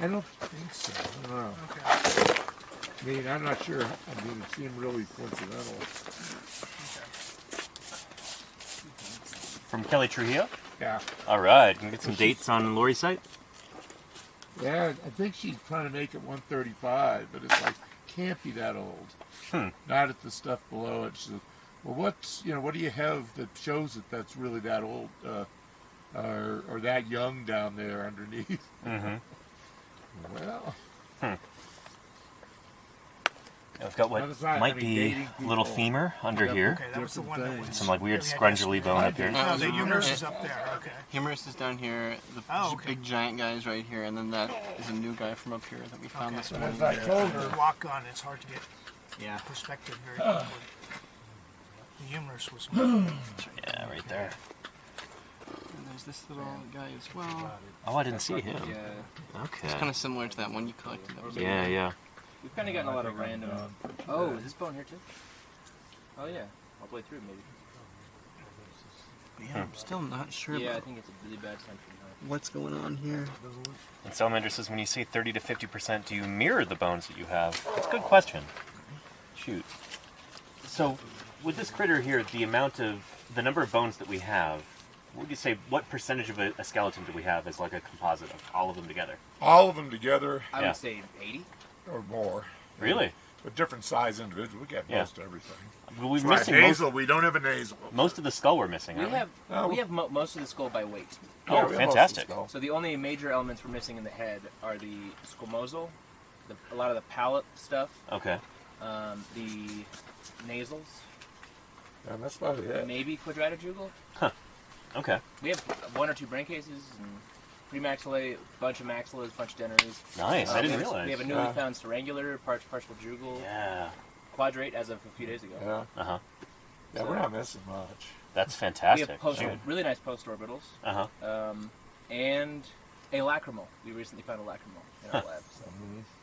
I don't think so. I don't know. Okay. I mean, I'm not sure. I mean, it seemed really coincidental. From Kelly Trujillo? Yeah. All right. Can we get some dates on Lori's site? Yeah, I think she's trying to make it 135, but it's like, can't be that old. Not at the stuff below it. She says, well, what do you have that shows that that's really that old, or that young down there underneath? Mm-hmm. Well, I've got what Well, it's not- might I mean, be dating a little people- femur under here. Okay, that was the one that was... Some like weird Yeah, scrungly bone up here. No, the humerus is up there, okay. Humerus is down here. The Oh, okay. big giant guy is right here, and then that is a new guy from up here that we found this morning. as I told her, The lock gun, it's hard to get Yeah. perspective very quickly. The humerus was... Yeah, right there. And there's this little guy as well. Oh, I didn't see him. Yeah. Okay. It's kind of similar to that one you collected. That was Yeah, yeah. We've kind of gotten a lot of random. Oh, is this bone here too? Oh yeah, all the way through maybe. Yeah, I'm still not sure Yeah, I about think it's a really bad century. what's going on here. And Salamander says, when you say 30 to 50%, do you mirror the bones that you have? That's a good question. Shoot. So, with this critter here, the number of bones that we have, what would you say, what percentage of a skeleton do we have as like a composite of all of them together? all of them together I Yeah. would say 80. or more. Really? With different size individuals. We got Yeah. most everything. Well, we're That's right, missing nasal, we don't have a nasal. most of the skull we're missing, We aren't we? have Oh. we have most of the skull by weight. Oh, Yeah, we have most of the fantastic. skull. So the only major elements we're missing in the head are the squamosal, a lot of the palate stuff, Okay. the nasals, And that's about it. maybe quadratojugal. Okay. We have one or two brain cases and premaxillae, bunch of maxillas, bunch of dentaries. Nice. I didn't we realize. have a newly found syrangular, partial jugal, Yeah. quadrate as of a few days ago. Yeah. Uh-huh. Yeah, we're not missing much. That's We fantastic. have Shoot. really nice post-orbitals, Uh-huh. and a lacrimal. We recently found a lacrimal in our lab. So.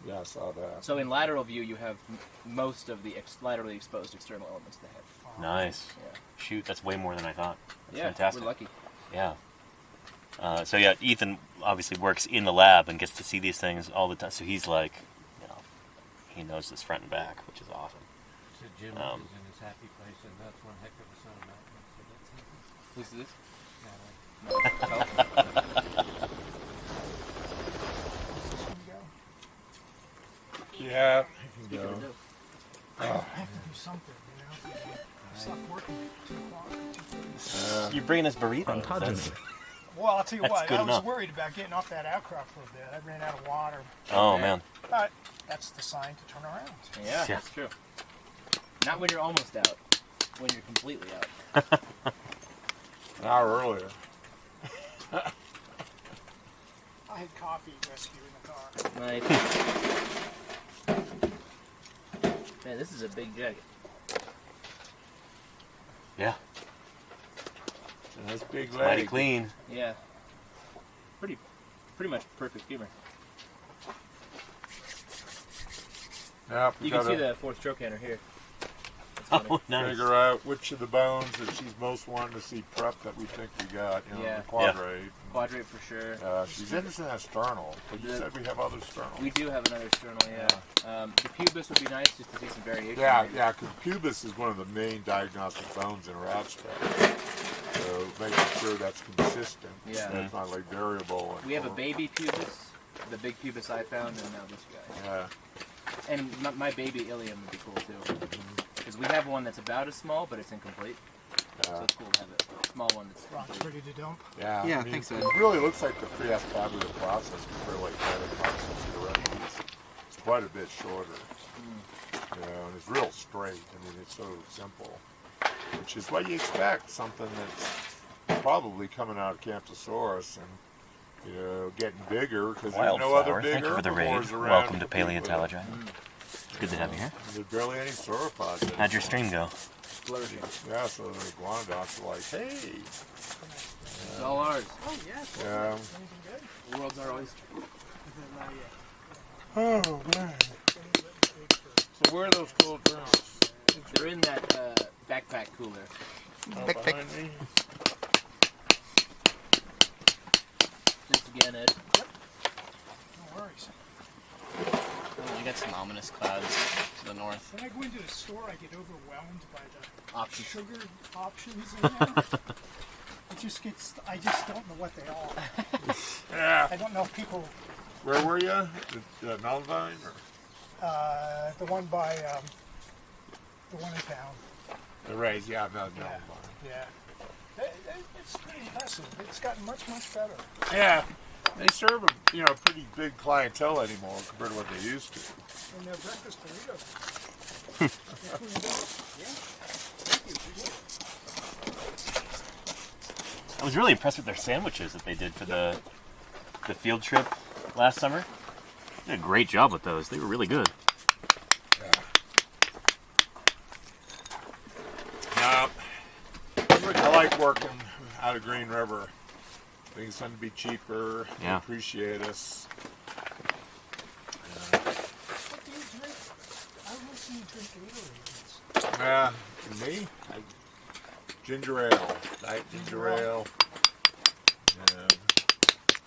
Yeah, I saw that. So in lateral view, you have most of the laterally exposed external elements of the head. Nice. Yeah, Shoot, that's way more than I thought. That's yeah, fantastic. we're lucky. Yeah. So yeah, Ethan obviously works in the lab and gets to see these things all the time. So he's like, he knows this front and back, which is awesome. So Jim is in his happy place, and that's one heck of a son of Who's this? Yeah, I can go. I have to do something, you know? Stop working at 2 o'clock. You're bringing us burritos. That's- Well, I'll tell you That's what, good I was enough. worried about getting off that outcrop for a bit. I ran out of water. Oh man. But that's the sign to turn around. Yeah, Yeah. that's true. Not when you're almost out. When you're completely out. An hour earlier. I had coffee rescue in the car. Nice. Man, this is a big jacket. Yeah. That's big Mighty leg. clean. Yeah. Pretty much perfect humor. Yeah, we You can see gotta the fourth stroke handler here. That's funny. Oh, nice. figure out which of the bones that she's most wanting to see prepped that we think we got. You know, Yeah. the quadrate. Quadrate for sure. She's interested in that sternal, but you said we have other sternals. We do have another sternal, yeah. The pubis would be nice just to see some variation. Yeah, maybe. yeah, because pubis is one of the main diagnostic bones in our abstract. So making sure that's consistent. Yeah. That's not like variable. We have a baby pubis, the big pubis I found, and now this guy. Yeah. And my baby ilium would be cool too. Because we have one that's about as small, but it's incomplete. So it's cool to have a small one that's Rock's complete. ready to dump. Yeah, Yeah, I mean, think so. It really looks like the pre-astabulative process compared to like the process already. It's quite a bit shorter. You know, and it's real straight. I mean, it's so simple. Which is what you expect, something that's probably coming out of Camptosaurus and, you know, getting bigger because there's no other Wildflower, big thank you for the raid. herbivores around. Welcome to compete with it. Paleontologizing. It's good to have you here. There's barely any sauropods. How'd your stream go? Flourishing. Yeah, so the iguanodonts are like, hey. It's all ours. Oh, yeah. Yeah. Anything good? The world's our oyster. Not yet. Oh, man. So where are those cool drinks? They're in that backpack cooler. Behind me? Thanks again, Ed. No worries. Oh, you got some ominous clouds to the north. When I go into the store, I get overwhelmed by the Options. sugar options in there. I just don't know what they are. Yeah. I don't know if people, Where were you? The Melvine? Or the one by, the one in town. the Rays? Yeah, no. Yeah. It's pretty impressive. It's gotten much, much better. Yeah. They serve a pretty big clientele anymore compared to what they used to. And their breakfast burritos. I was really impressed with their sandwiches that they did for the field trip last summer. They did a great job with those. They were really good. No. I like working out of Green River. Things tend to be cheaper. They Yeah. appreciate us. What do you drink? I was listening to drink Gatorade. Yeah. Me? Ginger ale. Diet ginger ale.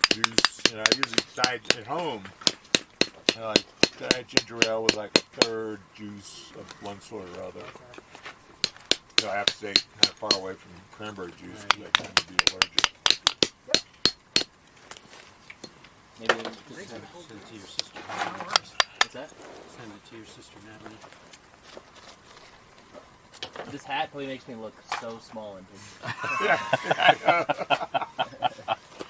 Juice. I usually diet at home. I like diet ginger ale with like a third juice of one sort or other. So I have to stay kind of far away from cranberry juice because I tend to be allergic. Maybe. Send it to your sister. What's that? Send it to your sister Natalie. This hat probably makes me look so small in pictures.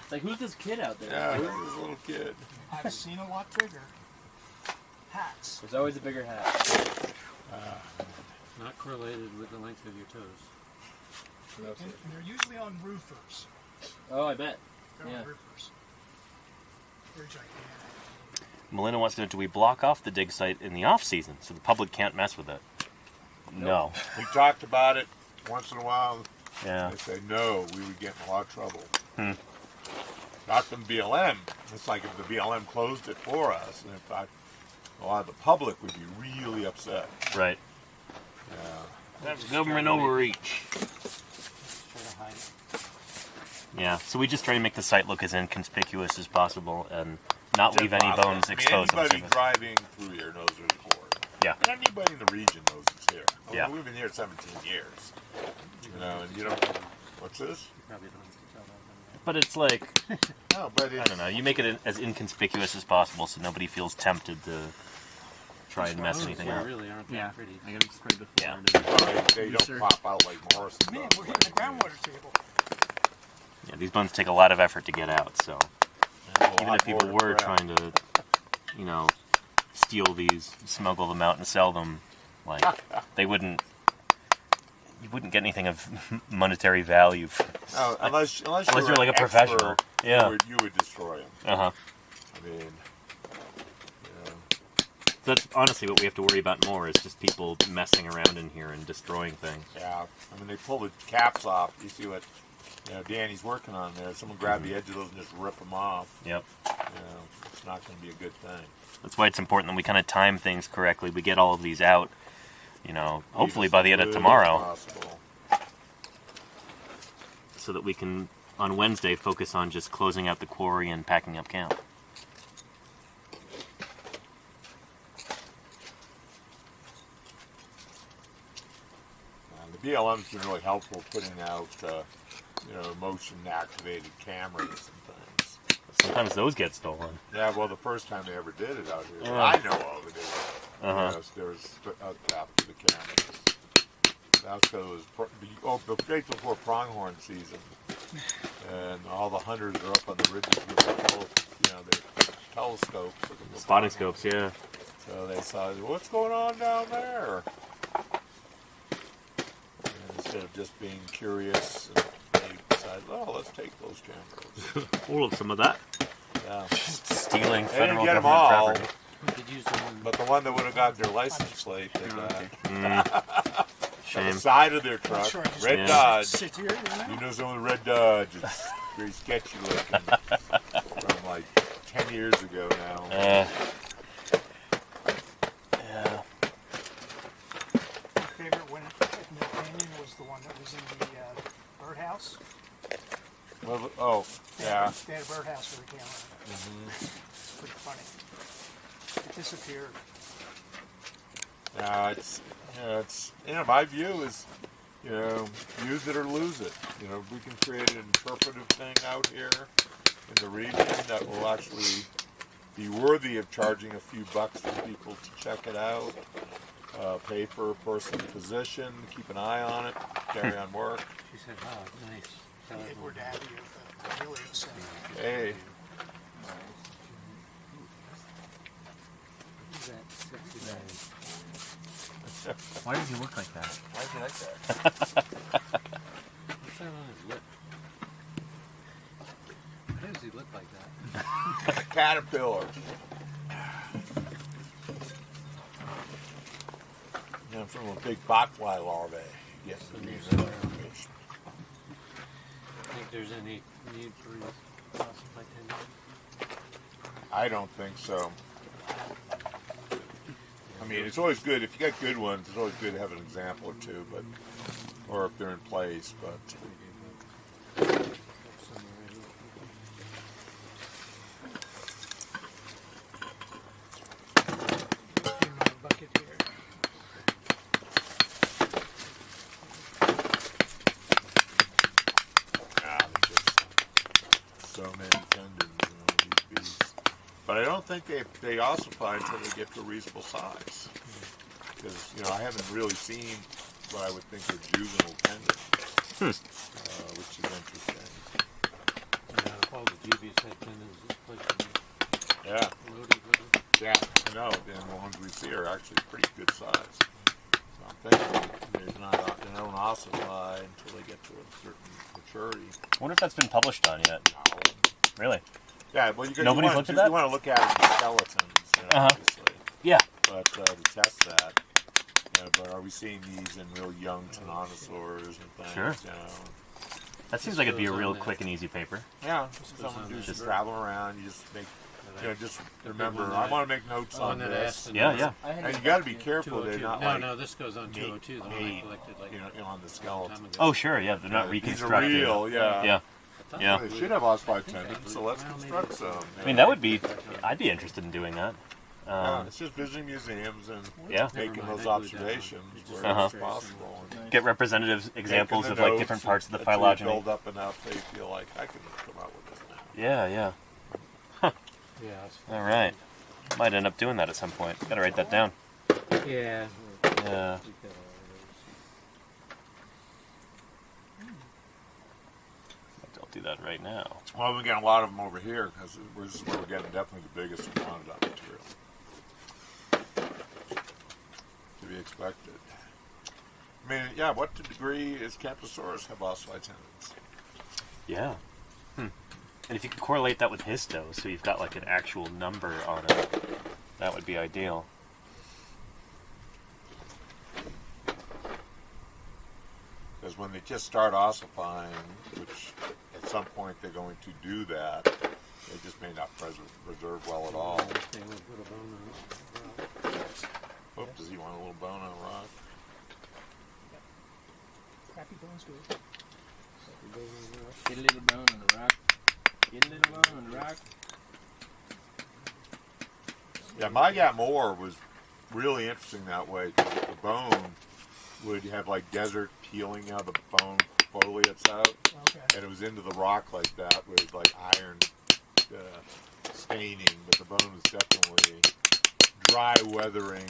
It's like, who's this kid out there? Yeah, who's this little kid? I've seen a lot bigger hats. There's always a bigger hat. Not correlated with the length of your toes. And they're usually on roofers. Oh, I bet. They're Yeah. on roofers. They're gigantic. Melinda wants to know, do we block off the dig site in the off season so the public can't mess with it? No. We talked about it once in a while. Yeah. They say no, we would get in a lot of trouble. Hmm. Not from BLM. It's like if the BLM closed it for us, and in fact, a lot of the public would be really upset. Right. Yeah. That's government overreach. Try to hide it. Yeah, so we just try to make the site look as inconspicuous as possible and not leave any bones exposed. Anybody on driving through here knows there's a quarry. Yeah. And anybody in the region knows it's here. I mean, Yeah. We've been here 17 years. And you don't. What's this? You probably don't have to tell that. But it's like, No, but it's. I don't know, you make it as inconspicuous as possible so nobody feels tempted to try and mess anything They up. really aren't that Yeah. pretty. I got it sprayed before. Yeah. They Yes, don't sir. pop out like Morris. Man, we're hitting the groundwater table. Yeah, these bones take a lot of effort to get out, so even if people were trying to, steal these, smuggle them out and sell them, Like, they wouldn't. You wouldn't get anything of monetary value. Oh, unless you're like a an professional. expert, Yeah. you would destroy them. Uh-huh. I mean, That's honestly what we have to worry about more, is just people messing around in here and destroying things. yeah. I mean, they pull the caps off. You see what Danny's working on there. Someone grab the edge of those and just rip them off. Yep. It's not going to be a good thing. That's why it's important that we kind of time things correctly. We get all of these out, hopefully by the end of tomorrow, Possible. so that we can, on Wednesday, focus on just closing out the quarry and packing up camp. The BLM's been really helpful putting out, motion-activated cameras and things. Sometimes those get stolen. Yeah, well, the first time they ever did it out here, Oh. I know of it. Uh-huh. There was after the cameras. That's because it was right before pronghorn season, and all the hunters are up on the ridges with their telescopes, looking for Spotting pronghorn. scopes, yeah. So they saw, what's going on down there? And instead of just being curious, they decided, well, let's take those cameras. All of some of that. Yeah. Stealing They didn't federal get them government all, property. Could use the one. but the one that would have gotten their license plate, they got. On Shame. the side of their truck, Sure, I just red Yeah. Dodge. sit here, You know some of the red Dodge. It's very sketchy looking. From like 10 years ago now. Yeah. My favorite one in the canyon was the one that was in the birdhouse. Well, oh, yeah. They had a birdhouse with a camera. It's pretty funny. It disappeared. It's my view is, use it or lose it. We can create an interpretive thing out here in the region that will actually be worthy of charging a few bucks for people to check it out, pay for a person's position, keep an eye on it, carry on work. She said, oh, nice. We're happy with the aliens. Hey, Why does he look like that? why is he like that? What's that on his lip? Why does he look like that? A caterpillar. From a big botfly larvae. Yes, fish. Think there's any need for his ossified tendon? I don't think so. I mean, it's always good if you got good ones. It's always good to have an example or two, or if they're in place. But Another bucket here. so many tendons, these beasts. But I don't think they ossify until they get to a reasonable size. Because I haven't really seen what I would think are juvenile tendons, which is interesting. Yeah, all the juvies had tendons. Yeah, Loaded with them. yeah, I know. And the ones we see are actually pretty good size. So I'm thinking they don't ossify until they get to a certain maturity. I wonder if that's been published on yet. No. Really? Yeah, well, Nobody's looked at that? You want to look at it in skeletons, obviously. Yeah. But to test that, but are we seeing these in real young tyrannosaurs and things? Sure. That seems like it'd be a goes real on quick and easy paper. Yeah, goes someone on who's that. just traveling around, you just make, just The remember, big one I that want to make notes Oh, on and then this. Aston. Yeah, yeah. And you got to be careful, they're 202. not No, like, no, this goes on 202. The one I made, collected like on the a skeleton. time ago. Oh, sure, yeah, they're not These are reconstructed. real, yeah. Yeah. I thought Yeah. They should have ossified tendons, so let's construct some. I mean, that would be, I'd be interested in doing that. Yeah, it's just visiting museums and Yeah. making Never mind, those I glued observations down. where Uh-huh. it's possible. And Get representative examples making of the like notes different parts of the until you phylogeny. build up enough, they feel like I can come out with this now. Yeah, yeah. Yeah. It's, All right. Might end up doing that at some point. Gotta write that down. yeah. Yeah. I'll do that right now. Well, we got a lot of them over here because this is where we're getting definitely the biggest iguanodont material. To be expected. I mean, yeah, what degree is Camptosaurus have ossified tendons? Yeah. And if you could correlate that with histo, so you've got like an actual number on it, that would be ideal. Because when they just start ossifying, which at some point they're going to do that, they just may not preserve well at all. They will put a bone on it. Oop, does he want a little bone on a rock? Crappy bones good. Get a little bone on the rock. Get a little bone on the rock. Yeah, my Gamor was really interesting that way. 'Cause the bone would have like desert peeling out of the bone foliates out, Okay. and it was into the rock like that with like iron staining, but the bone was definitely dry weathering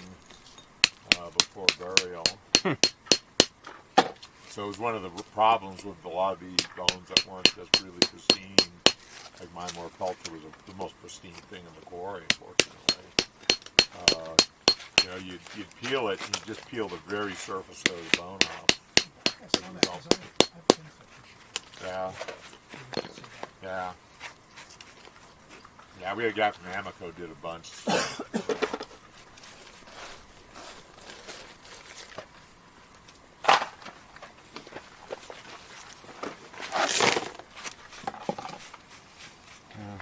before burial. So it was one of the problems with a lot of these bones that weren't just really pristine. Like my Morpelta was the most pristine thing in the quarry, unfortunately. You know, you'd peel it, and you just peel the very surface of the bone off. I saw that. I've been fishing. Yeah, yeah. Yeah, we had a guy from Amoco did a bunch.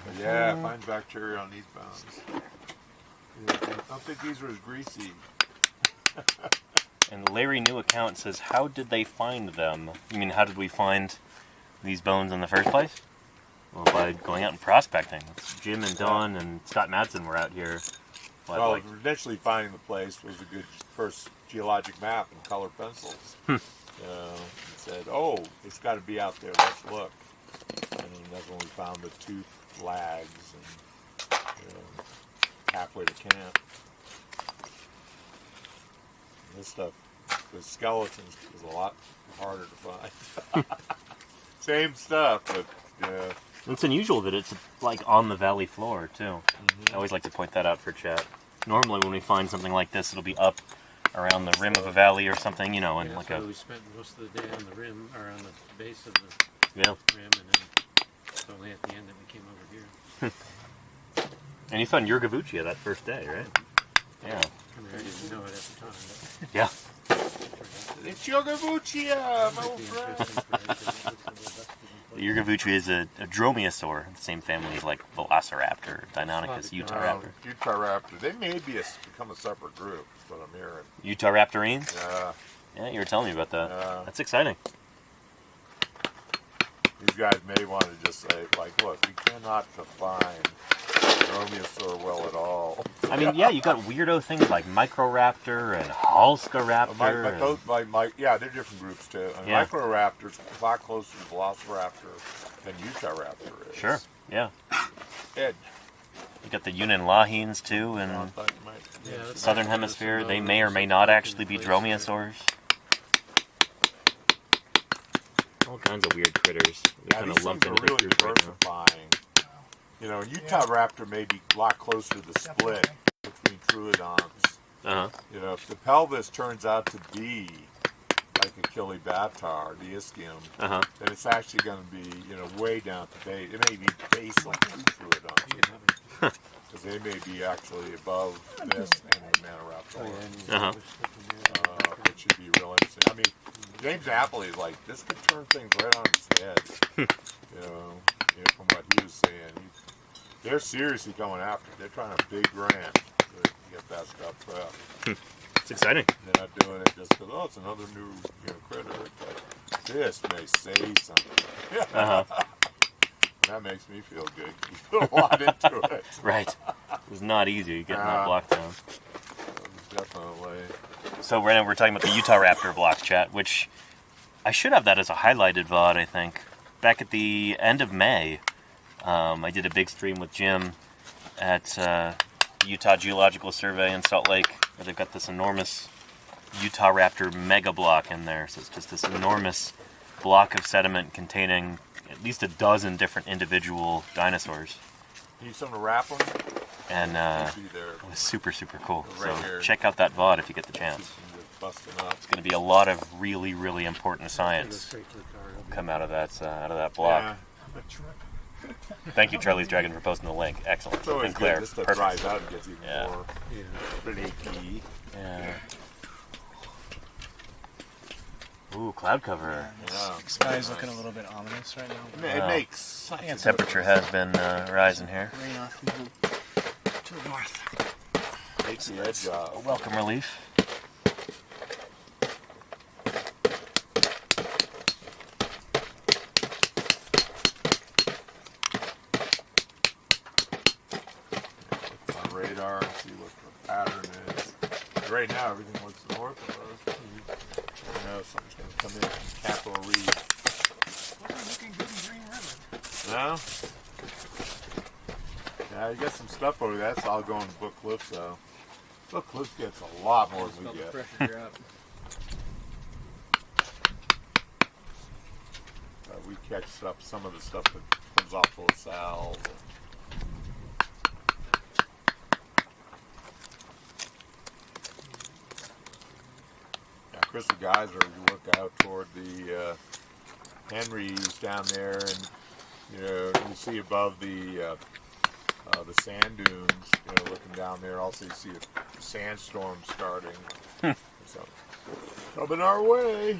But yeah, find bacteria on these bones. Yeah, I don't think these were as greasy. And Larry New Account says, how did they find them? You mean, how did we find these bones in the first place? Well, by going out and prospecting. Jim and Don and Scott Madsen were out here. Well, initially finding the place was a good first geologic map and colored pencils. And said, oh, it's got to be out there, let's look. And that's when we found the tooth lags and halfway to camp. This stuff, the skeletons, is a lot harder to find. Same stuff, but yeah. It's unusual that it's like on the valley floor too. I always like to point that out for chat. Normally when we find something like this, it'll be up around the rim of a valley or something, you know, and Yeah, like so a... we spent most of the day on the rim, or on the base of the Yeah. rim, and then it's only at the end that we came over here. And you found Yurgavuchia that first day, right? Yeah. I mean, I didn't know it at the time, but Yeah. It's Yogavuchia, my it might old be friend. interesting for it, 'cause it looks a little busted in The place. Yurgavuchia is a dromaeosaur, the same family as like Velociraptor, Deinonychus, Utahraptor. Utahraptor. They may become a separate group, is what I'm hearing. Utahraptorines? Yeah. Yeah, you were telling me about that. Yeah. That's exciting. These guys may want to just say, like, look, we cannot define Dromaeosaur well at all. I mean, yeah, you got weirdo things like Microraptor and Halskaraptor. Yeah, they're different groups too. And Yeah. Microraptor's a lot closer to Velociraptor than Utahraptor is. Sure, yeah. Ed, You got the Yunnan Lahines too, I and thought you might. Yeah, that's Southern nice. Hemisphere. They Some may or others may not in actually be place dromaeosaurs. All kinds of weird critters. We Yeah, kind these of lumped things are into really this group right now. diversifying. You know, Utahraptor may be a lot closer to the split between Troodons. Uh-huh. You know, if the pelvis turns out to be like Achillibatar, the ischium, Uh-huh. then it's actually going to be, you know, way down to base. It may be basal to Troodons, because they may be actually above this and the Maniraptor, Uh-huh. which should be real interesting. I mean, James Appley is like, this could turn things right on its head. you know, from what he was saying. They're seriously going after it. They're trying a big grant to get that stuff prepped. It's exciting. They're not doing it just because, oh, it's another new critter. But this may say something. Uh-huh. That makes me feel good. You put a lot into it. Right. It was not easy getting that block down. Definitely. So right now we're talking about the Utahraptor block chat, which I should have that as a highlighted VOD, I think. Back at the end of May, I did a big stream with Jim at Utah Geological Survey in Salt Lake, where they've got this enormous Utahraptor mega block in there. So it's just this enormous block of sediment containing at least a dozen different individual dinosaurs. Need some to wrap them? And See there. it was super, super cool. Right So here. check out that VOD if you get the chance. Some busting up. It's going to be a lot of really, really important Go science straight to the car. It'll be- come out of that block. Yeah. Thank you, Charlie's Dragon, for posting the link. Excellent. It's always And Claire, good. This stuff perfect. dries out and gets even Yeah. more flaky. Yeah. Ooh, cloud cover. Yeah. Sky's looking a little bit ominous right now. It Wow. makes such a Temperature has been rising here. Rain off to the north. Takes the edge off. Welcome relief. On radar and see what the pattern is. Right now, everything looks north of us. You know, something's going to come in from Capitol Reef. Wasn't looking good in Green River. No? Yeah, you got some stuff over there. That's all going to Book Cliffs, though. Book Cliffs gets a lot more than we get. Pressure drop. We catch stuff, some of the stuff that comes off those salves. Yeah, Crystal Geyser, you look out toward the Henrys down there, and you know you see above the sand dunes. You know, looking down there, also you see a sandstorm starting. So, coming our way.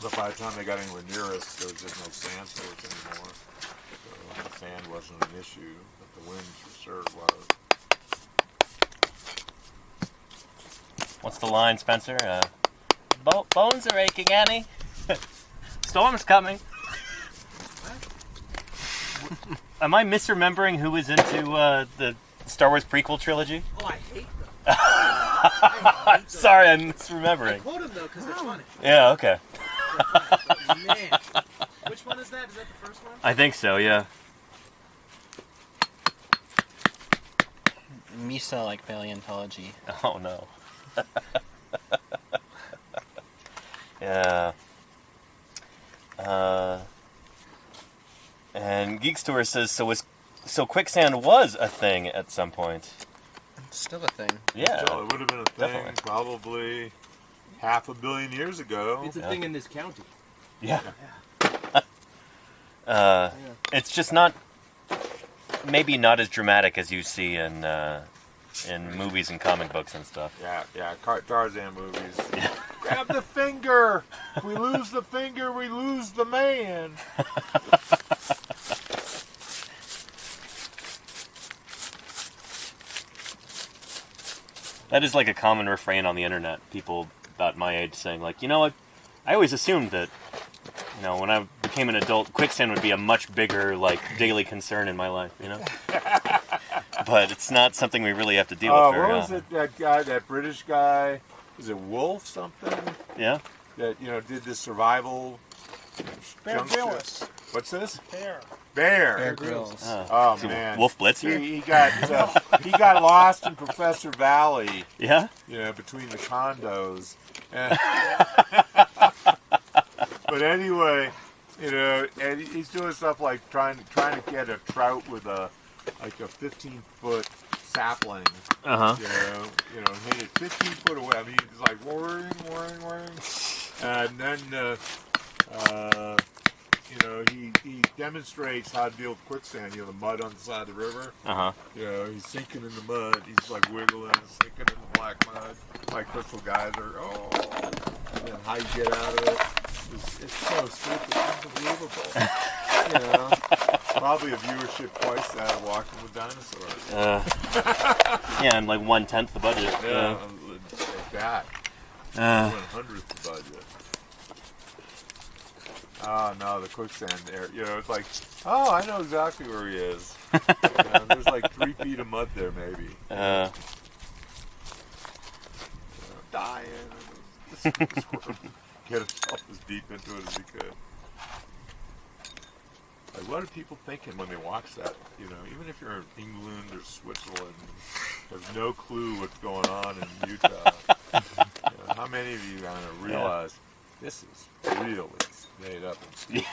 But by the time they got anywhere near us, there was just no sand source anymore. So the sand wasn't an issue, but the winds for sure was. What's the line, Spencer? Bones are aching, Annie. Storm's coming. Am I misremembering who was into the Star Wars prequel trilogy? Oh, I hate them. I hate them. Sorry, I'm I misremembering. quote them though because they're funny. Yeah, okay. Man, which one is that? Is that the first one? I think so, yeah. Misa like paleontology. Oh, no. Yeah. And Geek Store says, so quicksand was a thing at some point. It's still a thing. Yeah. So it would have been a thing Definitely. probably 500 million years ago. It's a Yeah. thing in this county. Yeah. It's just not, maybe not as dramatic as you see in movies and comic books and stuff. Yeah, Tarzan movies. Grab the finger! If we lose the finger, we lose the man. That is like a common refrain on the internet. People about my age saying, like, you know what? I always assumed that, you know, when I became an adult, quicksand would be a much bigger, like, daily concern in my life, you know? But it's not something we really have to deal with very What was often. it, that guy, that British guy, is it Wolf something? Yeah? That, you know, did this survival Bear junk shit? Grylls. What's this? Bear. Bear. Grylls. Oh, So man. Wolf Blitzer? He got lost in Professor Valley, Yeah? you know, between the condos. And- but anyway, you know, and he's doing stuff like trying to get a trout with a 15-foot sapling. Uh-huh. You know, hit it 15 foot away. I mean, he's like whirring, and then you know, he demonstrates how to deal with quicksand. You know, the mud on the side of the river. Uh-huh. You know, he's sinking in the mud. He's like wiggling and sinking in the black mud. Like Crystal Geyser. Oh, and then how you get out of it. It's so stupid. Unbelievable. You know, probably a viewership twice that of Walking with Dinosaurs. Yeah, and like 1/10 the budget. Yeah, like that. Uh, 1/100th the budget. Oh no, the quicksand there. You know, it's like, oh, I know exactly where he is. There's like 3 feet of mud there, maybe. Dying. Get himself as deep into it as he could. Like, what are people thinking when they watch that? You know, even if you're in England or Switzerland, have no clue what's going on in Utah. You know, how many of you kind of realize this is really made up and stupid?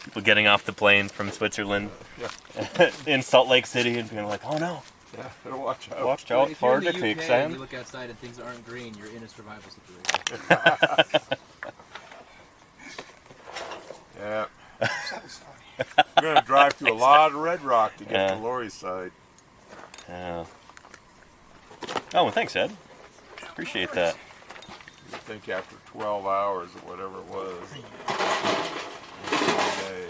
people getting off the plane from Switzerland Yeah. in Salt Lake City and being like, oh no, Yeah, better watch out. Watch Well, out if you're for in the UK and quicksand. you look outside and things aren't green, you're in a survival situation. Yeah. Satisfying. We're going to drive through a lot of red rock to get Yeah. to Lori's side. Yeah. Oh, well, thanks, Ed. Appreciate that. I think after 12 hours or whatever it was. Day.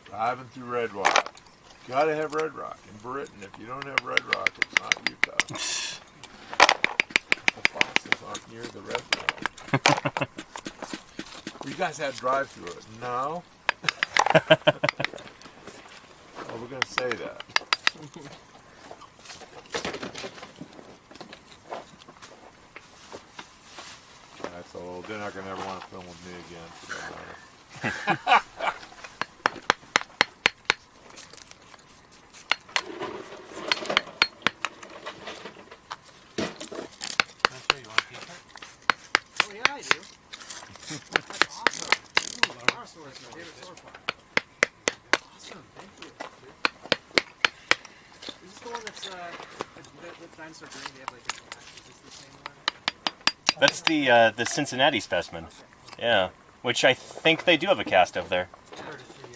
Driving through red rock. Gotta have red rock. In Britain, if you don't have red rock, it's not Utah. The fossils aren't near the red rock. You guys had to drive through it. No? Well, we're going to say that. That's old. They're not going to ever want to film with me again. For that matter. I'm sure you want a piece of Oh yeah, I do. That's awesome. Ooh, dinosaur is my favorite sauropod. Awesome, thank you. Is this the one that's the dinosaur brain? They have like a is this the same one? That's the Cincinnati specimen. Yeah. Which I think they do have a cast of there.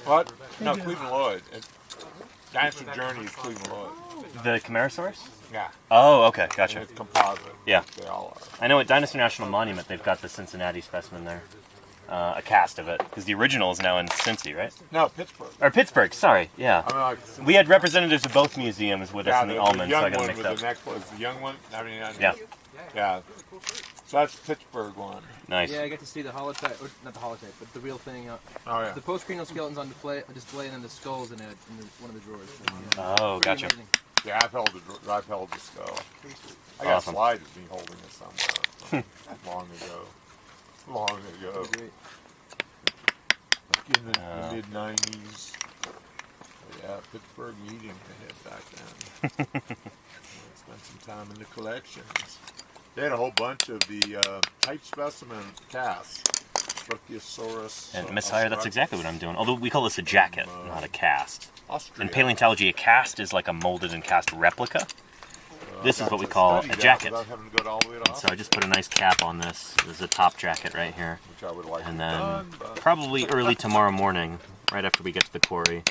What? No, Cleveland Lloyd. Dinosaur Journey is Cleveland Lloyd. The Camarasaurus? Yeah. Oh, okay, And gotcha. it's composite. Yeah. They all are. I know at Dinosaur National Monument they've got the Cincinnati specimen there. A cast of it. Because the original is now in Cincy, right? No, Pittsburgh. Or Pittsburgh, sorry, yeah. I mean, like, We had representatives of both museums with us yeah, in the the almond, so young I got one mixed with up. the necklace. The young one. I mean, Yeah, yeah. So that's Pittsburgh one. nice. Yeah, I got to see the holotype, or not the holotype, but the real thing. Oh yeah. The postcranial skeletons on display, and then the skulls in one of the drawers. Oh, Pretty gotcha. amazing. Yeah, I've held the skull. I got Awesome. a slide of me holding it somewhere long ago. Long ago. Pretty great. Like in the mid-90s. Yeah, Pittsburgh meeting they had back then. Spent some time in the collections. They had a whole bunch of the type specimen casts. Brachiosaurus. And Miss Hire, that's exactly what I'm doing. Although we call this a jacket, not a cast. Austria. In paleontology, a cast is like a molded and cast replica. This is what we call a jacket. Without having to go all the way to So I just put a nice cap on this. There's a top jacket right here. which I would like And to have then done, but probably early tomorrow morning, right after we get to the quarry,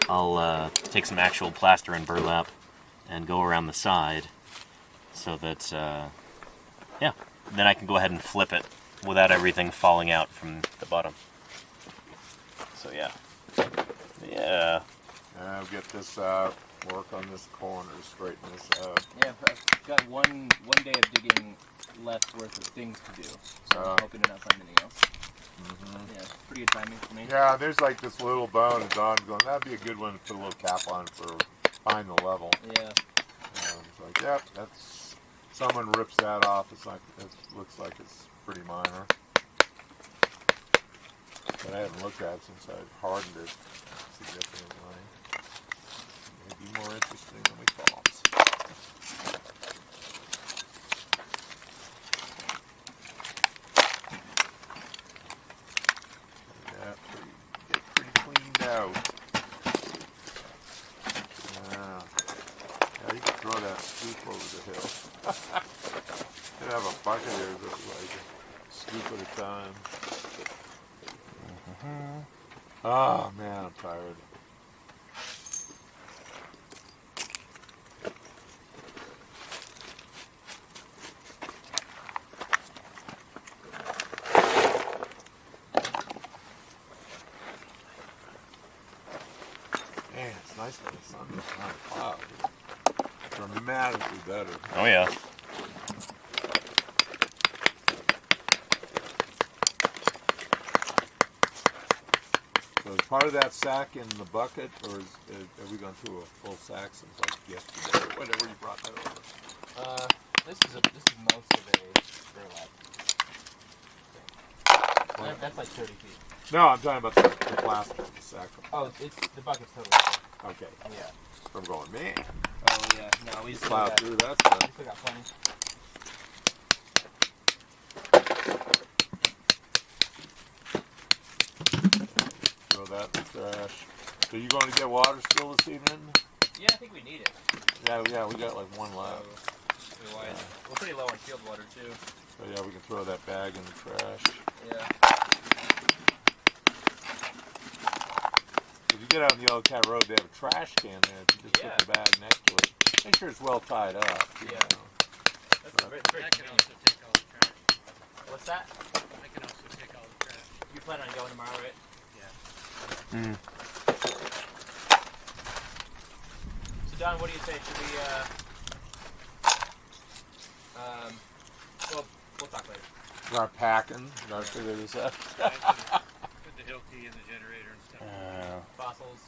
I'll take some actual plaster and burlap and go around the side so that, yeah, then I can go ahead and flip it without everything falling out from the bottom. So yeah. Yeah. I'll get this out, work on this corner, straighten this out. Yeah, I've got one day of digging left worth of things to do, so I'm hoping to not find anything else. Yeah, pretty good timing for me. Yeah, there's like this little bone, and Don's going, that'd be a good one to put a little cap on for find the level. Yeah. It's like, yep, that's, someone rips that off, it's like, it looks like it's pretty minor. But I haven't looked at it since I hardened it significantly. Maybe more interesting than we thought. Yeah, get pretty cleaned out. Yeah, you can throw that scoop over the hill. You have a bucket here that's like a scoop at a time. Oh man, I'm tired. Man, it's nice when the sun is not cloud. Dramatically better. Oh yeah. So is part of that sack in the bucket, or are we going through a full sack since like yesterday, or whatever you brought that over? This is most of a burlap. That's like 30 feet. No, I'm talking about the plastic, the sack. Oh, the bucket's totally full. Okay. Yeah. I'm going, man. Oh yeah. No, we still Plow got through that stuff. plenty. Throw that in the trash. So you going to get water still this evening? Yeah, I think we need it. Yeah, we got like one left. We're pretty low on field water too. So yeah, we can throw that bag in the trash. Yeah. If you get out on the Yellow Cat Road, they have a trash can there. If you just put the bag next to it, make sure it's well tied up. You know. That's very I can also take all the trash. What's that? I can also take all the trash. You plan on going tomorrow, right? Mm. So Don, what do you say? Should we well, we'll talk later. Start packing. Start figure this out. Put the hill key in the generator and stuff. Fossils.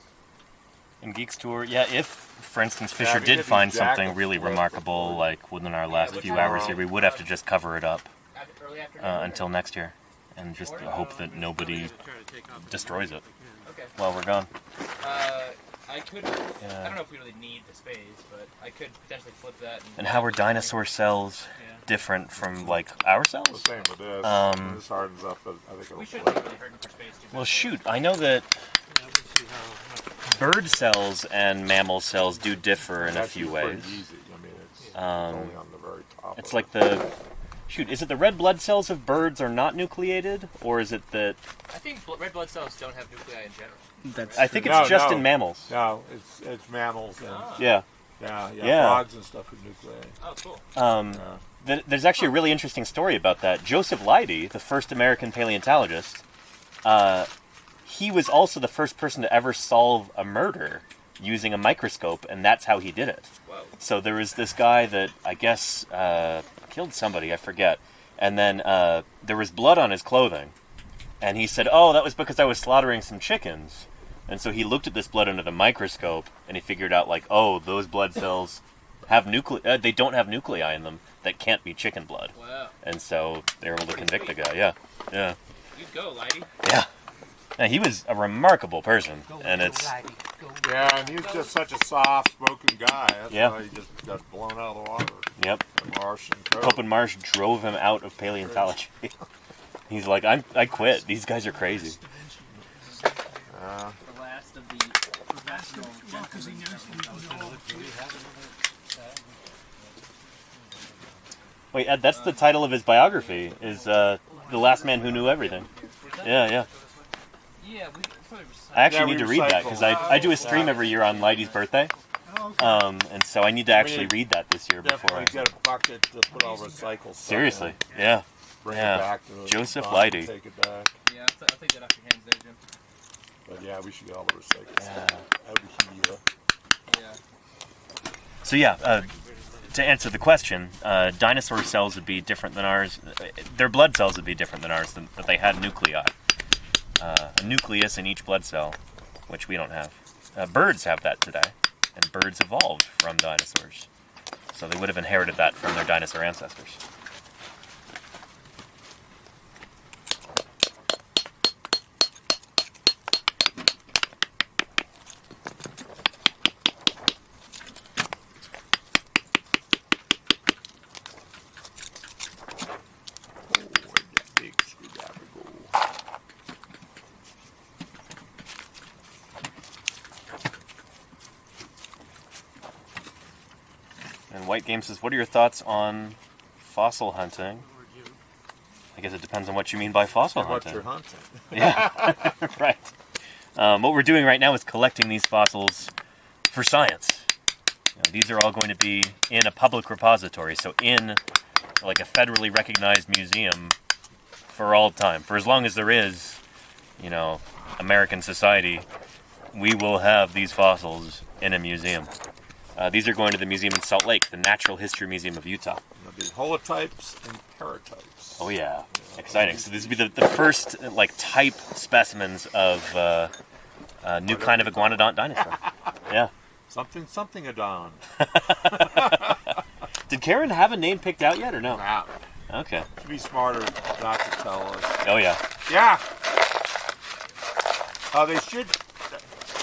In Geeks Tour, yeah, if, for instance, Yeah, Fisher I mean, did if find these something jackets really work remarkable, before- like within our last few hours here, we would have to just cover it up Early afternoon. until next year, and just hope that nobody Try to take off destroys it Okay. while we're gone. I could. Yeah. I don't know if we really need the space, but I could potentially flip that. And how are dinosaur cells different from, like, our The cells? same with this. When this hardens up, I think it'll We shouldn't flip. be really hurting for space too much. Well, shoot, I know that Yeah, we'll see how bird cells and mammal cells do differ in a That's few pretty ways. easy. I mean, it's Um, only on the very top. It's of like it. the... Shoot, is it the red blood cells of birds are not nucleated? Or is it that... I think red blood cells don't have nuclei in general. I think it's No, just no. in mammals. No, it's mammals and Yeah. yeah, frogs and stuff with nuclei. Oh, cool. There's actually a really interesting story about that. Joseph Leidy, the first American paleontologist, he was also the first person to ever solve a murder using a microscope, and that's how he did it. Whoa. So there was this guy that I guess killed somebody, I forget, and then there was blood on his clothing, and he said, "Oh, that was because I was slaughtering some chickens." And so he looked at this blood under the microscope, and he figured out, like, oh, those blood cells have nuclei. They don't have nuclei in them that can't be chicken blood. Wow. And so they were able to convict the guy. Yeah, yeah, You go, Leidy. yeah. And he was a remarkable person, and it's Yeah, and he's just such a soft-spoken guy. That's Yeah. why he just got blown out of the water. yep. The Martian code. Pope and Marsh drove him out of paleontology. He's like, I quit. These guys are crazy. The last of the professional Because he knows Wait, Ed, that's the title of his biography. Is The Last Man Who Knew Everything. Yeah, yeah. Yeah, we probably I actually Yeah, need we to read that recycle. because I do a stream every year on Leidy's birthday, and so I need to actually read that this year before. Definitely get a bucket to put all recycled stuff Seriously, in. yeah. Bring Yeah. it back to the Joseph spot Leidy. and take it back. Yeah, I'll take that off your hands there, Jim. But yeah, we should get all the recycled stuff out of here. Yeah. So yeah, to answer the question, dinosaur cells would be different than ours. Their blood cells would be different than ours, but they had nuclei. A nucleus in each blood cell, which we don't have. Birds have that today, and birds evolved from dinosaurs. So they would have inherited that from their dinosaur ancestors. Big screwdriver go. And White Game says, what are your thoughts on fossil hunting? I guess it depends on what you mean by fossil What hunting. you're hunting. Yeah, right. What we're doing right now is collecting these fossils for science. You know, these are all going to be in a public repository, so in like a federally recognized museum for all time. For as long as there is, you know, American society, we will have these fossils in a museum. These are going to the museum in Salt Lake, the Natural History Museum of Utah. There'll be holotypes and paratypes. Oh yeah, exciting! So this would be the first like type specimens of new kind of iguanodont dinosaur. Yeah. Something Adon. Did Karen have a name picked out yet or no? Nah. Okay. Should be smarter not to tell us. Oh yeah. Yeah.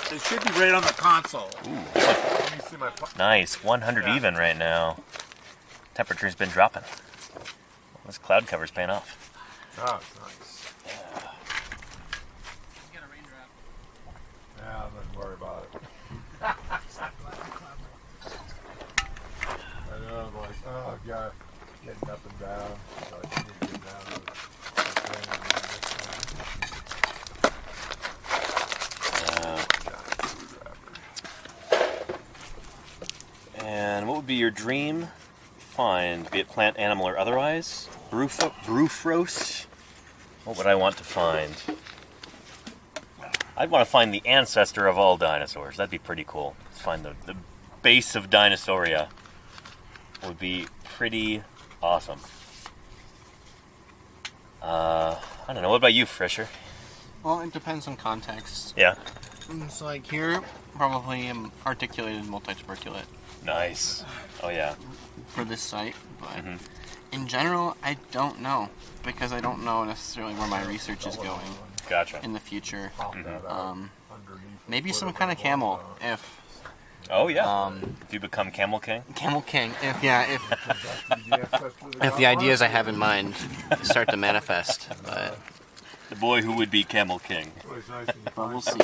They should be right on the console. Let me see my. Nice. 100 even right now. Temperature's been dropping. This cloud cover's paying off. Oh, it's nice. You got a raindrop. Yeah, don't worry about it. Oh, God. Getting up and down. So I can get down to And what would be your dream find, be it plant, animal, or otherwise? Brufros? What would I want to find? I'd want to find the ancestor of all dinosaurs. That'd be pretty cool. Find the base of Dinosauria. Would be pretty awesome. I don't know. What about you, Fisher? Well, it depends on context. Yeah. So like here, probably articulated multituberculate Nice. Oh yeah. for this site, but in general, I don't know because I don't know necessarily where my research is going Gotcha. in the future. underneath. Maybe some kind of camel, if Oh yeah. Do you become Camel King? Camel King, if the ideas I have in mind start to manifest, but The boy who would be Camel King. well, we'll see.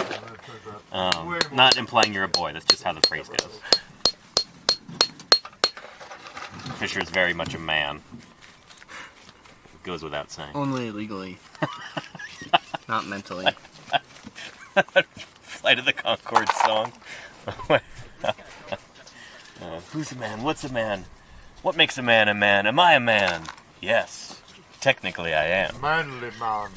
Not implying you're a boy. That's just how the phrase goes. Fisher is very much a man. It goes without saying. Only legally, not mentally. Flight of the Conchords song. Who's a man? What's a man? What makes a man a man? Am I a man? Yes. Technically I am. Manly man.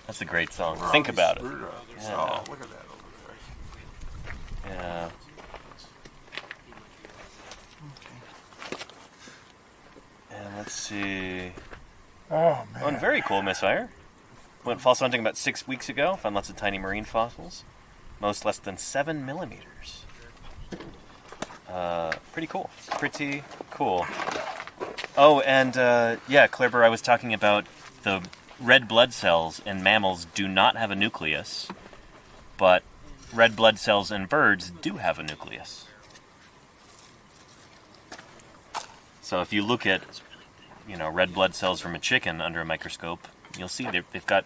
That's a great song. Think about it. Yeah. Oh, look at that over there. Yeah. And let's see. Oh, man. Oh, and very cool misfire. Went fossil hunting about 6 weeks ago. Found lots of tiny marine fossils. Most less than 7 millimeters. Pretty cool. Pretty cool. Oh, and yeah, Claire, I was talking about the red blood cells in mammals do not have a nucleus, but red blood cells in birds do have a nucleus. So if you look at, red blood cells from a chicken under a microscope, you'll see they've got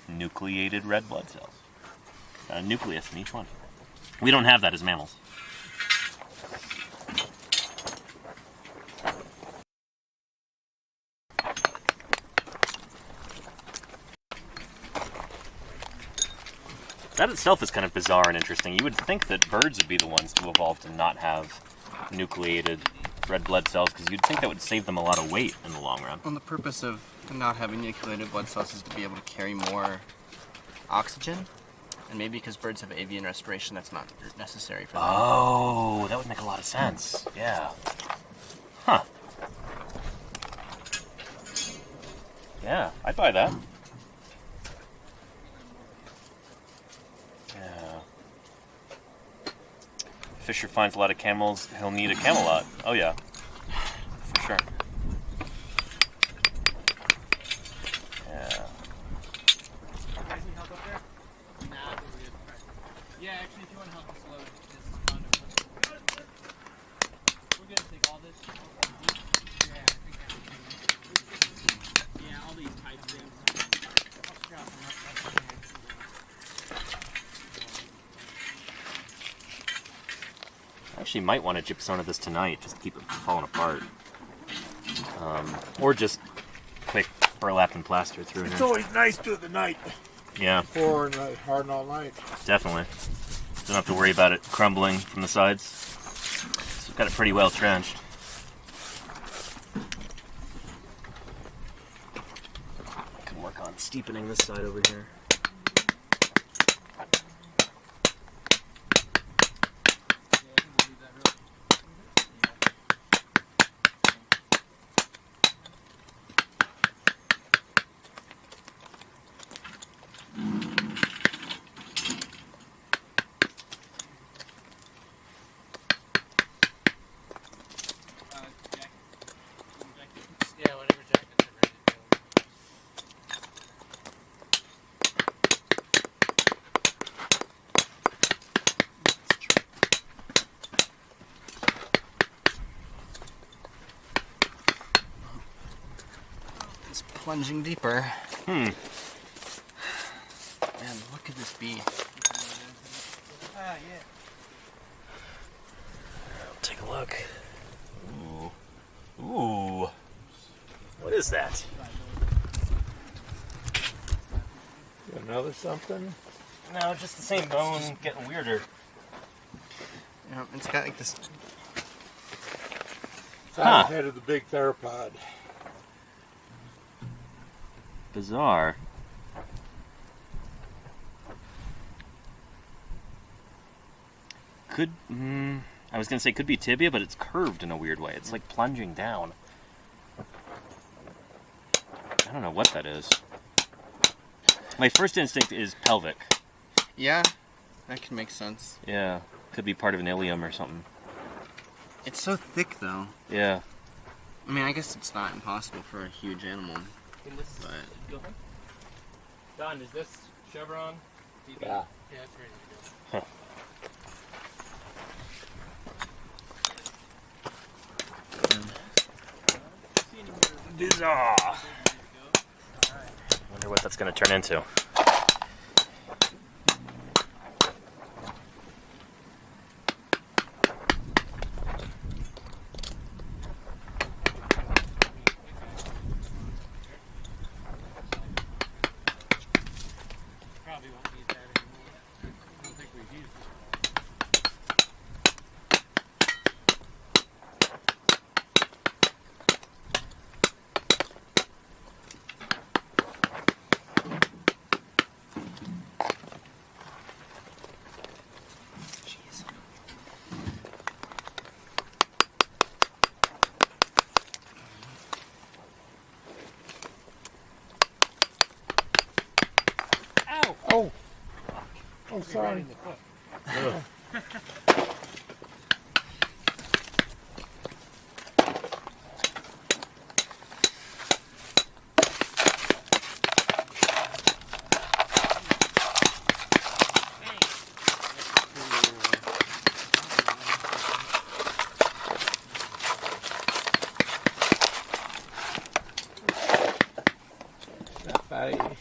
nucleated red blood cells. A nucleus in each one. We don't have that as mammals. That itself is kind of bizarre and interesting. You would think that birds would be the ones to evolve to not have nucleated red blood cells, because you'd think that would save them a lot of weight in the long run. Well, the purpose of not having nucleated blood cells is to be able to carry more oxygen, and maybe because birds have avian respiration, that's not necessary for them. Oh, that would make a lot of sense. Yeah. Huh. Yeah, I'd buy that. Yeah. Fisher finds a lot of camels, he'll need a Camelot. Oh yeah. For sure. Yeah. Yeah, actually, if you want to help us load this condo, we're gonna take all this. Yeah, all these tight things. I actually might want to gypsum this tonight, just to keep it from falling apart. Or just quick burlap and plaster through It's here. always nice to the night. Yeah, Before and hard all night. definitely. Don't have to worry about it crumbling from the sides. So we've got it pretty well trenched. Can work on steepening this side over here. Yeah, whenever Jack gets it ready to go. It's plunging deeper. Hmm. Man, what could this be? Ah, yeah. look. Ooh. Ooh. What is that? Another something? No, just the same bone getting weirder. Yeah, it's got like this. It's on the head of the big theropod. Bizarre. Could, I was gonna say could be tibia, but it's curved in a weird way. It's like plunging down. I don't know what that is. My first instinct is pelvic. Yeah, that can make sense. Yeah, could be part of an ilium or something. It's so thick, though. Yeah. I mean, I guess it's not impossible for a huge animal. Can this But go ahead? Don, is this chevron? Yeah. Yeah, it's ready to go. Bizarre. Wonder what that's gonna turn into. Probably won't need that anymore. I don't think we've used it. jeez. Ow! Oh! Oh, sorry. In the foot. Bye.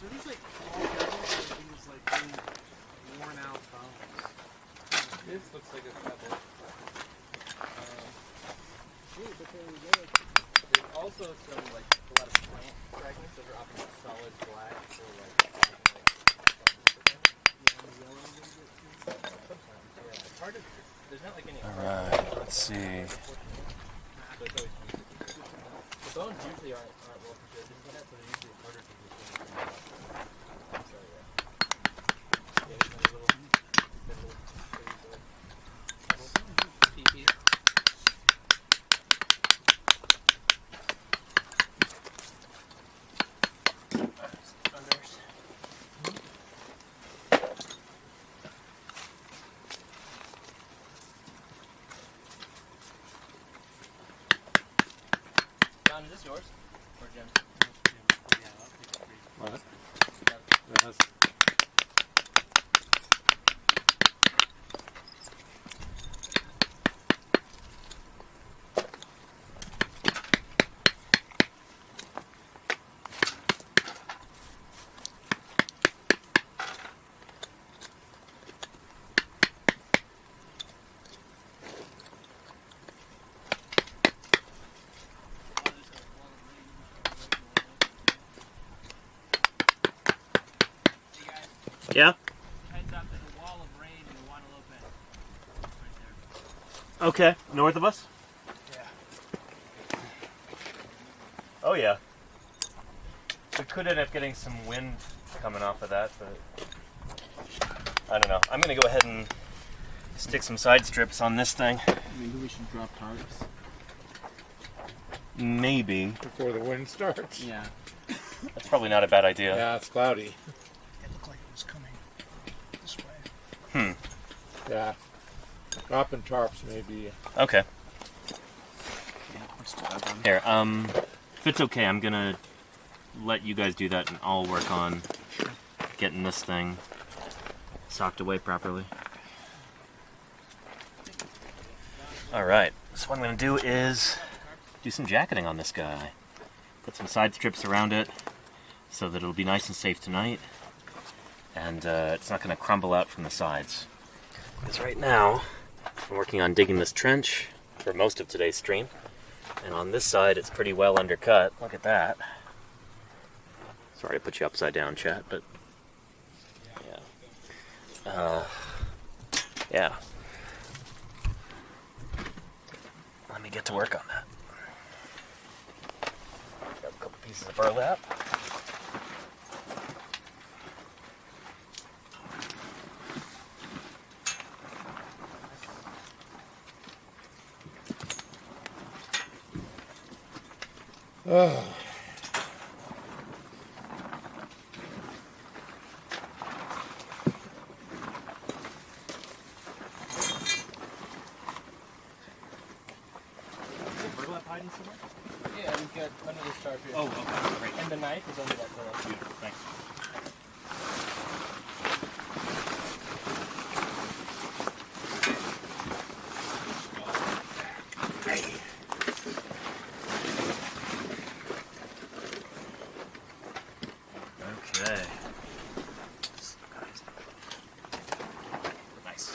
So these like small pebbles are these like really worn out bones. This looks like a pebble. There's also some like a lot of plant fragments that are often solid black or like sometimes, yeah. It's hard to. There's not like any. Alright, let's see. So it's always fun. The bones usually aren't well preserved in that, so they're usually harder to distinguish. So yeah. Yeah, there's another little pee-pee. Thunders. Don, is this yours? Or Jim's? Yeah, I'll take a break. What? Yeah. Yes. Yeah? Heads up, there's a wall of rain in the Guadalupe. Right there. Okay. North of us? Yeah. Oh yeah. We could end up getting some wind coming off of that, but I don't know. I'm gonna go ahead and stick some side strips on this thing. Maybe we should drop tarps. Maybe. Before the wind starts. Yeah. That's probably not a bad idea. Yeah, it's cloudy. It looked like it was coming this way. Yeah. Dropping tarps maybe. Okay. Yeah, we're still up on. Here, if it's okay, I'm gonna let you guys do that and I'll work on getting this thing socked away properly. Alright, so what I'm gonna do is do some jacketing on this guy. Put some side strips around it so that it'll be nice and safe tonight. And it's not gonna crumble out from the sides. Because right now, I'm working on digging this trench for most of today's stream. And on this side, it's pretty well undercut. Look at that. Sorry to put you upside down, chat, but yeah. Yeah. Let me get to work on that. Grab a couple pieces of burlap. Burlap hiding somewhere? Yeah, we've got under the tarp here. Oh, okay, great. And the knife is under that pillow. Beautiful, thanks. Okay. Nice.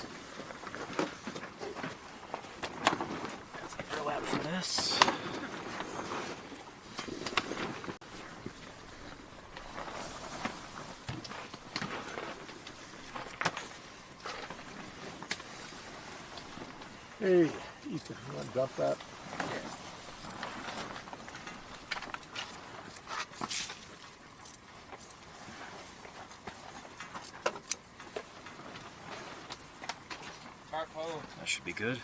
Got some burlap for this. Hey, Ethan, you want to dump that? Tarp hole. That should be good.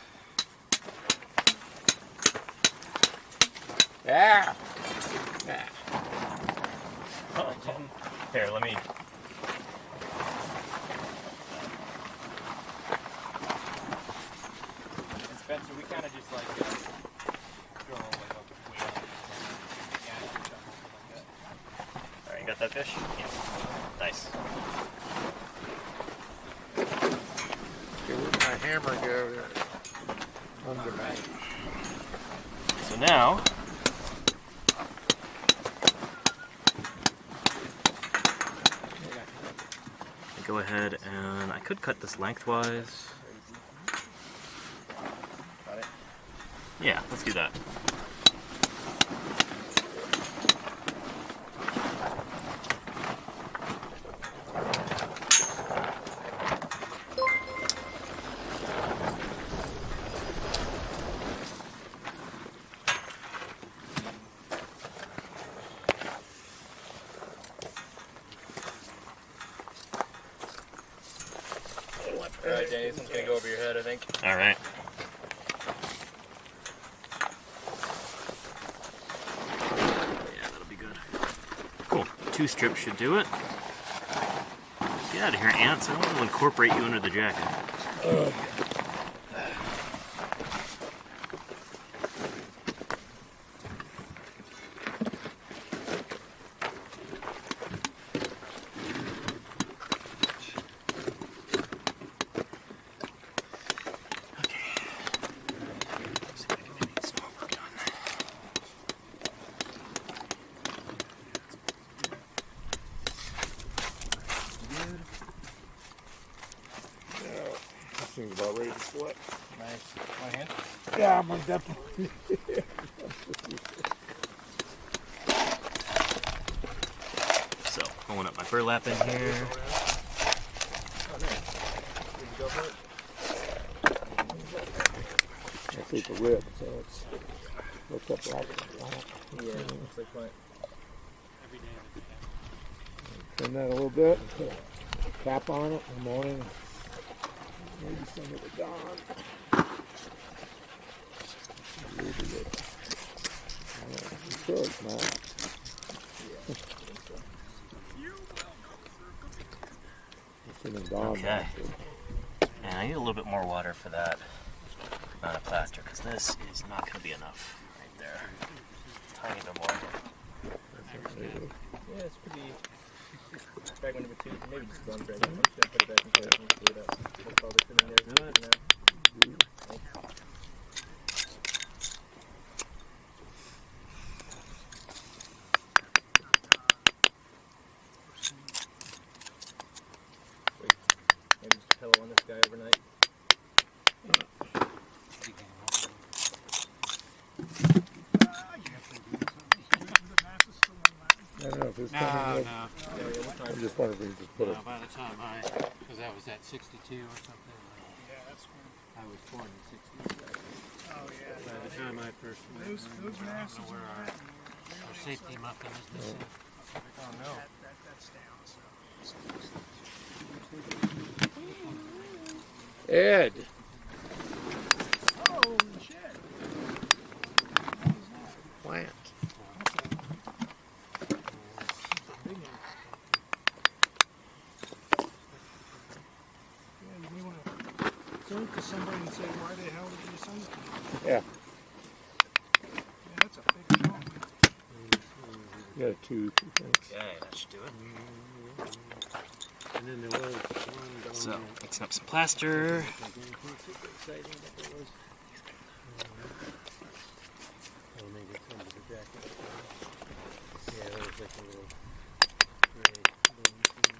Yeah. Oh, here, let me. And Spencer, we kind of just like throw like a weight on it. Yeah, something like that. Alright, you got that fish? Yeah. Nice. Okay, where'd my hammer go? Under my. So now, go ahead and I could cut this lengthwise. Got it? Yeah, let's do that. Alright, Danny, this one's gonna go over your head, I think. All right. Yeah, that'll be good. Cool. 2 strips should do it. Get out of here, ants. I want to incorporate you under the jacket. This thing's about ready to split. Nice. One hand? Yeah, I'm definitely. So, pulling up my burlap in here. Oh, nice. Good to go for it? I see the rib, so it's hooked up right to the lamp. Yeah, looks like what? Every day. Turn that a little bit, put a cap on it in the morning. Maybe some of the dawn. I'm sure it's not. Okay. And I need a little bit more water for that amount of plaster, because this is not going to be enough right there. Tiny bit more. Yeah, it's pretty fragment number 2. Maybe just one fragment. I'm just going to put it back in place and glue it up. That's all that's in there. Do it. Now. Maybe just pillow on this guy overnight. I don't know if it's No, coming no. up. I'm just wondering if we can just put it. No, by the time because that was at 62 or something. Yeah, that's when. I was born in 62. Oh yeah. By the time I first went, Those I don't masses know where are our safety muffin is missing. Oh no. That's down. So. Ed! Oh shit. Plant. Yeah, you may want to turn to somebody and say, why the hell did you send it to me? Yeah. Yeah, that's a big chunk. You got a tooth, I think. Okay, that should do it. And then there was one down So, there. mixing up some plaster. Super exciting that there was. Oh, maybe it's under the jacket. Yeah, there was like a little gray balloon thing.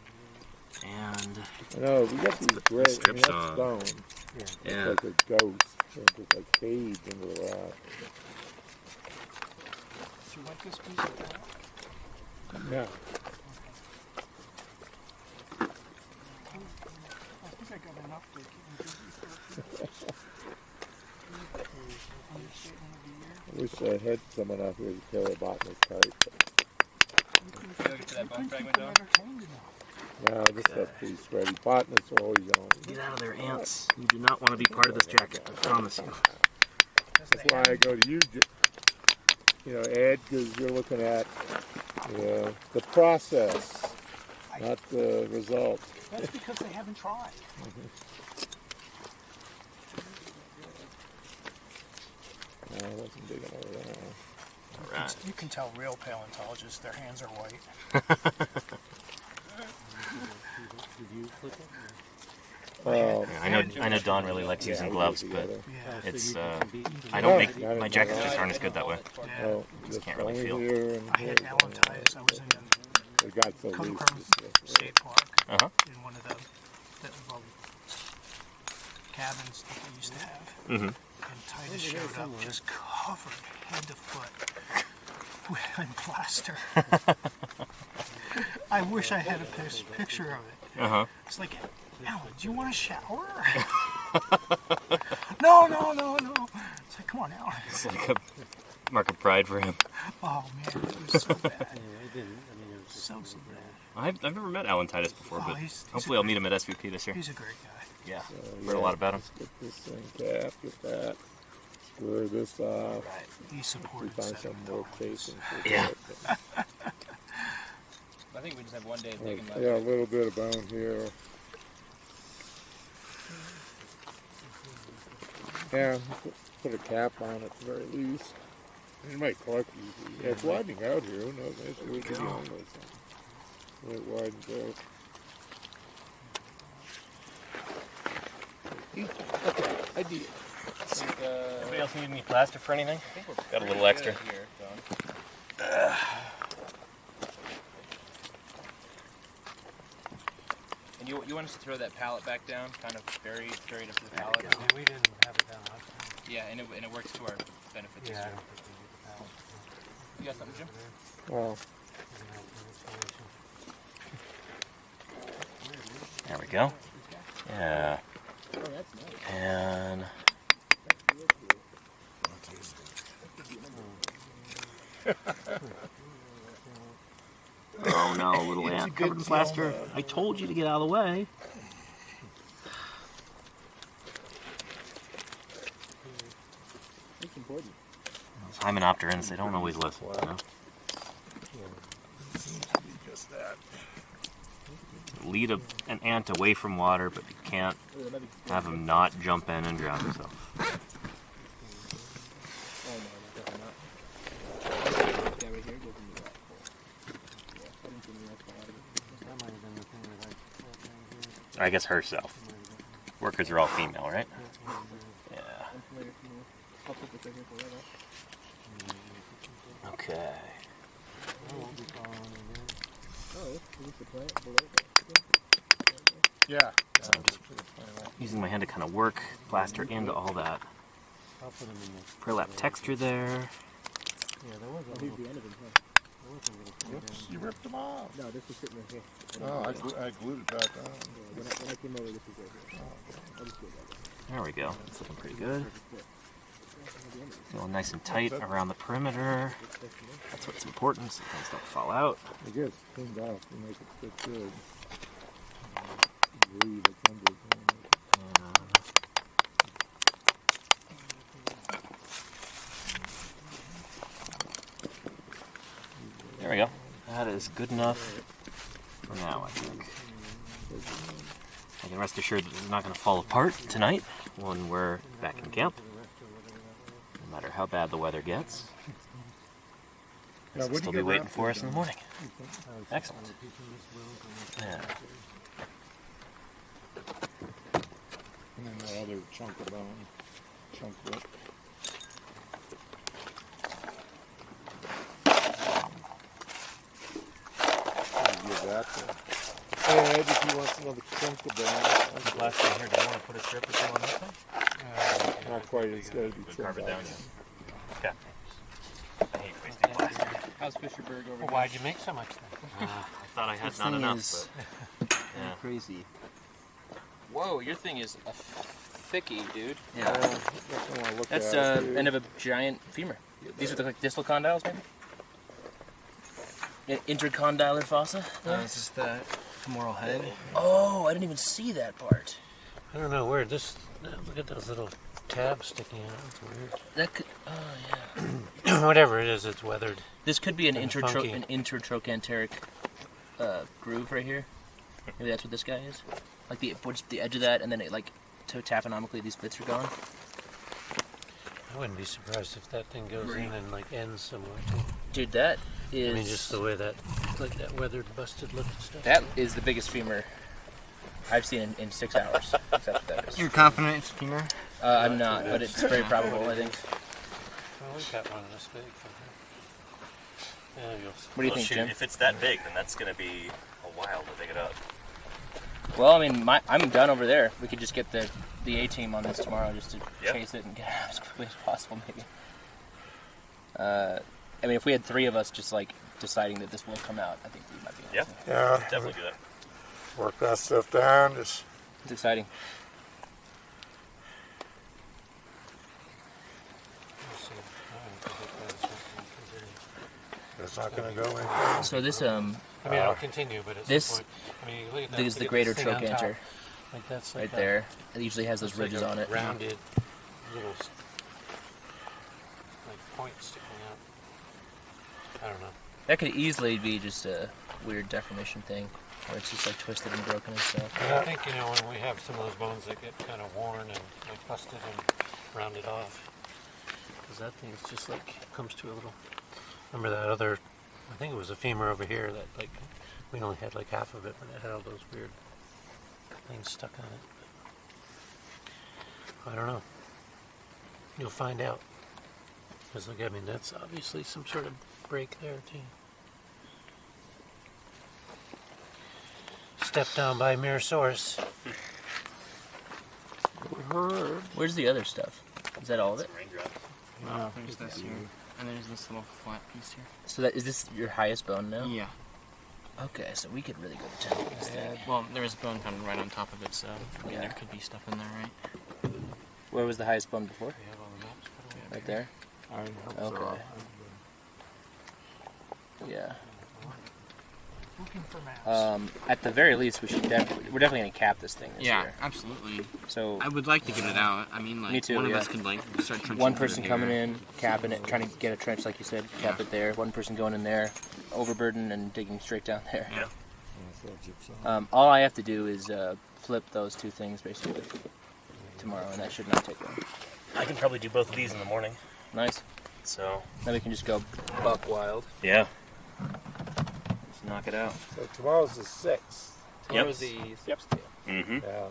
And I know, we got these gray, I mean, Strips that's on. stone. yeah, It's like a ghost. It just like fades into the rock. Do you want this piece of that? Yeah. I think I got enough to keep me busy for a few Understatement of the year. I wish I had someone out here to carry a botanist cart. You couldn't You gotta get to that bone keep fragment, them though? entertained enough. No, this stuff's pretty spready. Botanists are always on. get out of there, ants. You do not want to be part of this jacket, I promise you. That's why I go to you, Ed, because you're looking at, the process, not the result. That's because they haven't tried. I wasn't digging over there. All right. You can tell real paleontologists, their hands are white. Did you click it? Oh, I know Don really likes using gloves, but Yeah. it's you can beat I No, don't make not my in jackets that. just aren't as good that way. Yeah. oh, Just can't really only feel. here and I had here. Allentitis. I was in It got so loose. Concurrent just- State Park Uh-huh. in one of the cabins that they used to have. Mm-hmm. And Titus showed up just covered head to foot in plaster. I wish I had a picture of it. Uh-huh. It's like, Alan, do you want a shower? No. It's like, come on, Alan. It's like a mark of pride for him. Oh, man, it was so bad. Yeah, I didn't. I mean, it was just So bad. I've never met Alan Titus before, Oh, but he's hopefully I'll meet him at SVP this year. He's a great guy. Yeah, So, heard a lot about him. let's get this thing capped, get that, square this off. He We supported find some sediment more colonies. casing. Yeah. I think we just have one day of digging left. Yeah, a little bit of bone here. Yeah, put a cap on it at the very least. It might collect easily. Yeah, it's widening out here. Who knows? Maybe we could be on with something. When it widens out. Okay, idea. Anybody else need any plaster for anything? Got a little extra. Here, Don. And you want us to throw that pallet back down, kind of buried up to the pallet? Yeah, we didn't have it down last time. Yeah, and it works to our benefit this Yeah, I year. don't think we need the pallet. You got something, Jim? Well, There we go. Yeah. And oh no, little ant covered in plaster. I told you to get out of the way. hymenopterans, they don't always listen, you know? Just that. Lead an ant away from water, but you can't have him not jump in and drown himself. I guess herself. Workers are all female, right? Yeah. Okay. Yeah. So I'm just using my hand to kind of work plaster into all that prolap texture there. Oops, you ripped them off. No, this was sitting right here. Oh, I glued it back on. When I came over, this was right here. I'll just do it right there. There we go. It's looking pretty good. Feeling nice and tight around the perimeter. That's what's important, so things don't fall out. It gets cleaned off to make it fit good. Leave it under. There we go. That is good enough for now, I think. I can rest assured that it's not going to fall apart tonight when we're back in camp, no matter how bad the weather gets. Now, It'll still be waiting for us in the morning. Excellent. Yeah. And then the other chunk of bone. Chunk of it. Give that to Ed if he wants another chunk of bone. Last thing here, do you want to put a strip or two on this thing? Not quite, it's got to be Carve it trimmed down. out. Okay. I hate wasting plastic. How's Fisherberg over Well, why'd you make so much then? I thought I had This not thing enough, is but yeah. crazy. Whoa, your thing is a thickie, dude. Yeah. Definitely want to look That's at it, end of a giant femur. These are the like distal condyles, maybe? Intercondylar fossa? This is the femoral head. Oh, I didn't even see that part. I don't know where this. Look at those little tabs sticking out. It's weird. That could, oh yeah. Whatever it is, it's weathered. This could be an Kinda funky. intertrochanteric groove right here. Maybe that's what this guy is. Like the edge of that, and then it like taphonomically these bits are gone. I wouldn't be surprised if that thing goes in and like ends somewhere too. Dude, that is. I mean, just the way that, like that weathered, busted looking stuff. That is the biggest femur I've seen in 6 hours. That's what that is. You're confident it's femur? I'm not, but it's very probable, I think. Well, we've got one this big. Yeah, you'll see. What do you think, Jim? If it's that big, then that's going to be a while to dig it up. Well, I mean, I'm done over there. We could just get the A-team on this tomorrow just to Yep. chase it and get it out as quickly as possible, maybe. I mean, if we had 3 of us just like deciding that this will come out, I think we might be able Yeah. to. Yeah, Definitely do that. work that stuff down. Just It's exciting. We'll see. I don't think that's something it's not going to go in. So this I mean, I'll continue, but at this some point, I mean, look at that. is the look at greater this thing on top. trochanter Like that's like right a- there. It usually has those looks like ridges a on it. Rounded little like points sticking out. I don't know. That could easily be just a weird deformation thing, where it's just like twisted and broken and stuff. But I think, you know, when we have some of those bones that get kind of worn and like busted and rounded off, because that thing is just like comes to a little. Remember that other? I think it was a femur over here that like we only had like half of it, but it had all those weird things stuck on it. I don't know. You'll find out. Because look, I mean, that's obviously some sort of break there too. Stepped down by Mirasaurus. Where's the other stuff? Is that all of it? There's this here, and there's this little flat piece here. So that is this your highest bone now? Yeah. Okay, so we could really go to town with this thing. Well, there is bone kind of right on top of it, so I mean, Yeah. there could be stuff in there, right? Where was the highest bone before? We have all the maps put away. Right there? I hope Okay. so. Yeah. looking for maps. At the very least, we're definitely going to cap this thing this Yeah, year. absolutely. So I would like to get it out. I mean, like, Me too, one of yeah. us could, like, start trenching. one through person it coming here. in, capping it, trying to get a trench, like you said, cap it there. One person going in there, overburden and digging straight down there. Yeah. All I have to do is flip those two things basically tomorrow, and that should not take long. I can probably do both of these in the morning. Nice. So, Then we can just go buck wild. yeah. Let's knock it out. So tomorrow's the 6th. Tomorrow's the Yep. Mm-hmm. Yeah.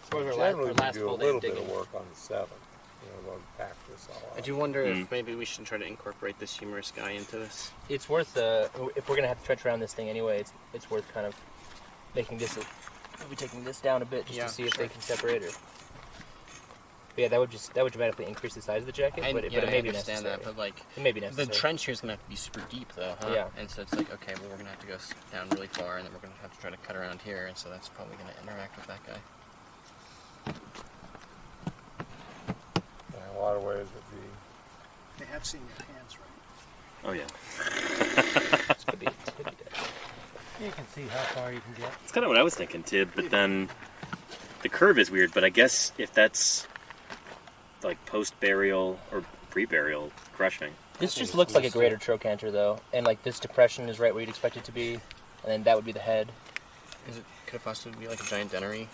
Tomorrow's Generally, we last do a full day little of bit digging. of work on the 7th. We'll pack this all I up. do wonder if maybe we should try to incorporate this humorous guy into this. It's worth if we're gonna have to trench around this thing anyway. It's worth kind of making this. Maybe taking this down a bit just Yeah, to see if sure. they can separate her. But yeah, that would dramatically increase the size of the jacket, but it may be understand necessary. that, but like It may be the necessary. trench here is gonna have to be super deep, though, huh? Yeah. And so it's like, okay, well, we're gonna have to go down really far, and then we're gonna have to try to cut around here, and so that's probably gonna interact with that guy. In a lot of ways, it'd be. They have seen your hands, right? Oh, yeah. This could be a titty deck. You can see how far you can get. That's kind of what I was thinking, Tib, but then the curve is weird, but I guess if that's like post-burial or pre-burial crushing. This just looks like a greater trochanter though, and like this depression is right where you'd expect it to be, and then that would be the head. Could it possibly be like a giant dennery?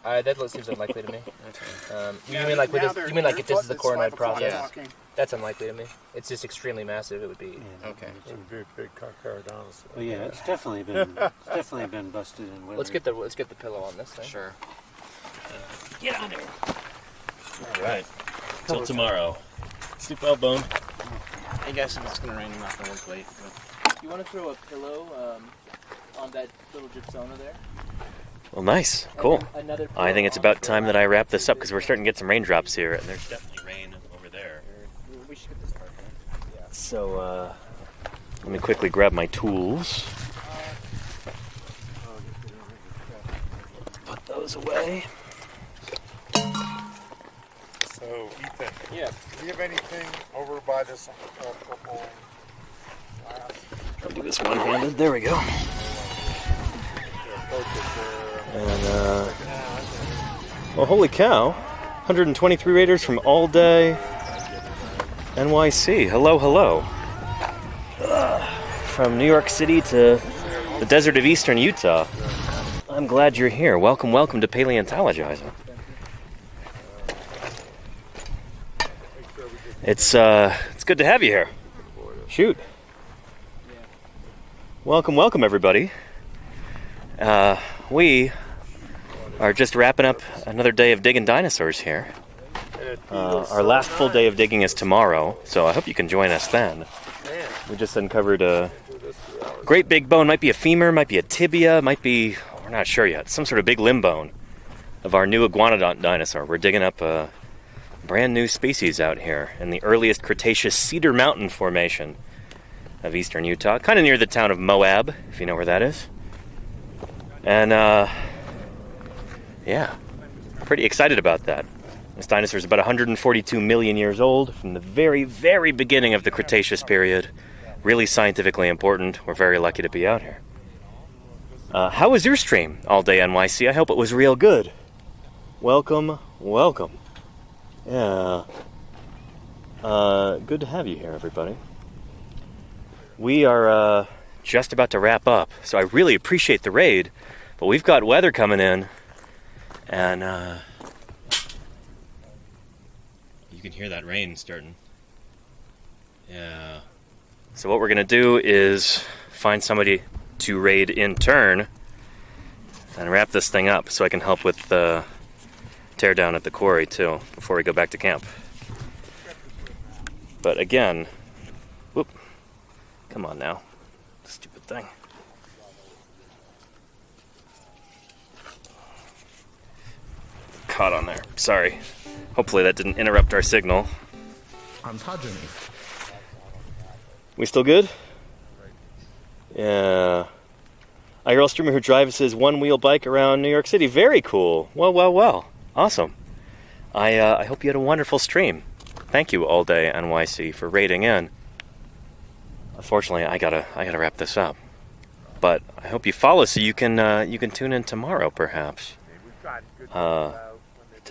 That seems unlikely to me. Okay. You mean like with this, you mean like if this is the coronoid process? Yeah. That's unlikely to me. It's just extremely massive. It would be. Okay. It would be a big Carcharodontus. Well, yeah, it's definitely been busted and weathered. Let's get the pillow on this thing. Sure. Get on there. All right. Till tomorrow. Sleep well, Bone. I guess if it's gonna rain, I'm not gonna work late. But You want to throw a pillow on that little gypsona there? Well, nice. Cool. And then another I think pillow it's on about the time that I wrap this up because we're starting to get some raindrops here, and there's definitely rain over there. We should get this part done. So, let me quickly grab my tools. Put those away. So, Ethan, Yeah. do you have anything over by this purple glass? I'll do this one-handed. There we go. And, well, holy cow. 123 raiders from all day NYC. Hello, hello. From New York City to the desert of eastern Utah. I'm glad you're here. Welcome, welcome to Paleontologizing. It's good to have you here. Shoot. Welcome, welcome, everybody. We are just wrapping up another day of digging dinosaurs here. Our last full day of digging is tomorrow, so I hope you can join us then. We just uncovered a great big bone. Might be a femur, might be a tibia, might be, we're not sure yet, some sort of big limb bone of our new iguanodont dinosaur. We're digging up a brand new species out here in the earliest Cretaceous Cedar Mountain Formation of eastern Utah, kind of near the town of Moab, if you know where that is. And, yeah, pretty excited about that. This dinosaur is about 142 million years old, from the very, very beginning of the Cretaceous period. Really scientifically important. We're very lucky to be out here. How was your stream all day, NYC? I hope it was real good. Welcome, welcome. Yeah. Good to have you here, everybody. We are just about to wrap up, so I really appreciate the raid, but we've got weather coming in, and you can hear that rain starting. Yeah. So what we're going to do is find somebody to raid in turn and wrap this thing up so I can help with the tear down at the quarry too before we go back to camp. But again, whoop, come on now, stupid thing. Caught on there, sorry. Hopefully that didn't interrupt our signal. Ontogeny. We still good? Yeah. IRL streamer who drives his one-wheel bike around New York City. Very cool. Well, well, well. Awesome. I hope you had a wonderful stream. Thank you, All Day NYC, for raiding in. Unfortunately, I gotta wrap this up. but I hope you follow so you can tune in tomorrow, perhaps, to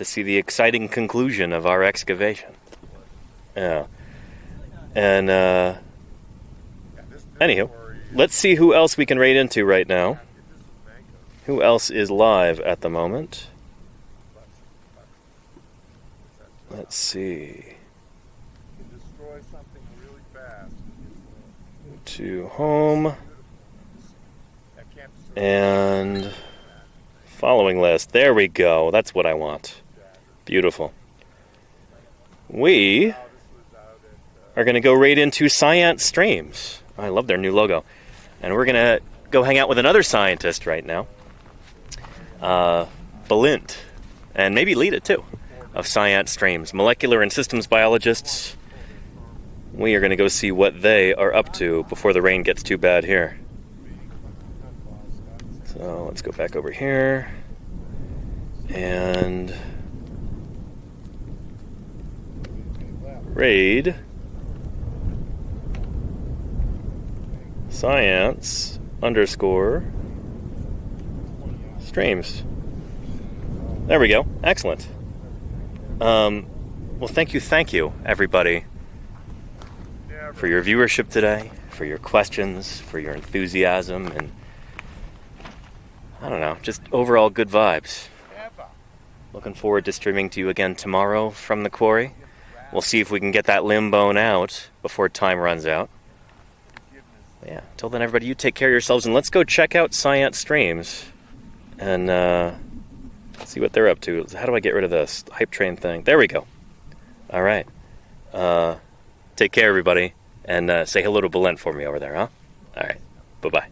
see the exciting conclusion of our excavation. Yeah. And anywho, let's see who else we can raid into right now. Who else is live at the moment? Let's see. To home. And following list. There we go. That's what I want. Beautiful. We are going to go raid into Science Streams. I love their new logo. And we're going to go hang out with another scientist right now. Balint. And maybe Lita, too, of Science Streams. Molecular and systems biologists. We are going to go see what they are up to before the rain gets too bad here. So let's go back over here. And raid Science _ Streams. There we go. Excellent. Well, thank you, everybody, for your viewership today, for your questions, for your enthusiasm, and I don't know, just overall good vibes. Looking forward to streaming to you again tomorrow from the quarry. We'll see if we can get that limb bone out before time runs out. But yeah, till then, everybody, you take care of yourselves, and let's go check out Science Streams and see what they're up to. How do I get rid of this hype train thing? There we go. All right. Take care, everybody, and say hello to Belen for me over there, huh? All right. Bye-bye.